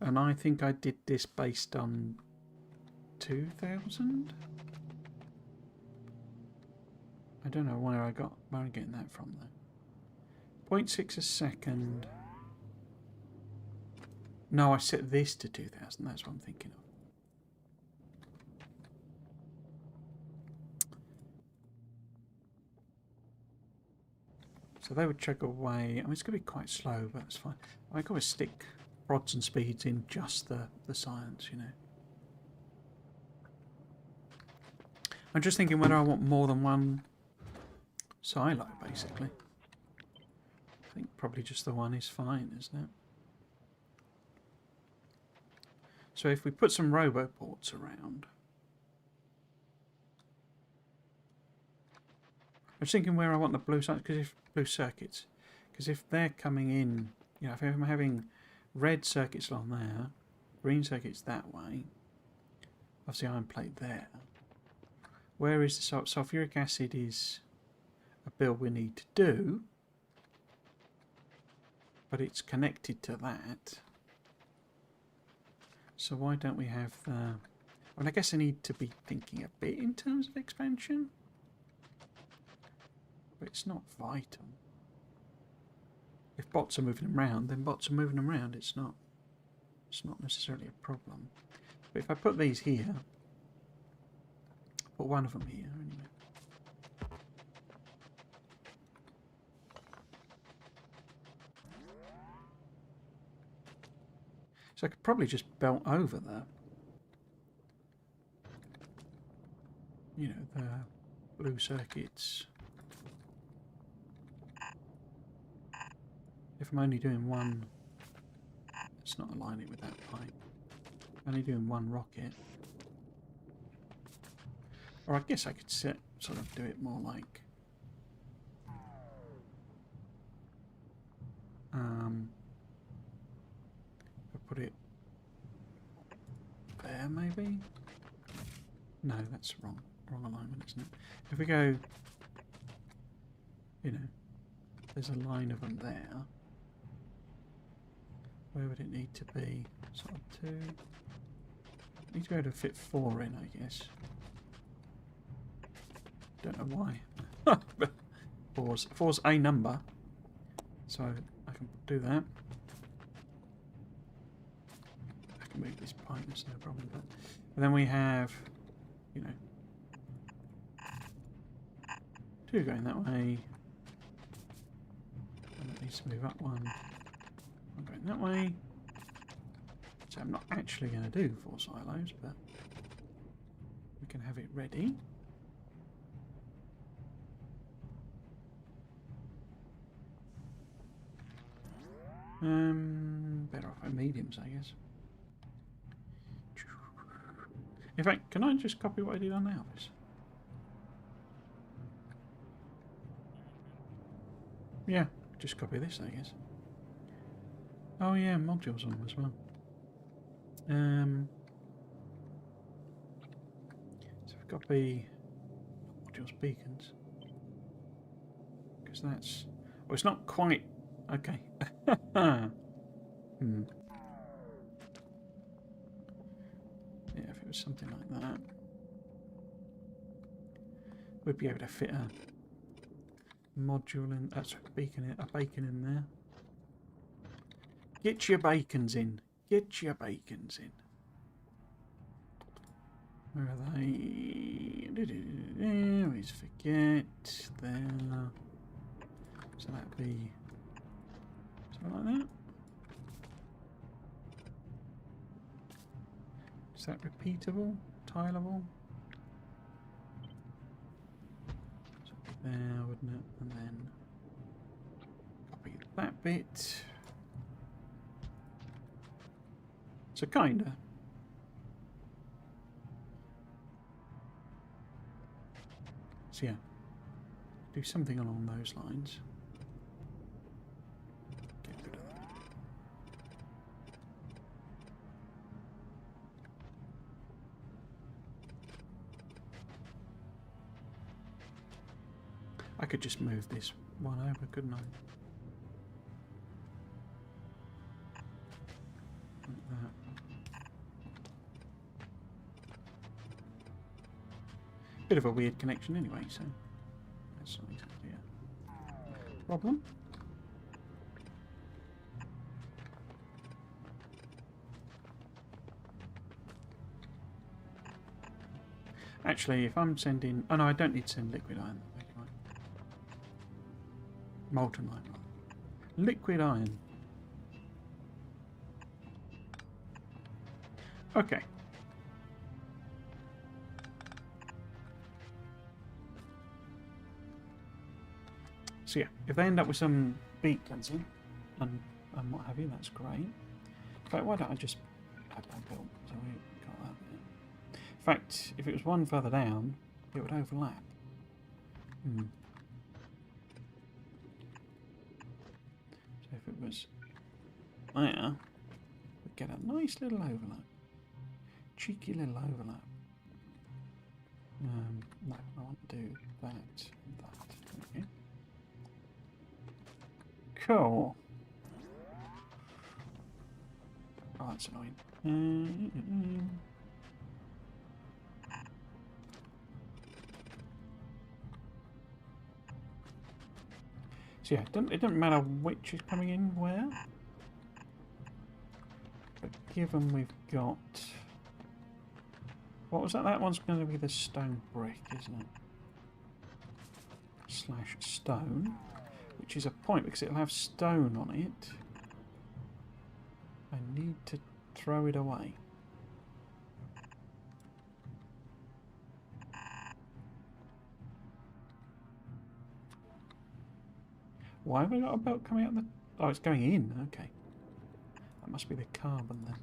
And I think I did this based on 2,000? I don't know where I'm getting that from though. 0.6 a second. No, I set this to 2,000, that's what I'm thinking of. So they would chug away. I mean, it's going to be quite slow, but that's fine. I've got to stick rods and speeds in just the science, you know. I'm just thinking whether I want more than one silo, basically. I think probably just the one is fine, isn't it? So if we put some roboports around... I'm just thinking where I want the blue circuits, because if they're coming in, you know, if I'm having red circuits along there, green circuits that way, obviously iron plate there. Where is the sulfuric acid is a build we need to do, but it's connected to that. So why don't we have the... Well, I guess I need to be thinking a bit in terms of expansion. But it's not vital. If bots are moving them around, then bots are moving them around. It's not necessarily a problem. But if I put these here, put one of them here anyway. So I could probably just belt over the, you know, the blue circuits. If I'm only doing one, it's not aligning with that pipe. I'm only doing one rocket. Or I guess I could sort of do it more like... I'll put it there maybe? No, that's wrong. Wrong alignment, isn't it? If we go you know, there's a line of them there. Where would it need to be? Sort of 2. Need to be able to fit 4 in, I guess. Don't know why. Four's a number, so I can do that. I can move this pipe, it's no problem. But then we have, you know, 2 going that way. And that needs to move up 1. I'm going that way. So I'm not actually going to do 4 silos, but we can have it ready. Better off at mediums, I guess. In fact, can I just copy what I did on the office? Yeah, just copy this, I guess. Oh yeah, modules on them as well. So if I copy modules beacons, because that's, well, it's not quite okay. Yeah, if it was something like that, we'd be able to fit a module in. That's a beacon in there. Get your bacons in. Get your bacons in. Where are they? Always forget. There. So that'd be something like that. Is that repeatable? Tileable? So it'd be there, wouldn't it? And then copy that bit. So kinda. So yeah, do something along those lines. Get rid of that. I could just move this one over, couldn't I? Like that. Bit of a weird connection anyway, so that's not exactly a problem. Actually, if I'm sending... Oh no, I don't need to send liquid iron. Molten iron. Liquid iron. Okay. So yeah, if they end up with some beak cleansing and what have you, that's great. In fact, why don't I just have that built? So we got that there. In fact, if it was one further down, it would overlap. So if it was there, we'd get a nice little overlap. Cheeky little overlap. No, I want to do that and that. Okay. Cool. Oh, that's annoying. So yeah, it doesn't matter which is coming in where. But given we've got... What was that? That one's going to be the stone brick, isn't it? Slash stone. Which is a point because it'll have stone on it. I need to throw it away. Why have I got a belt coming out the... Oh, it's going in. Okay. That must be the carbon then.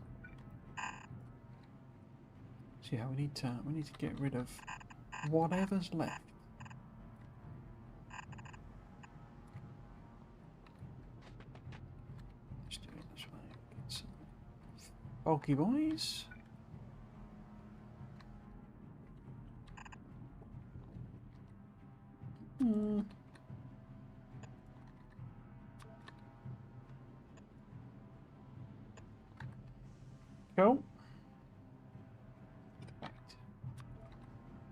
So yeah, we need to get rid of whatever's left. Let's do it this way. Get some bulky boys. Cool. Right.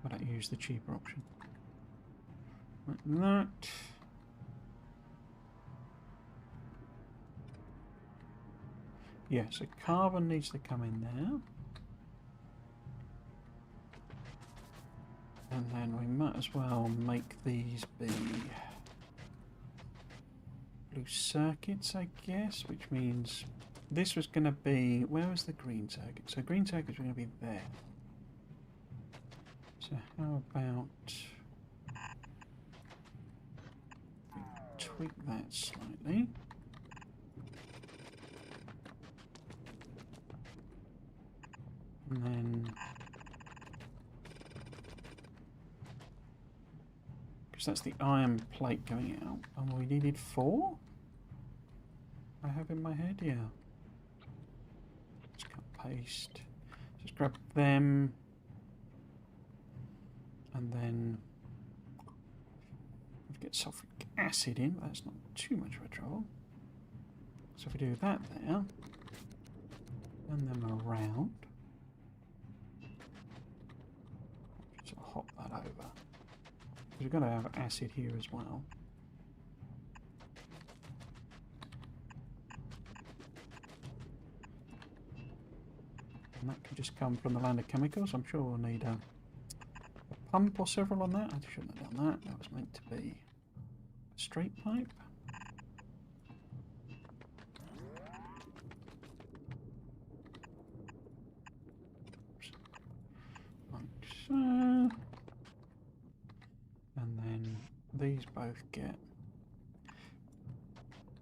Why don't you use the cheaper option? Like that. Yeah, so carbon needs to come in there. And then we might as well make these be blue circuits, I guess, which means this was going to be... Where was the green circuit? So green circuits were going to be there. So how about... tweak that slightly. And then... because that's the iron plate going out. And we needed 4? I have in my head, yeah. Let's cut paste. Just grab them. And then... get sulfuric acid in, but that's not too much of a trouble. So if we do that there, and then around, just hop that over. Because we've got to have acid here as well. And that can just come from the land of chemicals. I'm sure we'll need a pump or several on that. I shouldn't have done that. That was meant to be a straight pipe. Like so. And then these both get...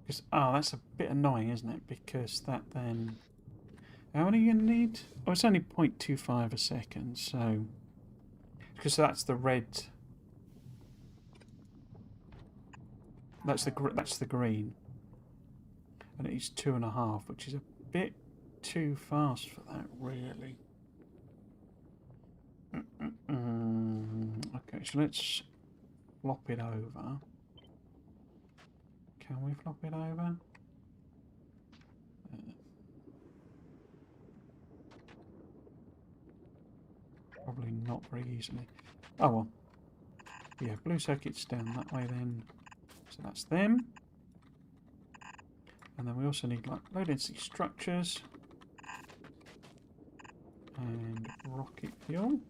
because, oh, that's a bit annoying, isn't it? Because that then... how many are you going to need? Oh, it's only 0.25 a second, so... because that's the red. That's the green, and it is 2.5, which is a bit too fast for that, really. Okay, so let's flop it over. Can we flop it over? Probably not very easily. Oh well. Yeah, blue circuits down that way then. So that's them. And then we also need like low density structures. And rocket fuel.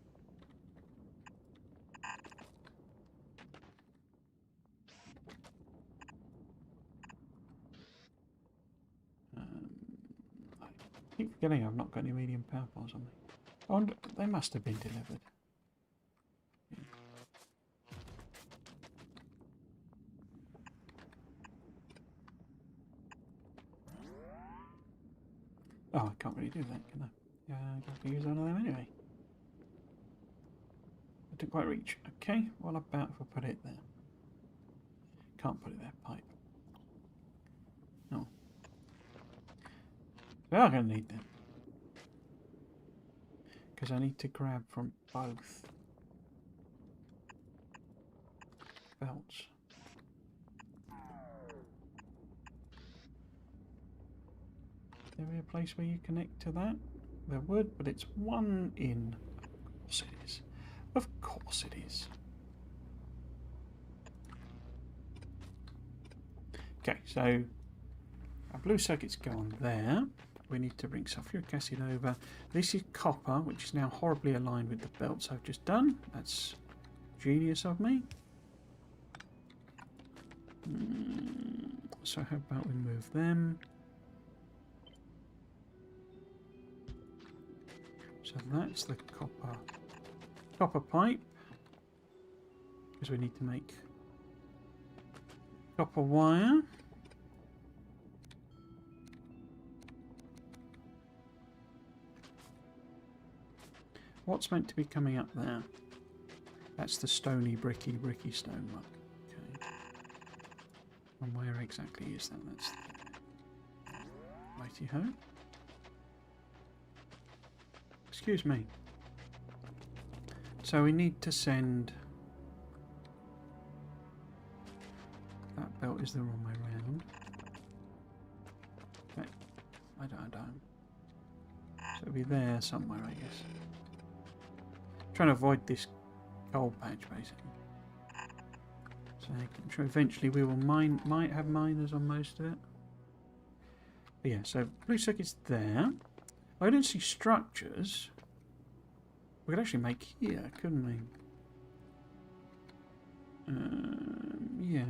I keep forgetting I've not got any medium power poles on me. Oh, they must have been delivered. Oh, I can't really do that, can I? Yeah, I have to use one of them anyway. I didn't quite reach. Okay, what about if I put it there? Can't put it there, pipe. No. We are going to need them. Because I need to grab from both belts. There be a place where you connect to that? There would, but it's one in. Of course it is. Of course it is. Okay, so our blue circuits go on there. We need to bring sulfuric acid over. This is copper, which is now horribly aligned with the belts I've just done. That's genius of me. So how about we move them? So that's the copper pipe, because we need to make copper wire. What's meant to be coming up there? That's the stony, bricky stone one. Okay. And where exactly is that? That's there. Righty-ho. Excuse me. So we need to send... that belt is the wrong way round. Okay. I don't. So it'll be there somewhere, I guess. Trying to avoid this coal patch, basically. So I'm sure eventually we will might have miners on most of it. But yeah, so blue circuit's there. I don't see structures. We could actually make here, couldn't we? Yeah.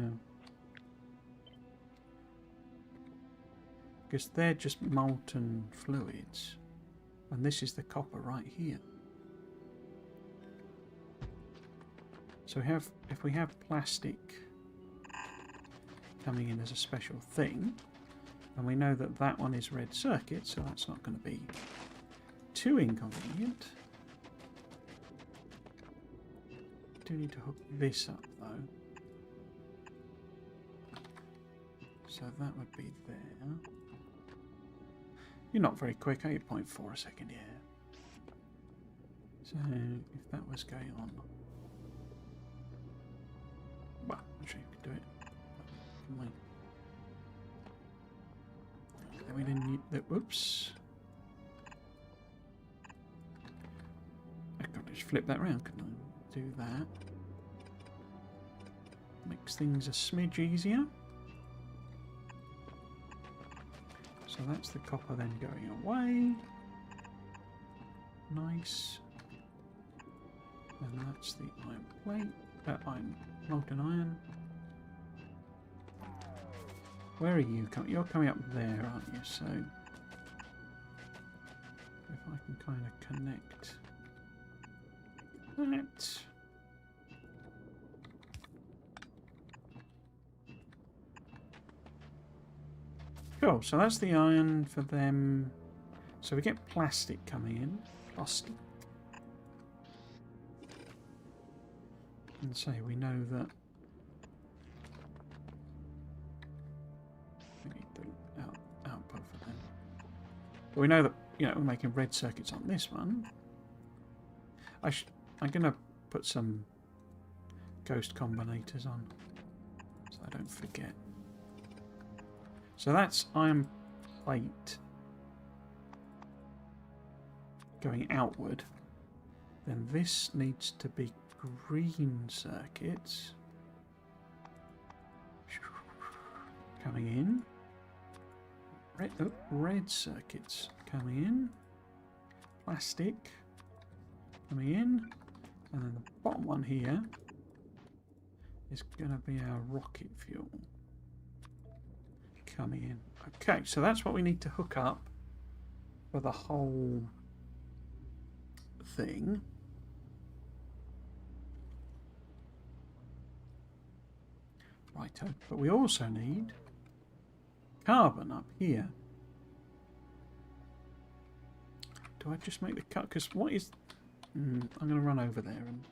Because they're just molten fluids. And this is the copper right here. So if we have plastic coming in as a special thing, and we know that that one is red circuit, so that's not going to be too inconvenient. Do need to hook this up though. So that would be there. You're not very quick, are you? 0.4 a second, yeah. So if that was going on, well, I'm sure you could do it. Can we? Then we didn't need the. Oops. I could just flip that around, couldn't I? Do that. Makes things a smidge easier. So that's the copper then going away. Nice. And that's the iron plate. Molten iron. Where are you coming? You're coming up there, aren't you? So if I can kind of connect that. Cool, so that's the iron for them. So we get plastic coming in. Plastic. And say we know that we need the output for them. But we know that, you know, we're making red circuits on this one. I'm going to put some ghost combinators on so I don't forget. So that's iron plate going outward. Then this needs to be green circuits coming in. Red circuits coming in. Plastic coming in. And then the bottom one here is going to be our rocket fuel coming in. Okay, so that's what we need to hook up for the whole thing. Righto, but we also need carbon up here. Do I just make the cut? Because what is... I'm going to run over there and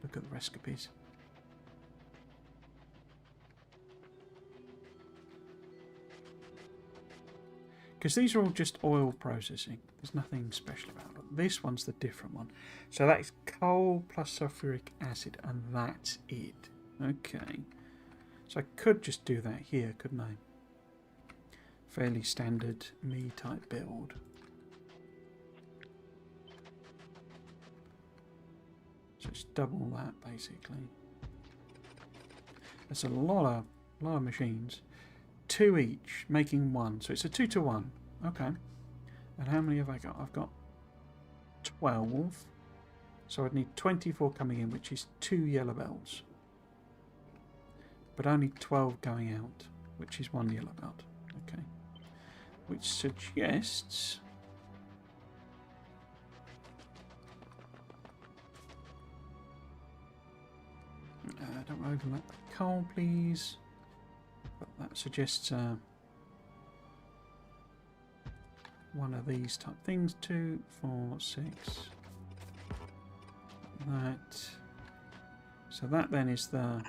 look at the recipes. Because these are all just oil processing. There's nothing special about it. This one's the different one. So that is coal plus sulfuric acid, and that's it. Okay. So I could just do that here, couldn't I? Fairly standard me type build. So it's double that basically. That's a lot of machines. 2 each, making 1. So it's a 2 to 1. Okay. And how many have I got? I've got 12. So I'd need 24 coming in, which is 2 yellow belts. But only 12 going out, which is 1 yellow belt. Okay. Which suggests... don't overlap the coal, please. But that suggests one of these type things. 2, 4, 6. That. So that then is the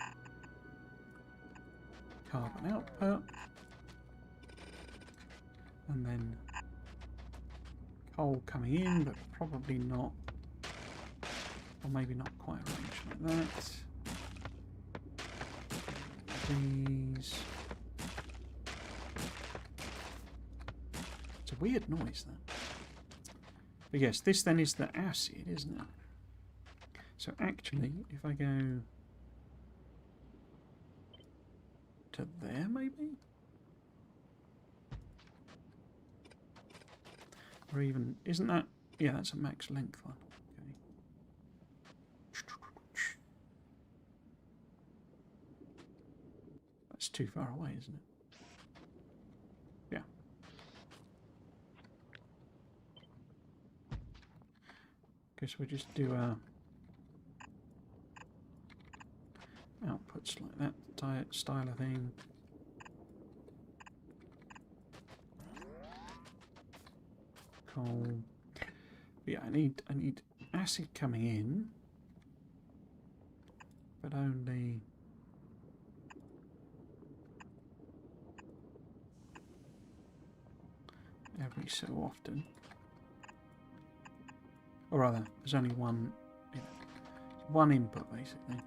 carbon output. And then coal coming in, but probably not. Or maybe not quite arranged like that. These. It's a weird noise, that. But yes, this then is the acid, isn't it? So actually, if I go to there, maybe? Or even, isn't that, yeah, that's a max length one. Okay. That's too far away, isn't it? Yeah. Guess we'll just do outputs like that style of thing. Coal. But yeah, I need acid coming in, but only every so often. Or rather, there's only one, you know, one input basically.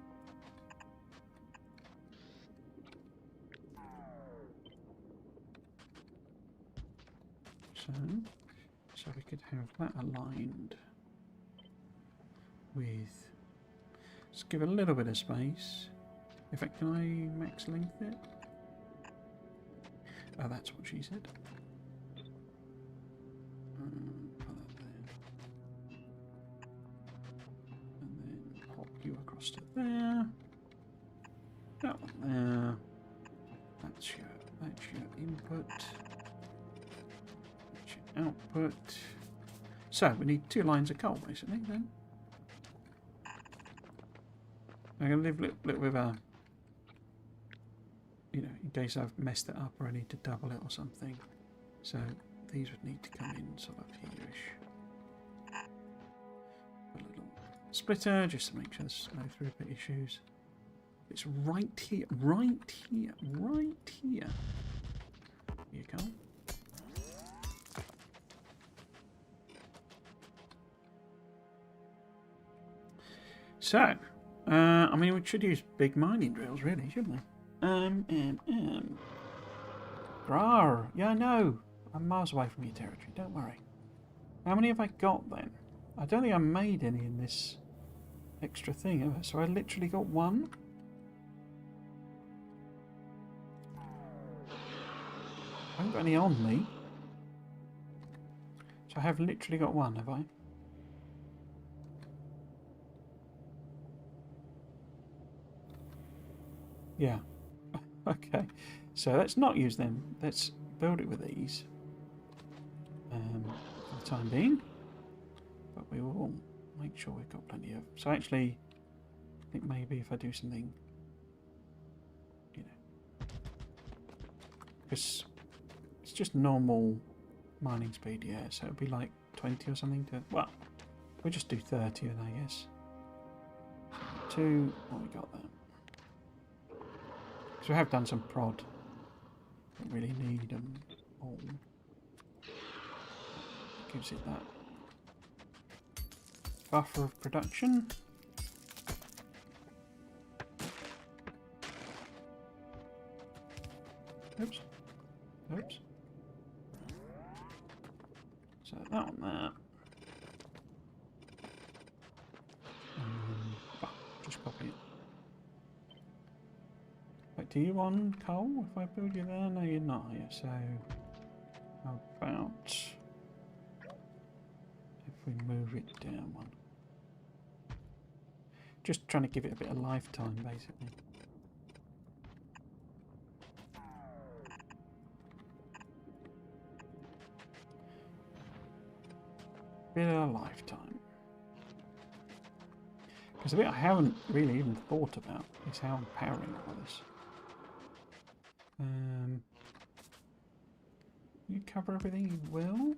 So we could have that aligned with. Let's give it a little bit of space. In fact, can I max length it? Oh, that's what she said. Put that there. And then pop you across to there. That one there. That's your input. That's your output. So we need 2 lines of coal basically then. I'm going to leave a little with a, you know, in case I've messed it up or I need to double it or something. So these would need to come in sort of here-ish. A little splitter just to make sure there's no throughput issues. It's right here, right here, right here. Here you go. So, I mean, we should use big mining drills, really, shouldn't we? Grar. Yeah, I know. I'm miles away from your territory, don't worry. How many have I got then? I don't think I made any in this extra thing, have I? So I literally got 1? I haven't got any on me. So I have literally got 1, have I? Yeah. Okay. So let's not use them. Let's build it with these. For the time being. But we will make sure we've got plenty of... So actually, I think maybe if I do something... You know... Because it's just normal mining speed, yeah. So it'll be like 20 or something to... Well, we'll just do 30 then, I guess. 2... What we got there? Because we have done some prod. Don't really need them all. Gives it that buffer of production. Oops. Oops. So that one there. Just copy it. Wait, do you want coal if I build you there? No, you're not here. So how about if we move it down one? Just trying to give it a bit of lifetime, basically. Bit of a lifetime. Because the bit I haven't really even thought about is how I'm powering all this. You cover everything you will.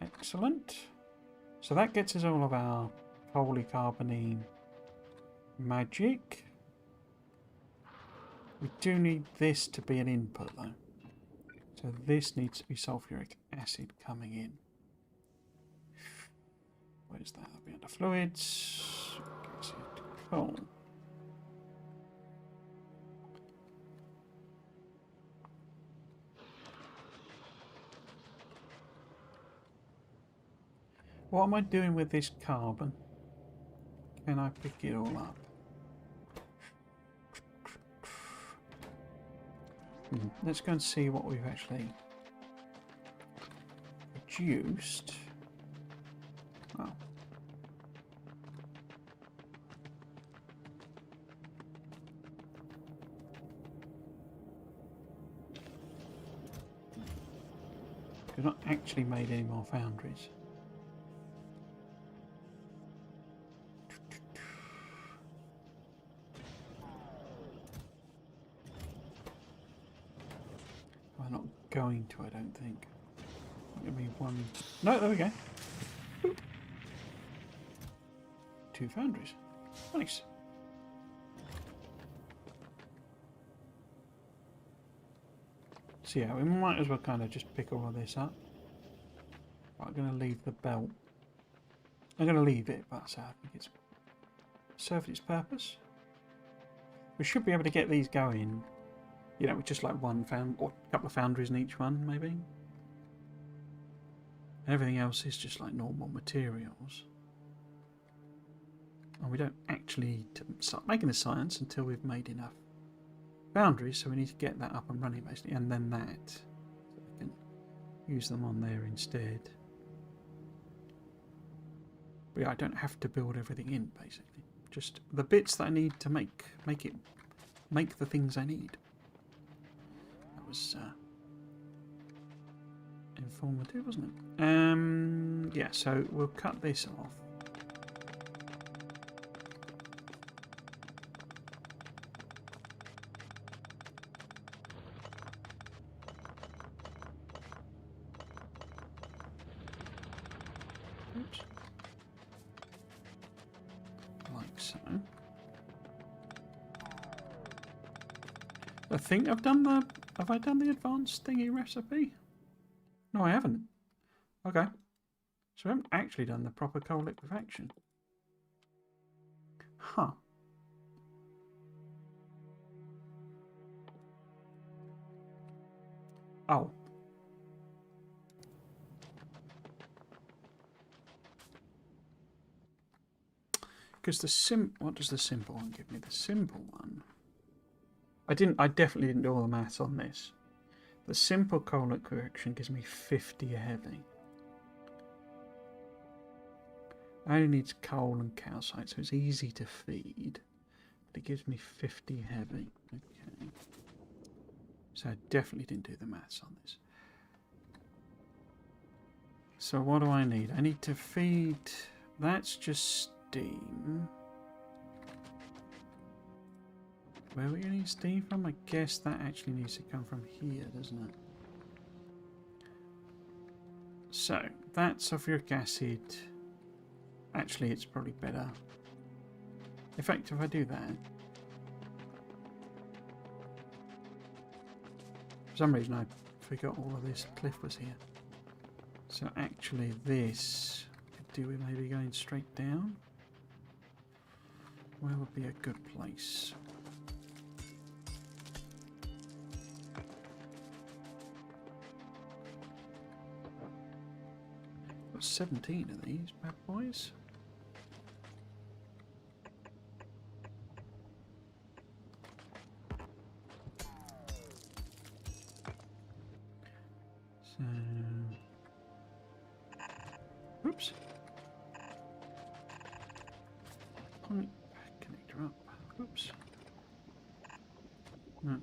Excellent. So that gets us all of our polycarbonate magic. We do need this to be an input though. So this needs to be sulfuric acid coming in. Where's that? That'll be under fluids. Cool. What am I doing with this carbon? Can I pick it all up? Let's go and see what we've actually produced. Oh. We've not actually made any more foundries. We're not going to, I don't think. Give me one. No, there we go. Boop. 2 foundries. Nice. So yeah, we might as well kind of just pick all of this up. I'm going to leave the belt. I'm going to leave it, but I think it's served its purpose. We should be able to get these going, you know, with just like one or a couple of foundries in each one, maybe. Everything else is just like normal materials. And we don't actually need to start making the science until we've made enough foundries, so we need to get that up and running basically, and then that, so we can use them on there instead. But yeah, I don't have to build everything in basically, just the bits that I need to make the things I need. That was informative, wasn't it? Yeah, so we'll cut this off. Oops. Like so. I think I've done the... Have I done the advanced thingy recipe? No, I haven't. Okay. So we haven't actually done the proper coal liquefaction. Huh. Oh. Because the what does the simple one give me? The simple one. I definitely didn't do all the maths on this. The simple coal liquefaction gives me 50 heavy. It only needs coal and calcite, so it's easy to feed. But it gives me 50 heavy. Okay. So I definitely didn't do the maths on this. So what do I need? I need to feed... That's just steam. Where are we getting steam from? I guess that actually needs to come from here, doesn't it? So, that's sulfuric acid. Actually, it's probably better. In fact, if I do that... For some reason, I forgot all of this cliff was here. So actually, this... Could do with maybe going straight down. Where would be a good place? Got 17 of these bad boys. So, oops. Point connector up. Oops. Right.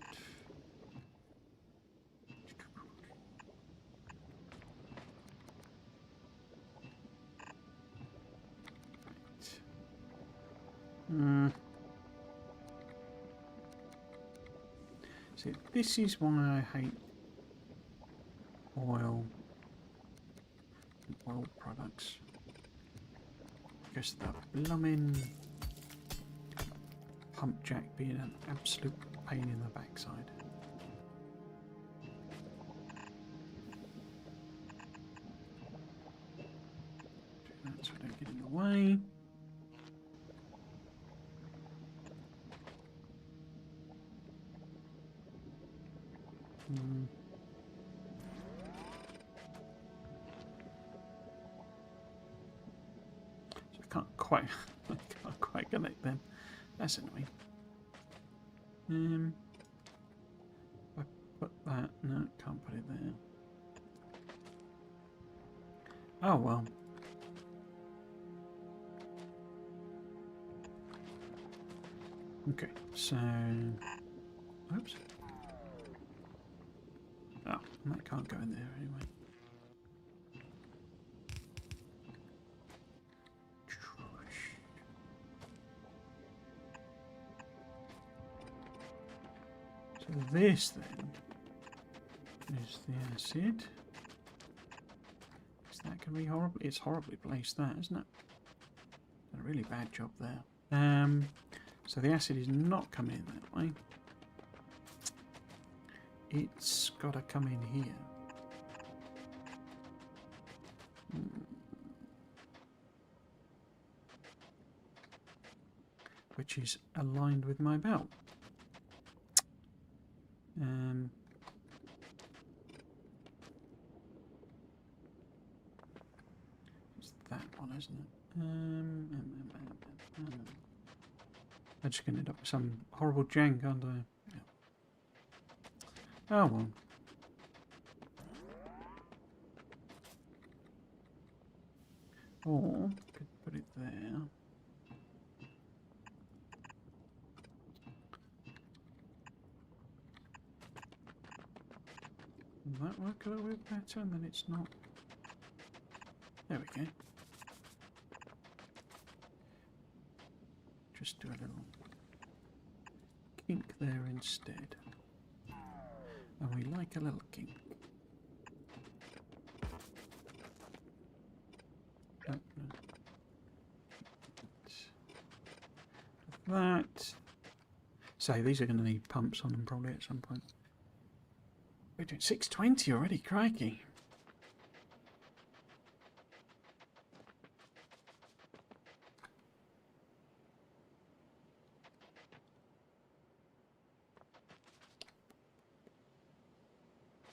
See, this is why I hate oil products. Because the blooming pump jack being an absolute pain in the backside. Do that so I don't get in the way. can't quite, I can't quite connect them. That's annoying. I put that. No, can't put it there. Oh well. Okay, so oops. Oh, that can't go in there anyway. So this then is the acid. Is that going to be horrible? It's horribly placed, that, isn't it? Done a really bad job there. So the acid is not coming in that way. It's got to come in here. Which is aligned with my belt. It's that one, isn't it? I'm just going to end up with some horrible jank, aren't I? Yeah. Oh well. Or could put it there. Will that work a little bit better? And then it's not. There we go. Just do a little kink there instead. And we like a little kink. Oh, no. That. So these are going to need pumps on them probably at some point. We're doing 620 already, crikey.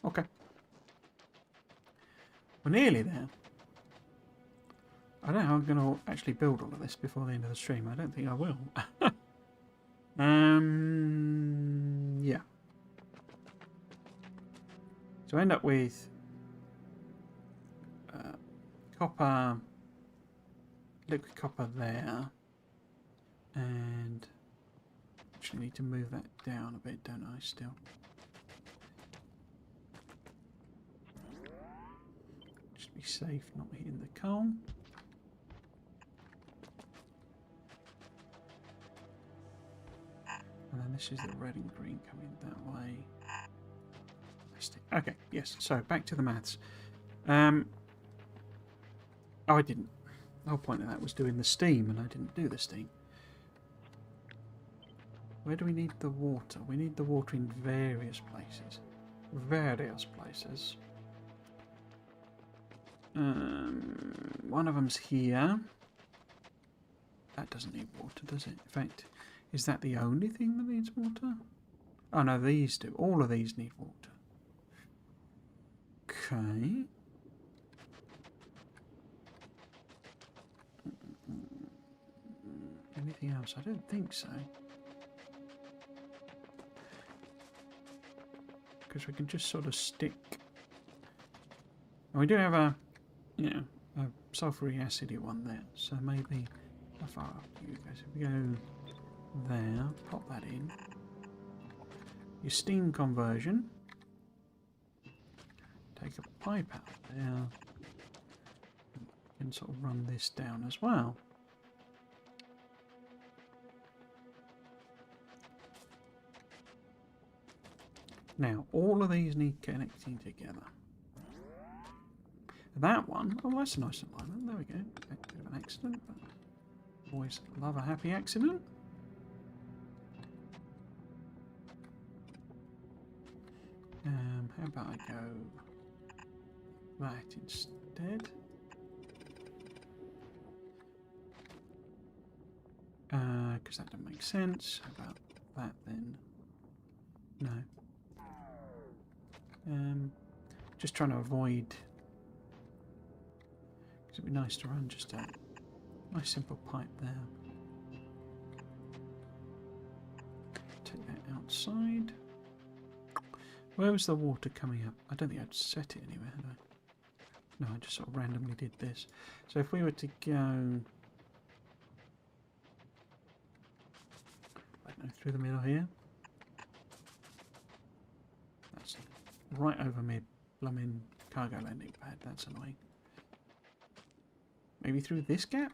Okay. We're nearly there. I don't know how I'm going to actually build all of this before the end of the stream. I don't think I will. Yeah. So I end up with copper, liquid copper there, and actually need to move that down a bit, don't I, still? Just be safe, not hitting the coal. And then this is the red and green coming that way. Okay, yes, so back to the maths. Oh, I didn't. The whole point of that was doing the steam, and I didn't do the steam. Where do we need the water? We need the water in various places. Various places. One of them's here. That doesn't need water, does it? In fact, is that the only thing that needs water? Oh no, these do. All of these need water. Okay. Anything else? I don't think so. Because we can just sort of stick. And we do have a, you know, a sulfuric acidy one there. So maybe how far up do you go? So if we go there, pop that in. Your steam conversion. Take a pipe out there. And sort of run this down as well. Now, all of these need connecting together. That one, oh, that's a nice alignment. There we go. A bit of an accident, but always love a happy accident. How about I go that instead? Because that doesn't make sense. How about that then? No. Just trying to avoid. Because it'd be nice to run just a Nice simple pipe there. Take that outside. Where was the water coming up? I don't think I'd set it anywhere, had I? No, I just sort of randomly did this. So if we were to go, I don't know, through the middle here. That's right over my blooming cargo landing pad. That's annoying. Maybe through this gap?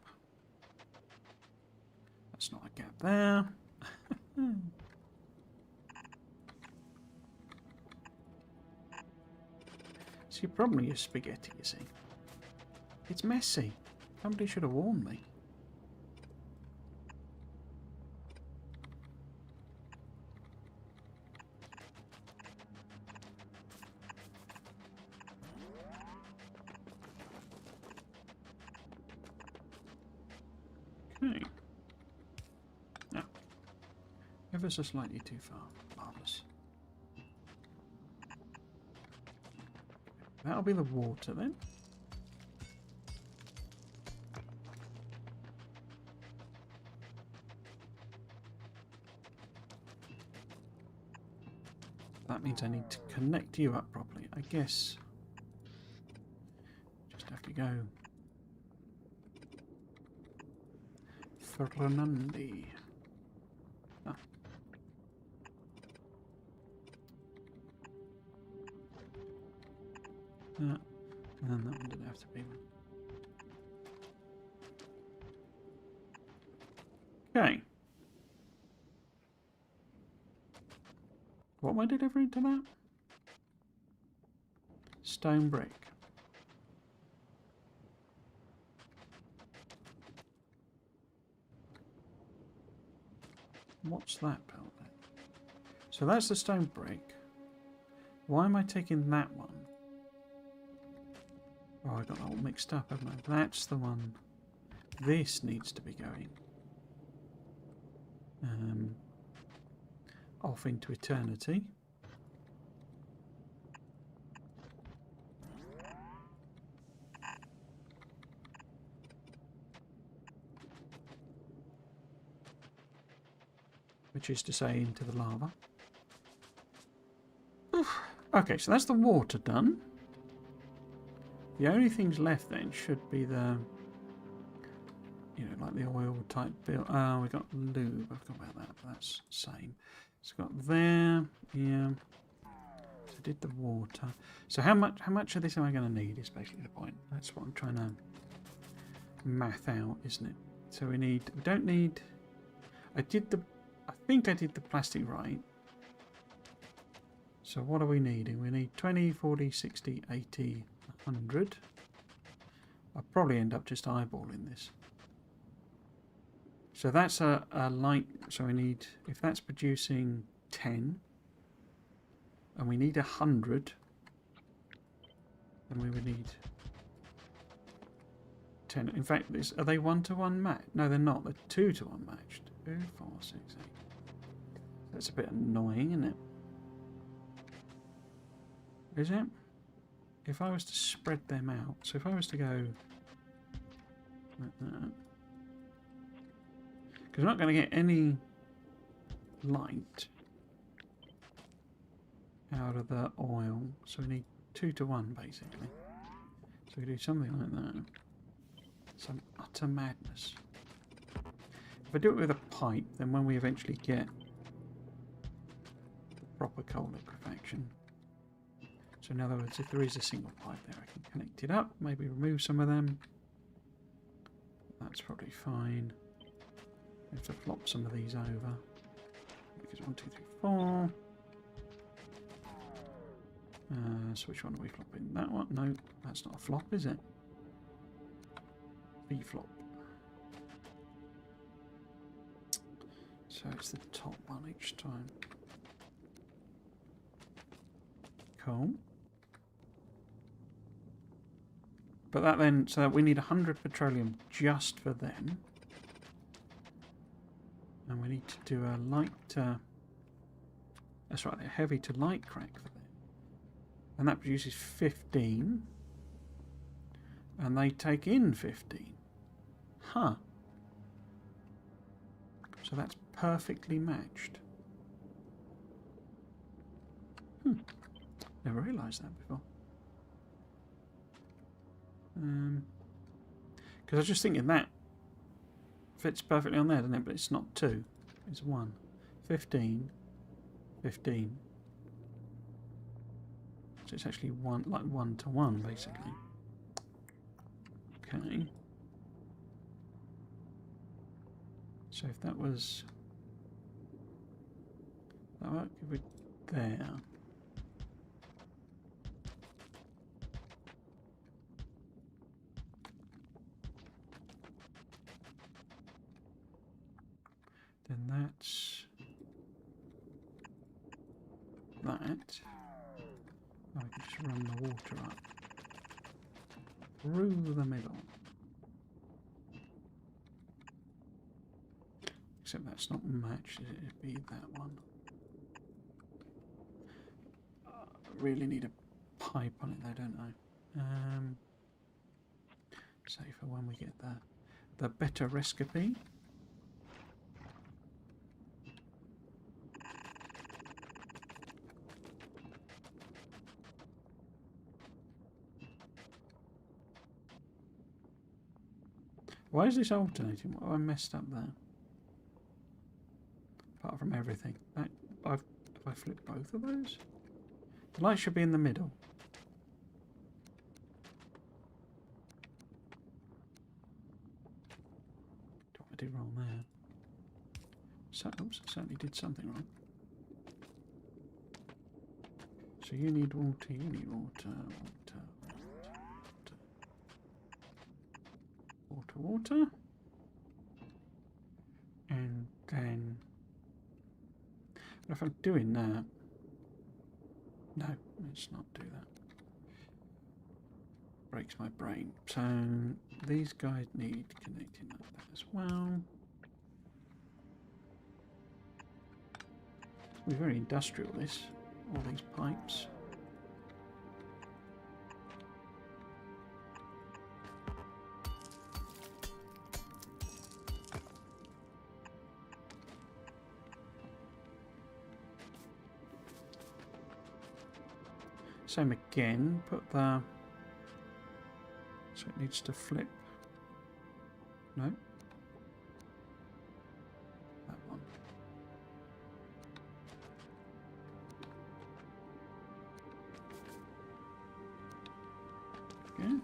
That's not a gap there. See, your problem is spaghetti, you see. It's messy. Somebody should have warned me. Okay. Now, ever so slightly too far. Marvellous. That'll be the water then. That means I need to connect you up properly. I guess just have to go Fernandi. Ah. And then that one didn't have to be one. Okay. What am I delivering to that? Stone brick. What's that built then? So that's the stone brick. Why am I taking that one? Oh, I got that all mixed up, haven't I? That's the one. This needs to be going. Off into eternity. Which is to say into the lava. Oof. Okay, so that's the water done. The only things left then should be the, you know, like the oil type build. Oh, we got lube. I forgot about that, but that's the same. It's got there, yeah. So I did the water. So how much of this am I going to need is basically the point. That's what I'm trying to math out, isn't it? So we don't need, I think I did the plastic right. So what are we needing? We need 20, 40, 60, 80, 100. I'll probably end up just eyeballing this. So that's a light, so we need, if that's producing 10, and we need 100, then we would need 10. In fact, are they 1-to-1 matched? No, they're not. They're 2-to-1 matched. 2, 4, 6, 8. That's a bit annoying, isn't it? Is it? If I was to spread them out, so if I was to go like that, because we're not going to get any light out of the oil, so we need 2-to-1 basically. So we do something like that. Some utter madness. If I do it with a pipe, then when we eventually get proper coal liquefaction. So in other words, if there is a single pipe there, I can connect it up, maybe remove some of them. That's probably fine. I have to flop some of these over. Because 1, 2, 3, 4. So which one are we flopping? That one? No, that's not a flop, is it? B flop. So it's the top one each time. Cool. But that then, so that we need 100 petroleum just for them. And we need to do a light, that's right, a heavy to light crack for them. And that produces 15. And they take in 15. Huh. So that's perfectly matched. Never realised that before. Because I was just thinking that fits perfectly on there, doesn't it? But it's not 2. It's 1. 15. 15. So it's actually one, like 1 to 1, basically. Okay. So if that was that work, if we there. Then that's that. I can just run the water up through the middle. Except that's not matched, it'd be that one. I really need a pipe on it though, don't I? Say for when we get the better recipe. Why is this alternating? What have I messed up there? Apart from everything. Have I flipped both of those? The light should be in the middle. What I did wrong there. So, oops, I certainly did something wrong. So you need water, you need water, water. And then, if I'm doing that, no, let's not do that. Breaks my brain. So these guys need connecting like that as well. It's very industrial, this, all these pipes. Same again, put the, so it needs to flip. No. That one. Okay.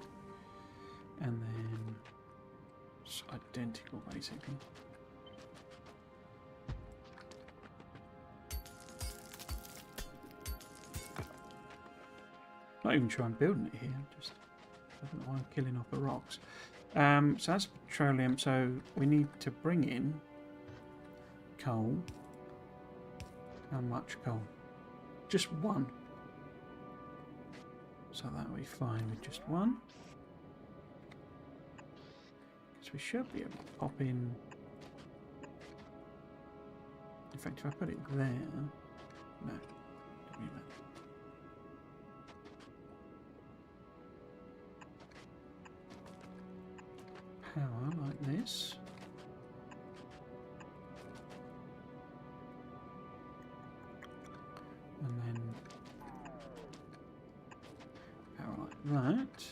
And then it's identical basically. Not even sure I'm building it here, just I don't know why I'm killing off the rocks. So that's petroleum, so we need to bring in coal. How much coal? Just 1. So that'll be fine with just 1. So we should be able to pop in. In fact, if I put it there, no, don't need that. Power like this. And then power like that.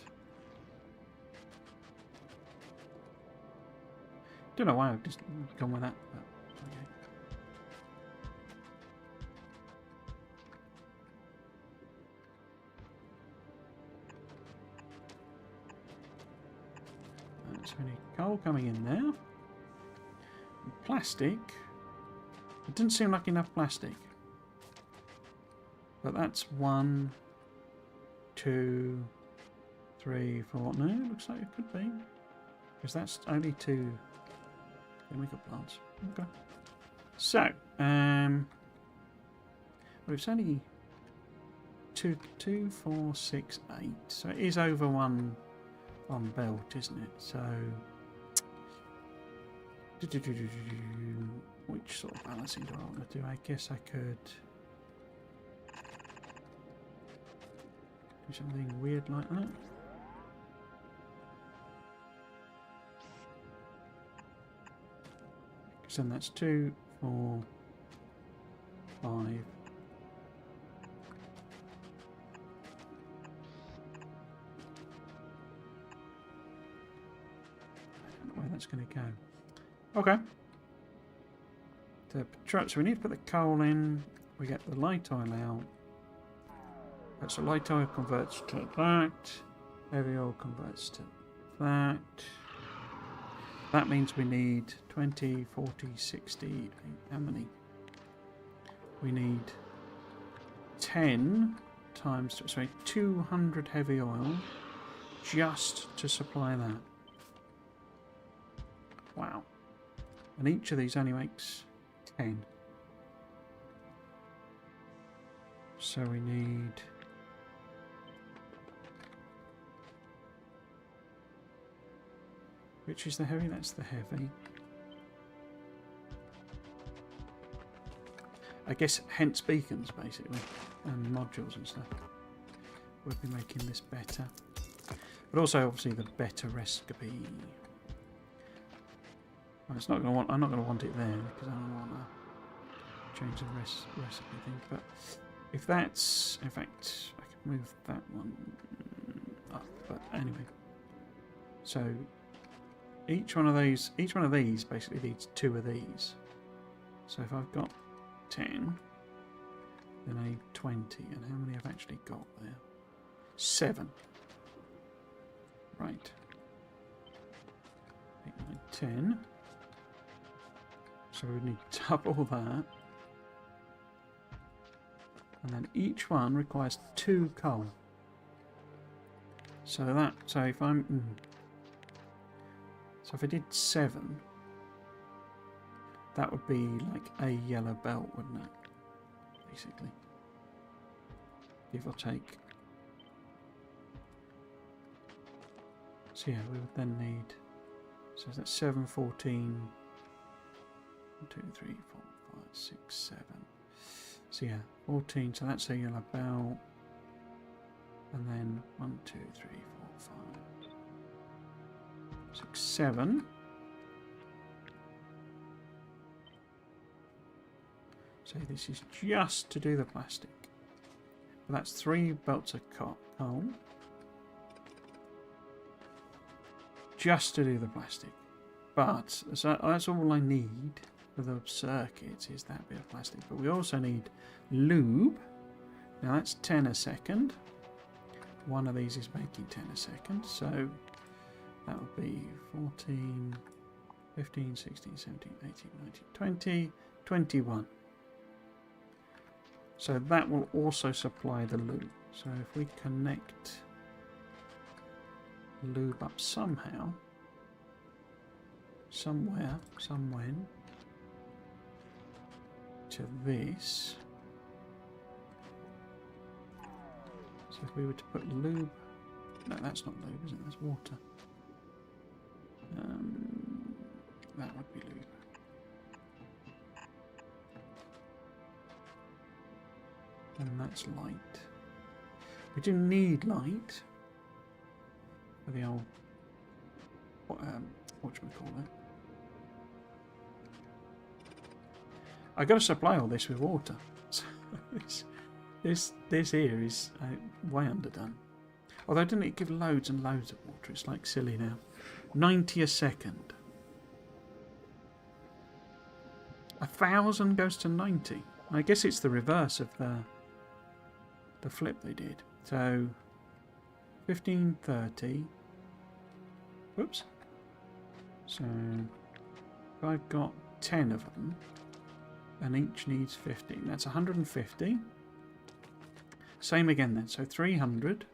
Don't know why I've just gone with that, but okay. So we need coal coming in there. And plastic. It didn't seem like enough plastic. But that's 1, 2, 3, 4. No, it looks like it could be. Because that's only 2 chemical plants. Okay. So, well, it's only 2, 4, 6, 8. So it is over one belt, isn't it? So which sort of balancing do I want to do? I guess I could do something weird like that. So then that's 2, 4, 5. I don't know where that's going to go. Okay. So we need to put the coal in. We get the light oil out. So light oil converts to that. Heavy oil converts to that. That means we need 20, 40, 60. How many? We need 10 times, sorry, 200 heavy oil just to supply that. Wow. And each of these only makes 10. So we need... Which is the heavy? That's the heavy. I guess hence beacons, basically, and modules and stuff. We'll be making this better. But also, obviously, the better recipe. Well, it's not going to want. I'm not going to want it there because I don't want to change the recipe thing. But if that's, in fact, I can move that one up. But anyway, so each one of these basically needs 2 of these. So if I've got 10, then I need 20, and how many I've actually got there? 7. Right. 8, 9, 10. So we need double that. And then each one requires 2 coal. So if I'm... So if I did 7, that would be like a yellow belt, wouldn't it? Basically. Give or take. So yeah, we would then need... So that's 7, 14... 1, 2, 3, 4, 5, 6, 7. So yeah, 14, so that's a yellow belt. And then 1, 2, 3, 4, 5, 6, 7. So this is just to do the plastic. But that's 3 belts of coal. Just to do the plastic. But so that's all I need for the circuits is that bit of plastic. But we also need lube. Now that's 10 a second. One of these is making 10 a second. So that would be 14, 15, 16, 17, 18, 19, 20, 21. So that will also supply the lube. So if we connect lube up somehow, somewhere, somewhen, to this. So if we were to put lube, no, that's not lube, is it? That's water. That would be lube. And that's light. We do need light for the old whatchamacallit. I got to supply all this with water. So this here is way underdone. Although didn't it give loads and loads of water? It's like silly now. 90 a second. 1,000 goes to 90. I guess it's the reverse of the flip they did. So 15, 30. Whoops. So if I've got 10 of them, and each needs 15. That's 150. Same again then. So 300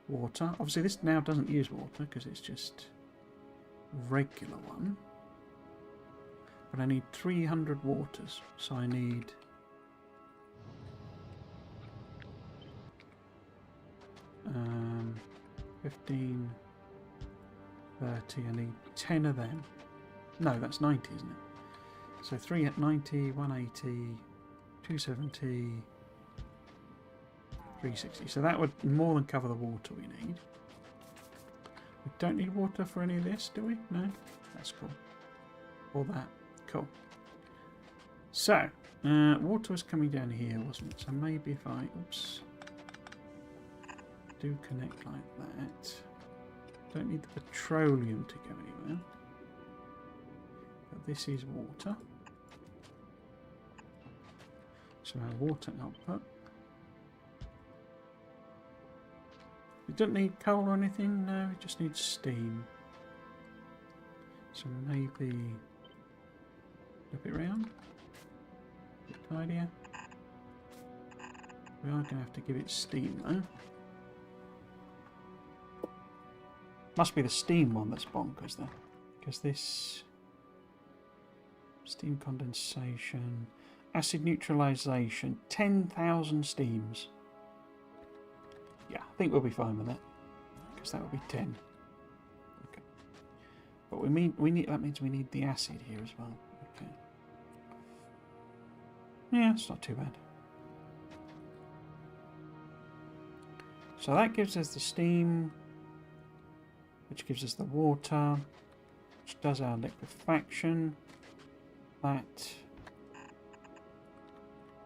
water. Obviously this now doesn't use water because it's just regular one. But I need 300 waters. So I need 15, 30. I need 10 of them. No, that's 90, isn't it? So 3 at 90, 180, 270, 360. So that would more than cover the water we need. We don't need water for any of this, do we? No? That's cool. Or that. cool. So, water was coming down here, wasn't it? So maybe if I, oops, do connect like that. Don't need the petroleum to go anywhere. But this is water. So our water output. We don't need coal or anything, no, we just need steam. So maybe flip it round. A bit tidier. We are going to have to give it steam though. Must be the steam one that's bonkers then. Because this steam condensation, acid neutralization, 10,000 steams. Yeah, I think we'll be fine with that. Because that will be 10. Okay. But that means we need the acid here as well. Okay. Yeah, it's not too bad. So that gives us the steam, which gives us the water, which does our liquefaction. That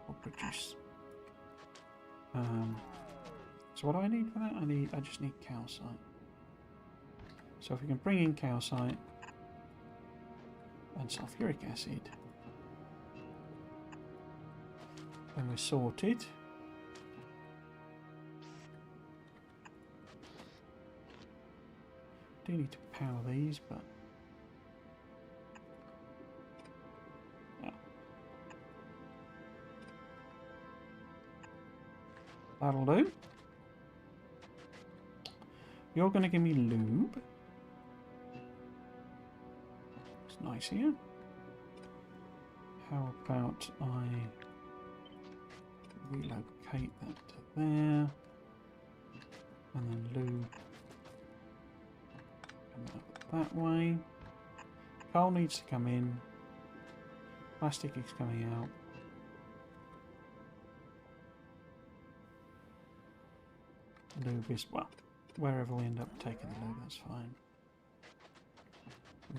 will produce. So what do I need for that? I just need calcite. So if we can bring in calcite and sulfuric acid, then we're sorted. Do need to power these, but yeah. That'll do. You're going to give me lube. It's nice here. How about I relocate that to there, and then lube come out that way. Coal needs to come in. Plastic is coming out. Lube is, well, wherever we end up taking the lube, that's fine.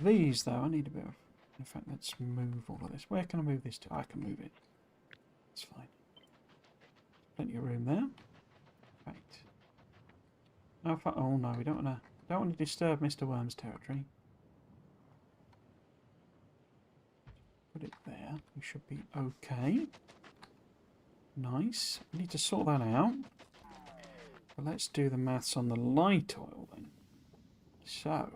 These, though, I need a bit of... In fact, let's move all of this. Where can I move this to? I can move it. It's fine. Plenty of room there. Right. How far? Oh no, we don't want to disturb Mr. Worm's territory. Put it there. We should be okay. Nice. We need to sort that out. But let's do the maths on the light oil then. So,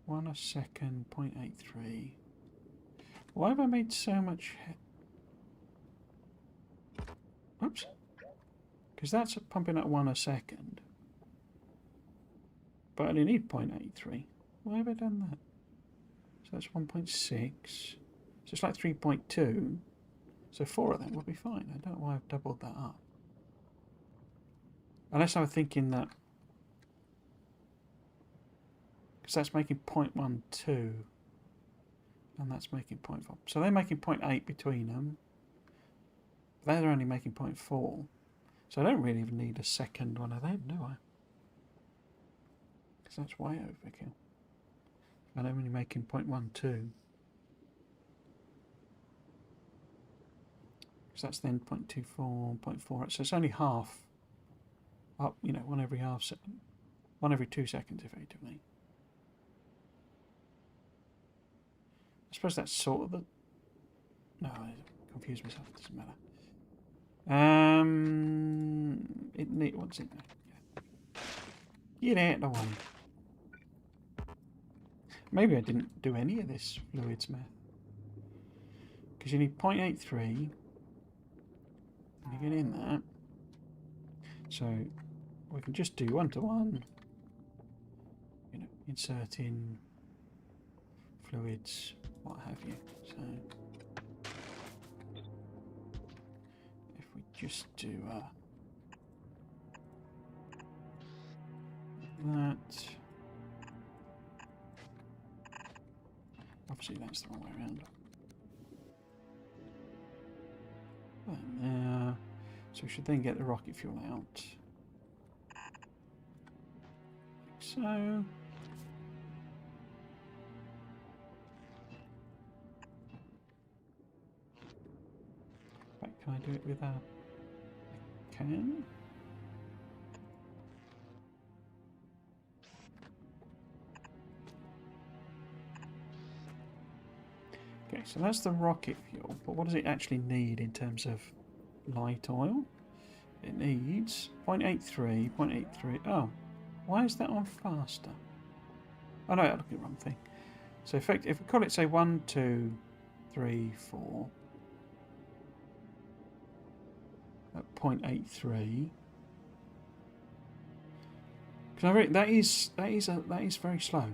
1 a second, 0.83. Why have I made so much? Oops. Because that's pumping at 1 a second. But I only need 0.83. Why have I done that? So that's 1.6. So it's like 3.2. So 4 of them will be fine. I don't know why I've doubled that up. Unless I was thinking that... Because that's making 0.12. And that's making 0.4. So they're making 0.8 between them. They're only making 0.4. So I don't really even need a second one of them, do I? Because that's way overkill. And I'm only making 0.12. So that's then 0.24, 0.4. So it's only half. Up, you know, one every half second. 1 every 2 seconds, effectively. I suppose that's sort of the... No, I confused myself. It doesn't matter. What's it? Yeah. Get out the way. Maybe I didn't do any of this fluids math. Because you need 0.83. And you get in that. So we can just do 1-to-1. You know, insert in fluids, what have you. So if we just do that. Obviously that's the wrong way around. And there. So we should then get the rocket fuel out. Like so. Can I do it with a... I can? Okay, so that's the rocket fuel, but what does it actually need in terms of light oil? It needs 0.83, 0.83. Oh, why is that on faster? Oh no, I look at the wrong thing. So if we call it, say, 1, 2, 3, 4 at 0.83. Because that is very slow.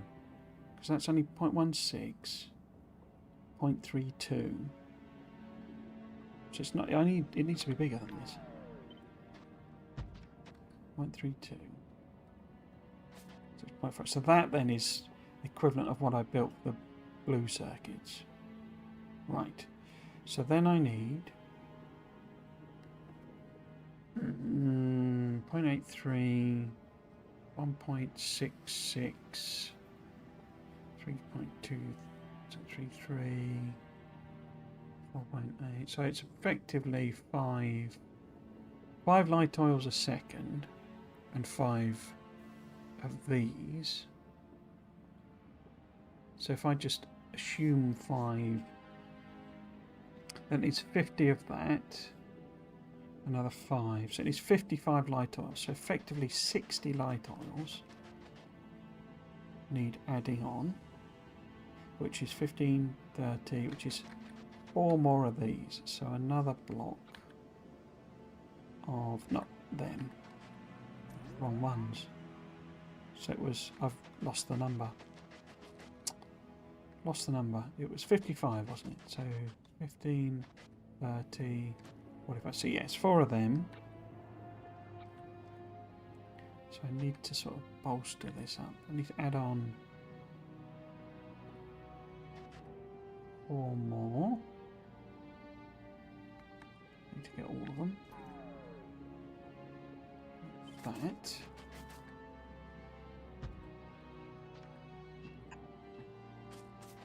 Because that's only 0.16, 0.32. So it's not. It needs to be bigger than this. 0.32. So, 0.5. So that then is equivalent of what I built the blue circuits. Right. So then I need 0.83, 1.66, 3.2, 33, 4.8. So it's effectively 5 light oils a second, and 5 of these. So if I just assume 5, then it's 50 of that, another 5. So it's 55 light oils. So effectively 60 light oils need adding on, which is 15, 30, which is 4 more of these. So another block of, not them, wrong ones. So it was, I've lost the number. It was 55, wasn't it? So 15, 30, 45. So yes, 4 of them. So I need to sort of bolster this up. I need to add on 4 more. Need to get all of them. That.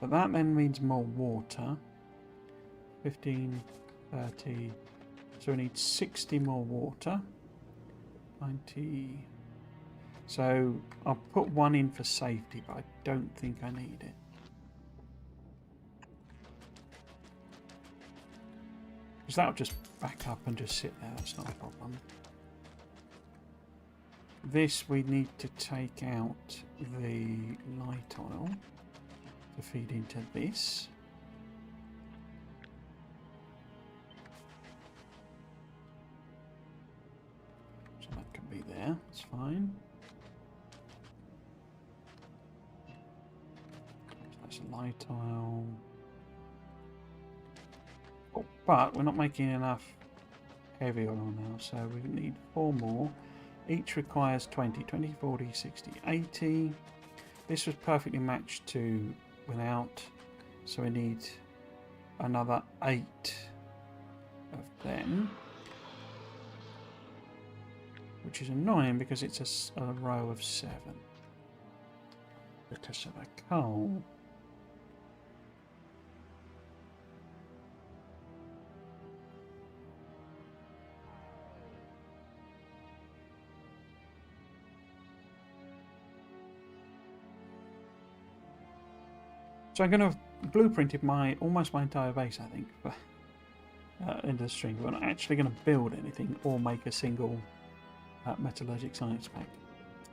But that then means more water. 15, 30. So we need 60 more water. 90. So I'll put 1 in for safety, but I don't think I need it. Because that'll just back up and just sit there. That's not a problem. This we need to take out the light oil to feed into this. So that can be there, that's fine. So that's a light oil. Oh, but we're not making enough heavy oil now, so we need 4 more. Each requires 20, 40, 60, 80. This was perfectly matched to without, so we need another 8 of them, which is annoying because it's a row of 7 because of the coal. So I'm going to have blueprinted almost my entire base, I think, into the string. We're not actually going to build anything or make a single Metallurgic science pack,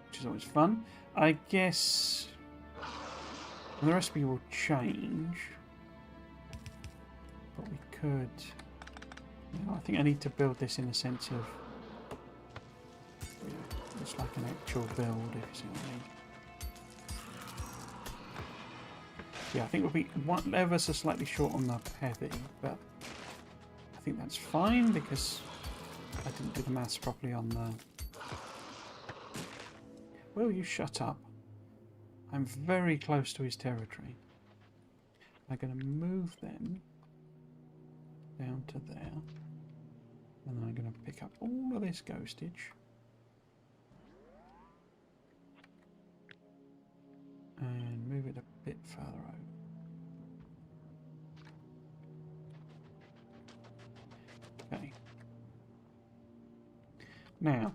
which is always fun. I guess the recipe will change, but we could... I think I need to build this in the sense of it's like an actual build, if you see what I mean. Yeah, I think we'll be ever so slightly short on the heavy, but I think that's fine because I didn't do the maths properly on the... Will you shut up? I'm very close to his territory. I'm going to move them down to there, and then I'm going to pick up all of this ghostage and move it a bit further over. Okay. Now.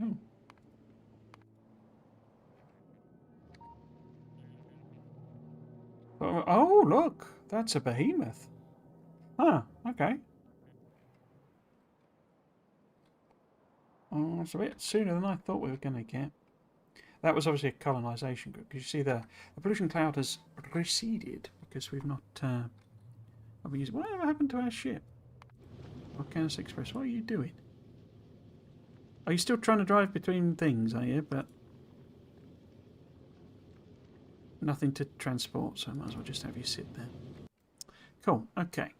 Oh. Oh, look! That's a behemoth. Ah, okay. Oh, it's a bit sooner than I thought we were going to get. That was obviously a colonisation group. Because you see the pollution cloud has receded because we've not... whatever happened to our ship? Vulcanus Express, what are you doing? Are you still trying to drive between things, are you? But nothing to transport, so I might as well just have you sit there. Cool, okay.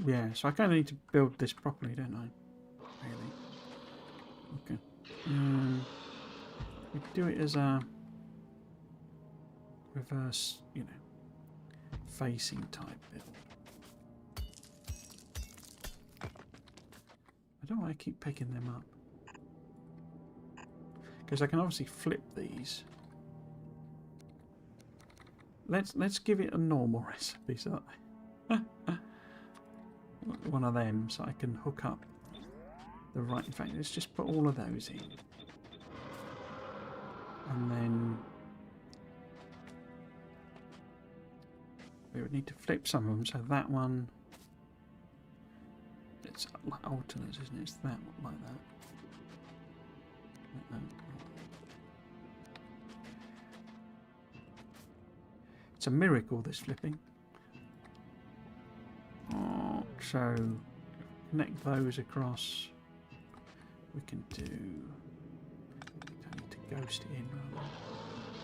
Yeah, so I kind of need to build this properly, don't I? Really? Okay. We do it as a reverse, you know, facing type build. I don't want to keep picking them up. Because I can obviously flip these. Let's give it a normal recipe so that one of them so I can hook up the right. In fact, let's just put all of those in, and then we would need to flip some of them. So that one, it's like alternates, isn't it? It's that like that. Like that. It's a miracle, this flipping. Oh, so connect those across. We can do. We don't need to ghost it in.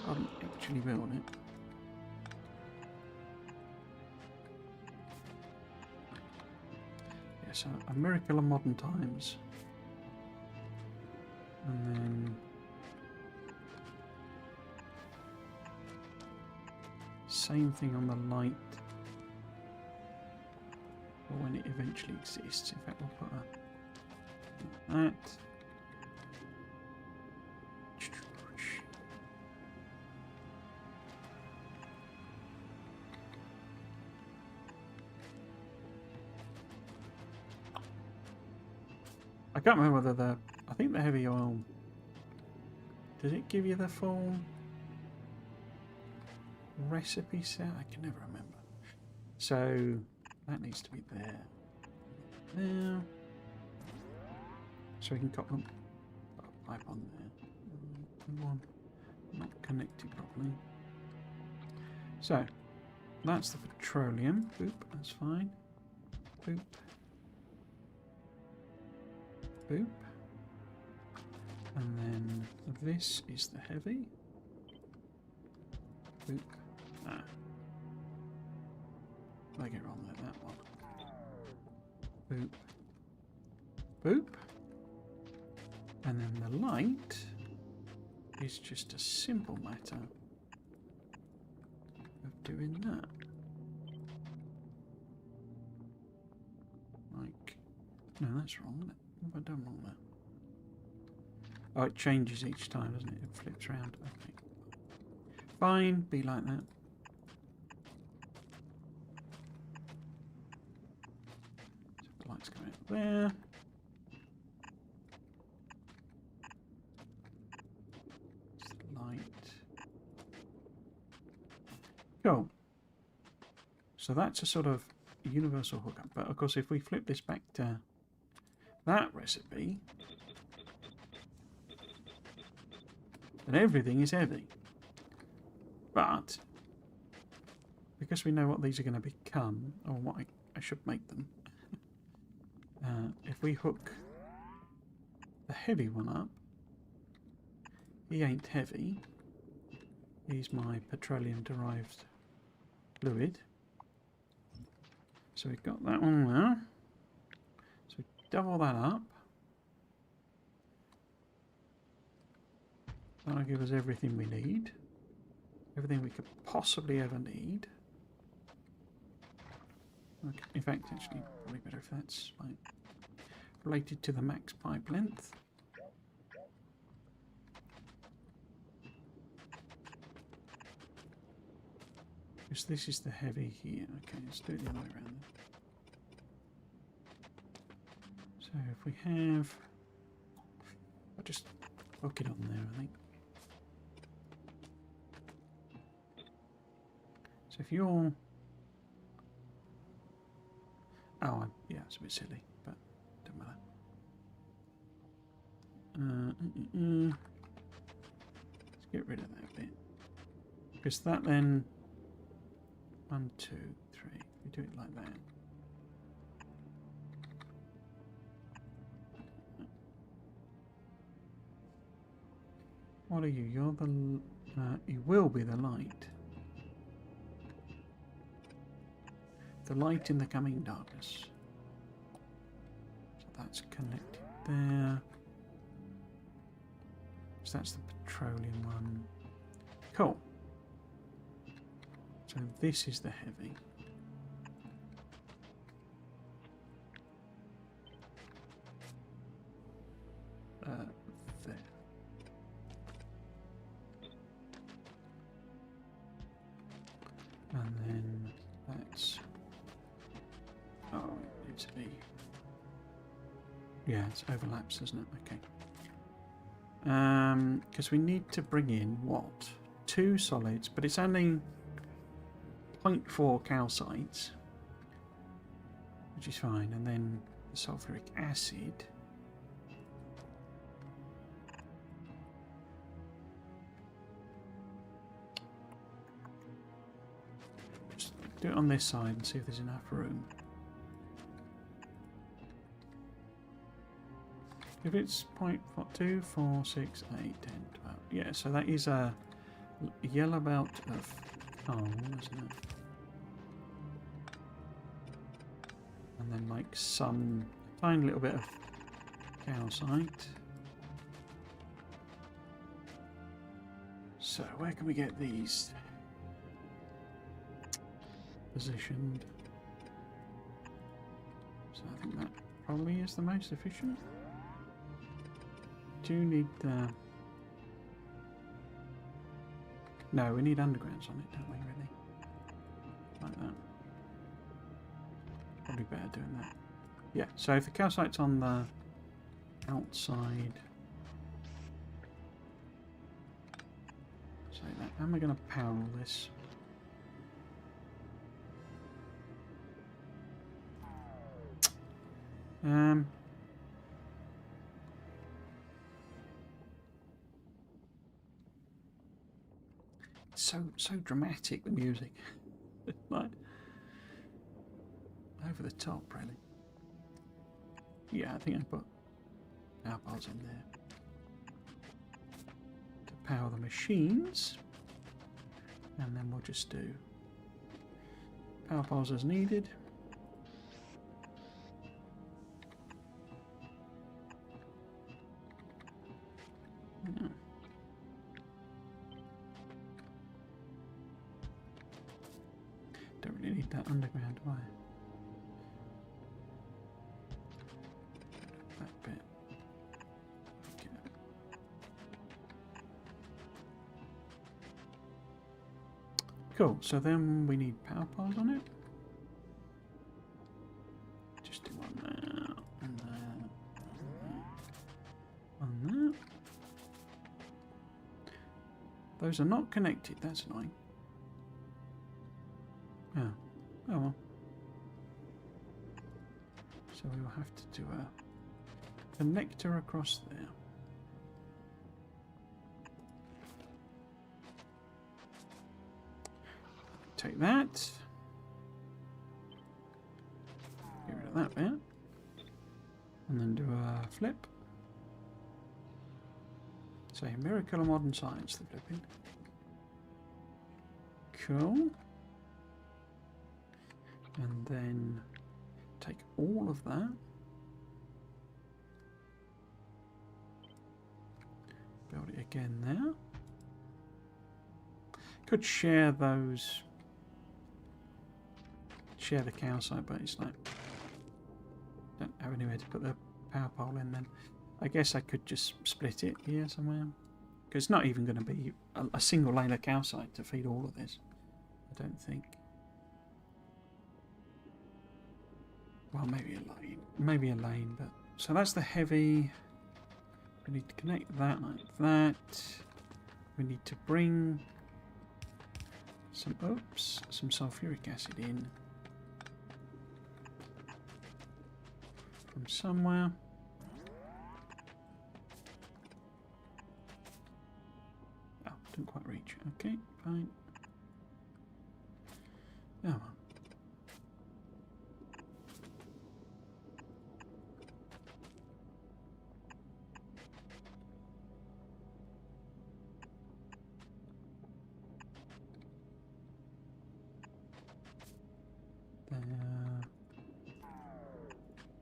I haven't actually built it. Yeah, so a miracle of modern times, and then. Same thing on the light, or when it eventually exists. In fact, we'll put that. I can't remember whether I think the heavy oil. Does it give you the full recipe set? I can never remember. So that needs to be there. There. So we can cut a pipe on there. One not connected properly. So that's the petroleum. Boop, that's fine. Boop. Boop. And then this is the heavy. Boop. Ah. I get wrong with that one. Boop. Boop. And then the light is just a simple matter of doing that. Like, no, that's wrong, isn't it? What have I done wrong there? Oh, it changes each time, doesn't it? It flips around. Okay. Fine, be like that. So the lights go out there. It's the light. Cool. So that's a sort of universal hookup. But of course, if we flip this back to that recipe, then everything is heavy. But because we know what these are going to become, or what I should make them, if we hook the heavy one up, he ain't heavy. He's my petroleum derived fluid. So we've got that one there. So we double that up. That'll give us everything we need. Everything we could possibly ever need. Okay. In fact, actually, probably better if that's like related to the max pipe length. Because this is the heavy here. Okay, let's do it the other way around. So if we have... I'll just hook it on there, I think. So if you're... Oh, yeah, it's a bit silly, but don't matter. Let's get rid of that bit. Because that then... 1, 2, 3. We do it like that. What are you? You're the... you will be the light. The light in the coming darkness. So that's connected there. So that's the petroleum one. Cool. So this is the heavy. There. And then that's... Oh, it needs to be... Yeah, it overlaps, doesn't it? Okay. Because we need to bring in, what? 2 solids, but it's only 0.4 calcites, which is fine. And then the sulfuric acid. Just do it on this side and see if there's enough room. If it's 0.2, 4, 6, 8, 10, 12. Yeah, so that is a yellow belt of coal, isn't it? And then like some tiny little bit of calcite. So where can we get these positioned? So I think that probably is the most efficient. Do you need no, we need undergrounds on it, don't we, really? Like that. Probably better doing that. Yeah, so if the calcite's on the outside... So that, how am I going to power all this? So dramatic, the music. Like over the top, really. Yeah, I think I put power poles in there to power the machines, and then we'll just do power poles as needed. Yeah. Don't really need that underground wire. That bit. Okay. Cool, so then we need power poles on it. Just do one there, and there, and there. Those are not connected, that's annoying. Oh, oh well. So we will have to do a connector across there. Take that. Get rid of that bit. And then do a flip. Say miracle of modern science, the flipping. Cool. And then take all of that. Build it again there. Could share those. Share the calcite, but it's like don't have anywhere to put the power pole in then. I guess I could just split it here somewhere. Because it's not even going to be a single layer of calcite to feed all of this. I don't think. Well, maybe a lane. Maybe a lane, but... So that's the heavy. We need to connect that like that. We need to bring some, oops, some sulfuric acid in from somewhere. Oh, didn't quite reach. Okay, fine. Oh well.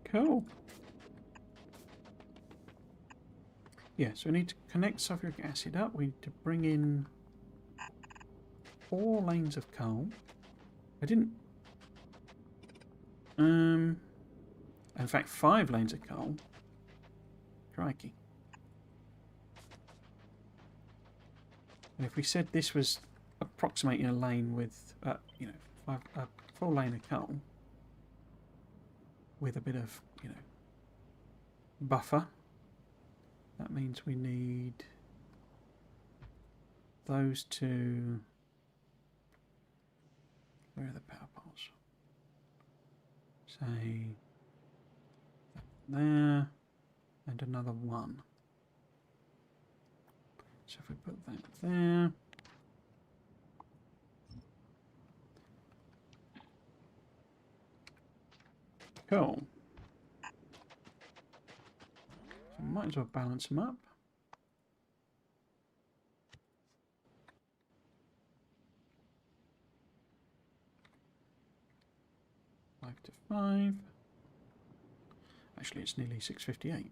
Cool. Yeah, so we need to connect sulfuric acid up. We need to bring in 4 lanes of coal. I didn't... in fact, 5 lanes of coal. Crikey. And if we said this was approximating a lane with, you know, a full lane of coal, with a bit of, you know, buffer, that means we need those two. Where are the power poles? Say there, and another one. So if we put that there, cool. So might as well balance them up. Five to 5. Actually, it's nearly 6:58.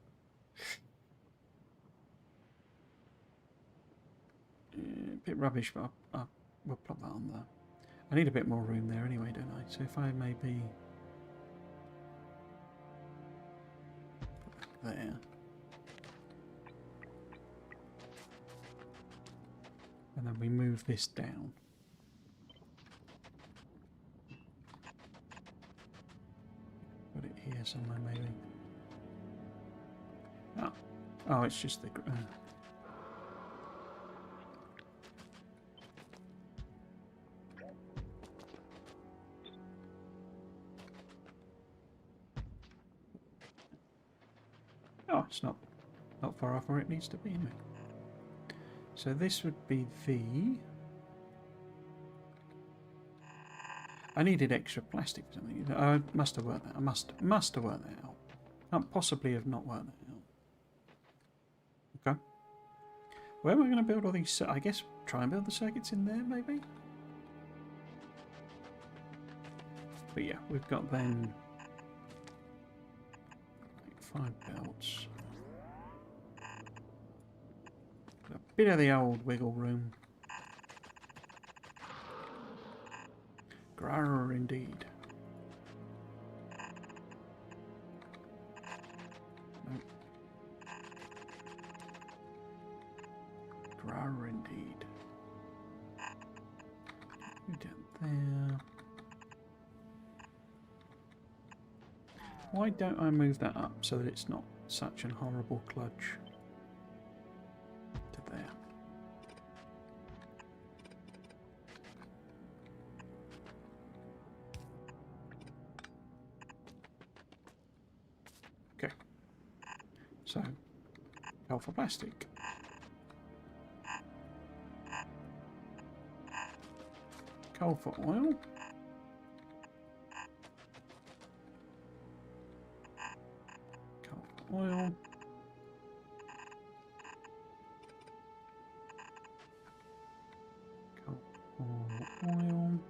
A bit rubbish, but we'll plop that on there. I need a bit more room there anyway, don't I? So if I maybe put that there. And then we move this down. Put it here somewhere maybe. Oh, it's just the... Oh, it's not far off where it needs to be anyway. So this would be the... I needed extra plastic for something. I must have worked that. I must have worked that out. Can't possibly have not worked that out. Okay. Where am I going to build all these? I guess try and build the circuits in there, maybe. But yeah, we've got then like 5 belts. A bit of the old wiggle room. Grrr, indeed. Nope. Grrr, indeed. You down there. Why don't I move that up so that it's not such an horrible kludge? To there. Okay. So, coal for plastic. Coal for oil. Coal for oil. Coal for oil.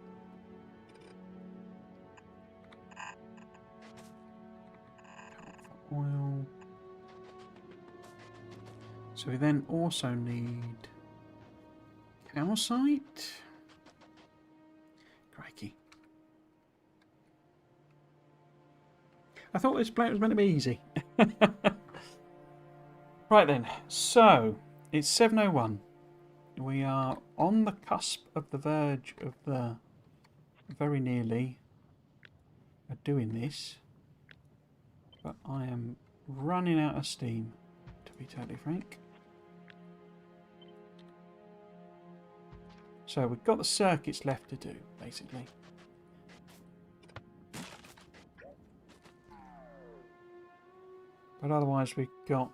Coal for oil. So we then also need calcite. Crikey. I thought this plate was meant to be easy. Right then, so it's 7:01. We are on the cusp of the verge of the very nearly are doing this, but I am running out of steam, to be totally frank. So we've got the circuits left to do, basically. But otherwise we've got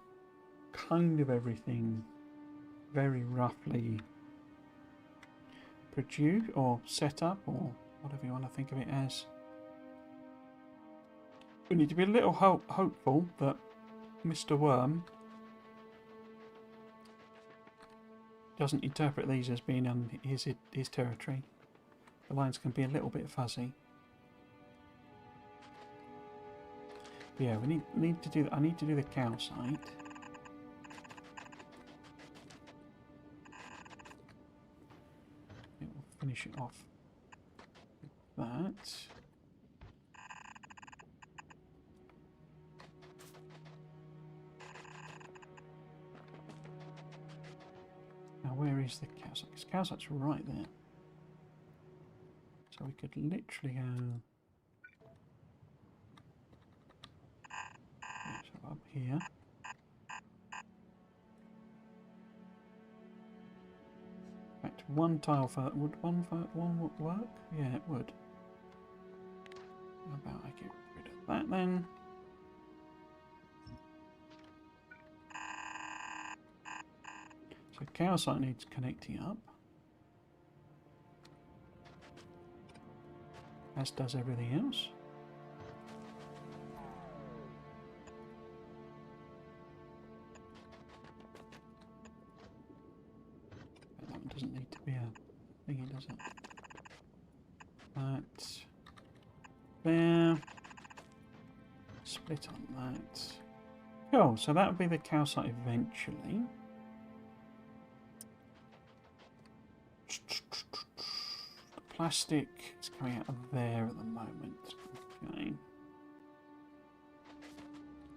kind of everything very roughly produced or set up, or whatever you want to think of it as. We need to be a little hopeful that Mr. Worm doesn't interpret these as being on his territory. The lines can be a little bit fuzzy. But yeah, we need to do that. I need to do the cow side. We'll finish it off with that. Now where is the cow site? Because cow site's right there. So we could literally go so up here. In fact, one tile for would one work? Yeah, it would. How about I get rid of that then? So cow site needs connecting up, as does everything else. But that one doesn't need to be a thingy, does it? That there. Split on that. Cool, so that would be the cow site eventually. Plastic is coming out of there at the moment. Okay.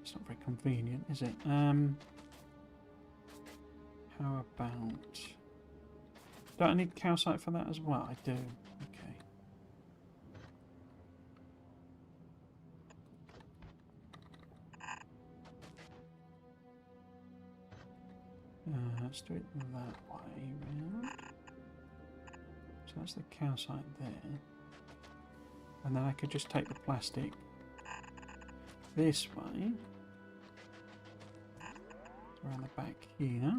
It's not very convenient, is it? How about... Do I need calcite for that as well? I do. Okay. Let's do it that way round. So that's the calcite there. And then I could just take the plastic this way. Around the back here.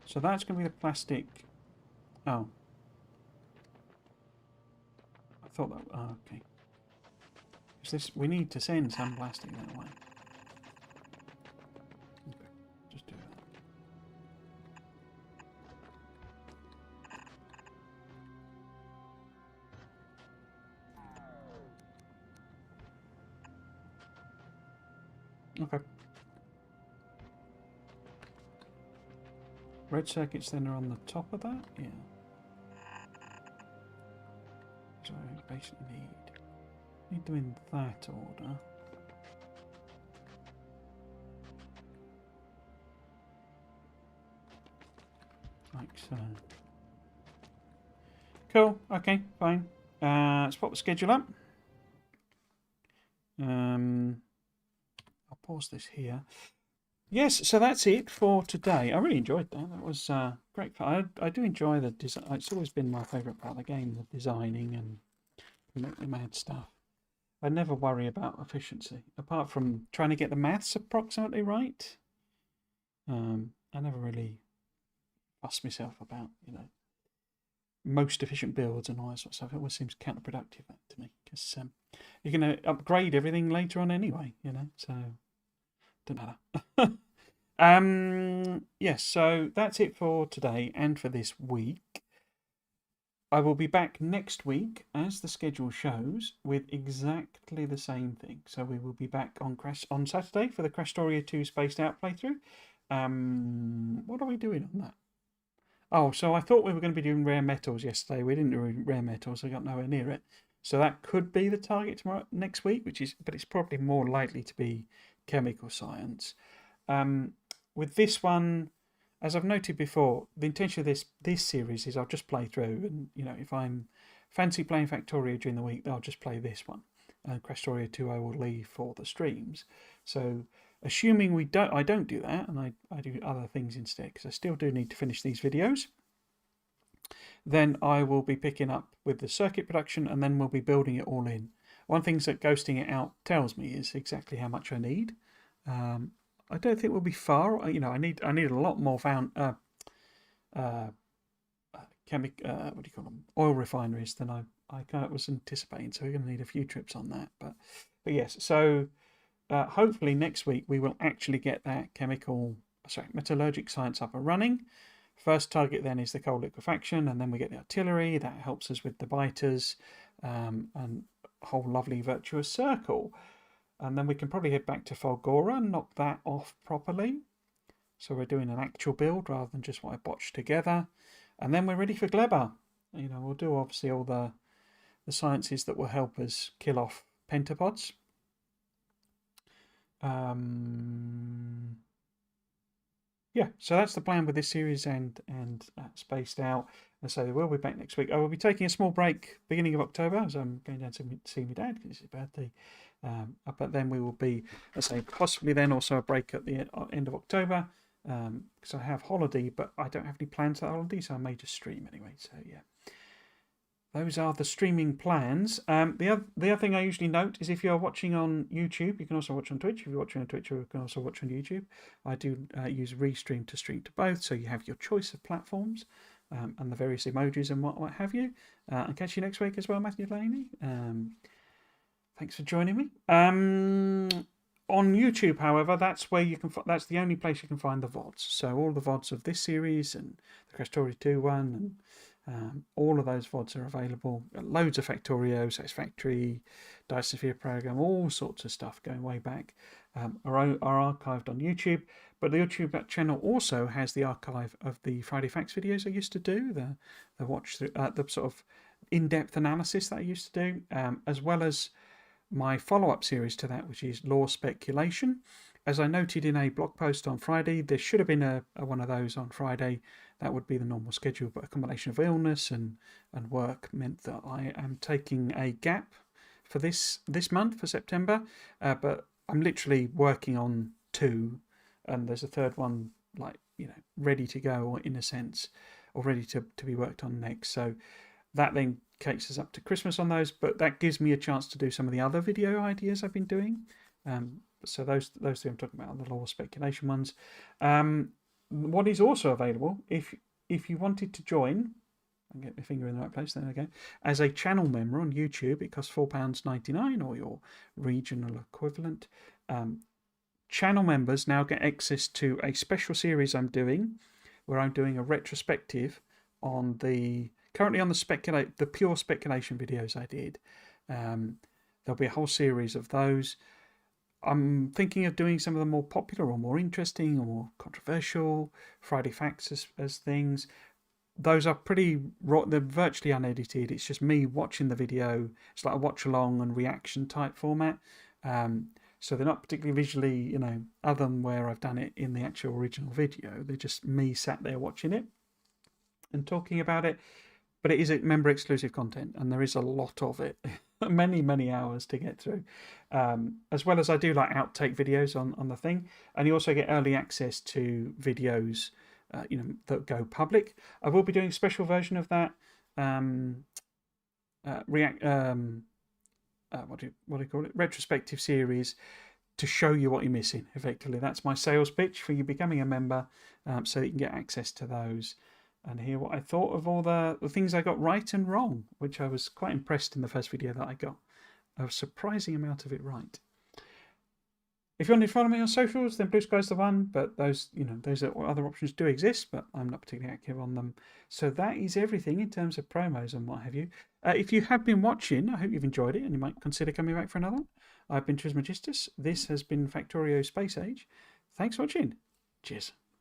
So that's going to be the plastic. Oh. I thought that... Oh, okay. Is this... We need to send some plastic that way. Okay. Just do that. Okay. Red circuits then are on the top of that? Yeah. So I basically need them in that order. Like so. Cool, okay, fine. Let's pop the schedule up. I'll pause this here. Yes, so that's it for today. I really enjoyed that. That was great fun. I do enjoy the design. It's always been my favourite part of the game, the designing and the mad stuff. I never worry about efficiency, apart from trying to get the maths approximately right. I never really fuss myself about, you know, most efficient builds and all that sort of stuff. It always seems counterproductive to me, because you're going to upgrade everything later on anyway, you know, so... Doesn't matter. Yes, so that's it for today and for this week. I will be back next week, as the schedule shows, with exactly the same thing. So we will be back on Saturday for the Crastoria 2 Spaced Out playthrough. What are we doing on that? Oh, so I thought we were going to be doing rare metals yesterday. We didn't do rare metals, so I got nowhere near it. So that could be the target tomorrow next week, but it's probably more likely to be chemical science. With this one, as I've noted before, the intention of this series is I'll just play through, and if I'm fancy playing Factorio during the week, I'll just play this one. And Questorio 2 I will leave for the streams. So assuming I don't do that, and I do other things instead, because I still do need to finish these videos, then I will be picking up with the circuit production, and then we'll be building it all in. One thing that ghosting it out tells me is exactly how much I need. I don't think we'll be far. I need a lot more what do you call them? Oil refineries than I kind of was anticipating. So we're going to need a few trips on that. But yes, so hopefully next week we will actually get that metallurgic science up and running. First target then is the coal liquefaction, and then we get the artillery. That helps us with the biters, and a whole lovely virtuous circle. And then we can probably head back to Folgora and knock that off properly. So we're doing an actual build rather than just what I botched together. And then we're ready for Gleber. We'll do obviously all the sciences that will help us kill off pentapods. Yeah, so that's the plan with this series and spaced out. And so we'll be back next week. I will be taking a small break beginning of October as I'm going down to see my dad because it's his birthday. But then we will be, possibly then also a break at the end of October because I have holiday, but I don't have any plans for that holiday, so I may just stream anyway. So yeah, those are the streaming plans. The other thing I usually note is if you're watching on YouTube, you can also watch on Twitch. If you're watching on Twitch, you can also watch on YouTube. I do use Restream to stream to both, so you have your choice of platforms and the various emojis and what have you. And catch you next week as well, Matthew Delaney. Thanks for joining me. On YouTube, however, that's where you can. That's the only place you can find the VODs. So all the VODs of this series and the Questorio 2 one, and all of those VODs are available. Loads of Factorio, Satisfactory, Dyson Sphere program, all sorts of stuff going way back are archived on YouTube. But the YouTube channel also has the archive of the Friday Facts videos I used to do, the watch through, the sort of in-depth analysis that I used to do, as well as my follow-up series to that, which is Law Speculation. As I noted in a blog post on Friday, there should have been a one of those on Friday. That would be the normal schedule, but a combination of illness and work meant that I am taking a gap for this month, for September. But I'm literally working on 2, and there's a third one, ready to go, in a sense, or ready to be worked on next. So that then takes us up to Christmas on those, but that gives me a chance to do some of the other video ideas I've been doing. So those 3 I'm talking about are the law speculation ones. What is also available, if you wanted to join, I'll get my finger in the right place, there we go, as a channel member on YouTube, it costs £4.99 or your regional equivalent. Channel members now get access to a special series I'm doing, where I'm doing a retrospective on currently on the pure speculation videos I did. There'll be a whole series of those. I'm thinking of doing some of the more popular or more interesting or more controversial Friday Facts as things. Those are they're virtually unedited. It's just me watching the video. It's like a watch along and reaction type format. So they're not particularly visually, other than where I've done it in the actual original video. They're just me sat there watching it and talking about it. But it is member exclusive content, and there is a lot of it, many hours to get through. As well as I do outtake videos on the thing, and you also get early access to videos, that go public. I will be doing a special version of that. What do you call it? Retrospective series to show you what you're missing. Effectively, that's my sales pitch for you becoming a member, so that you can get access to those and hear what I thought of all the things I got right and wrong, which I was quite impressed in the first video that I got. A surprising amount of it right. If you want to follow me on socials, then Blue Sky's the one, but those other options do exist, but I'm not particularly active on them. So that is everything in terms of promos and what have you. If you have been watching, I hope you've enjoyed it and you might consider coming back for another one. I've been Trismegistus. This has been Factorio Space Age. Thanks for watching. Cheers.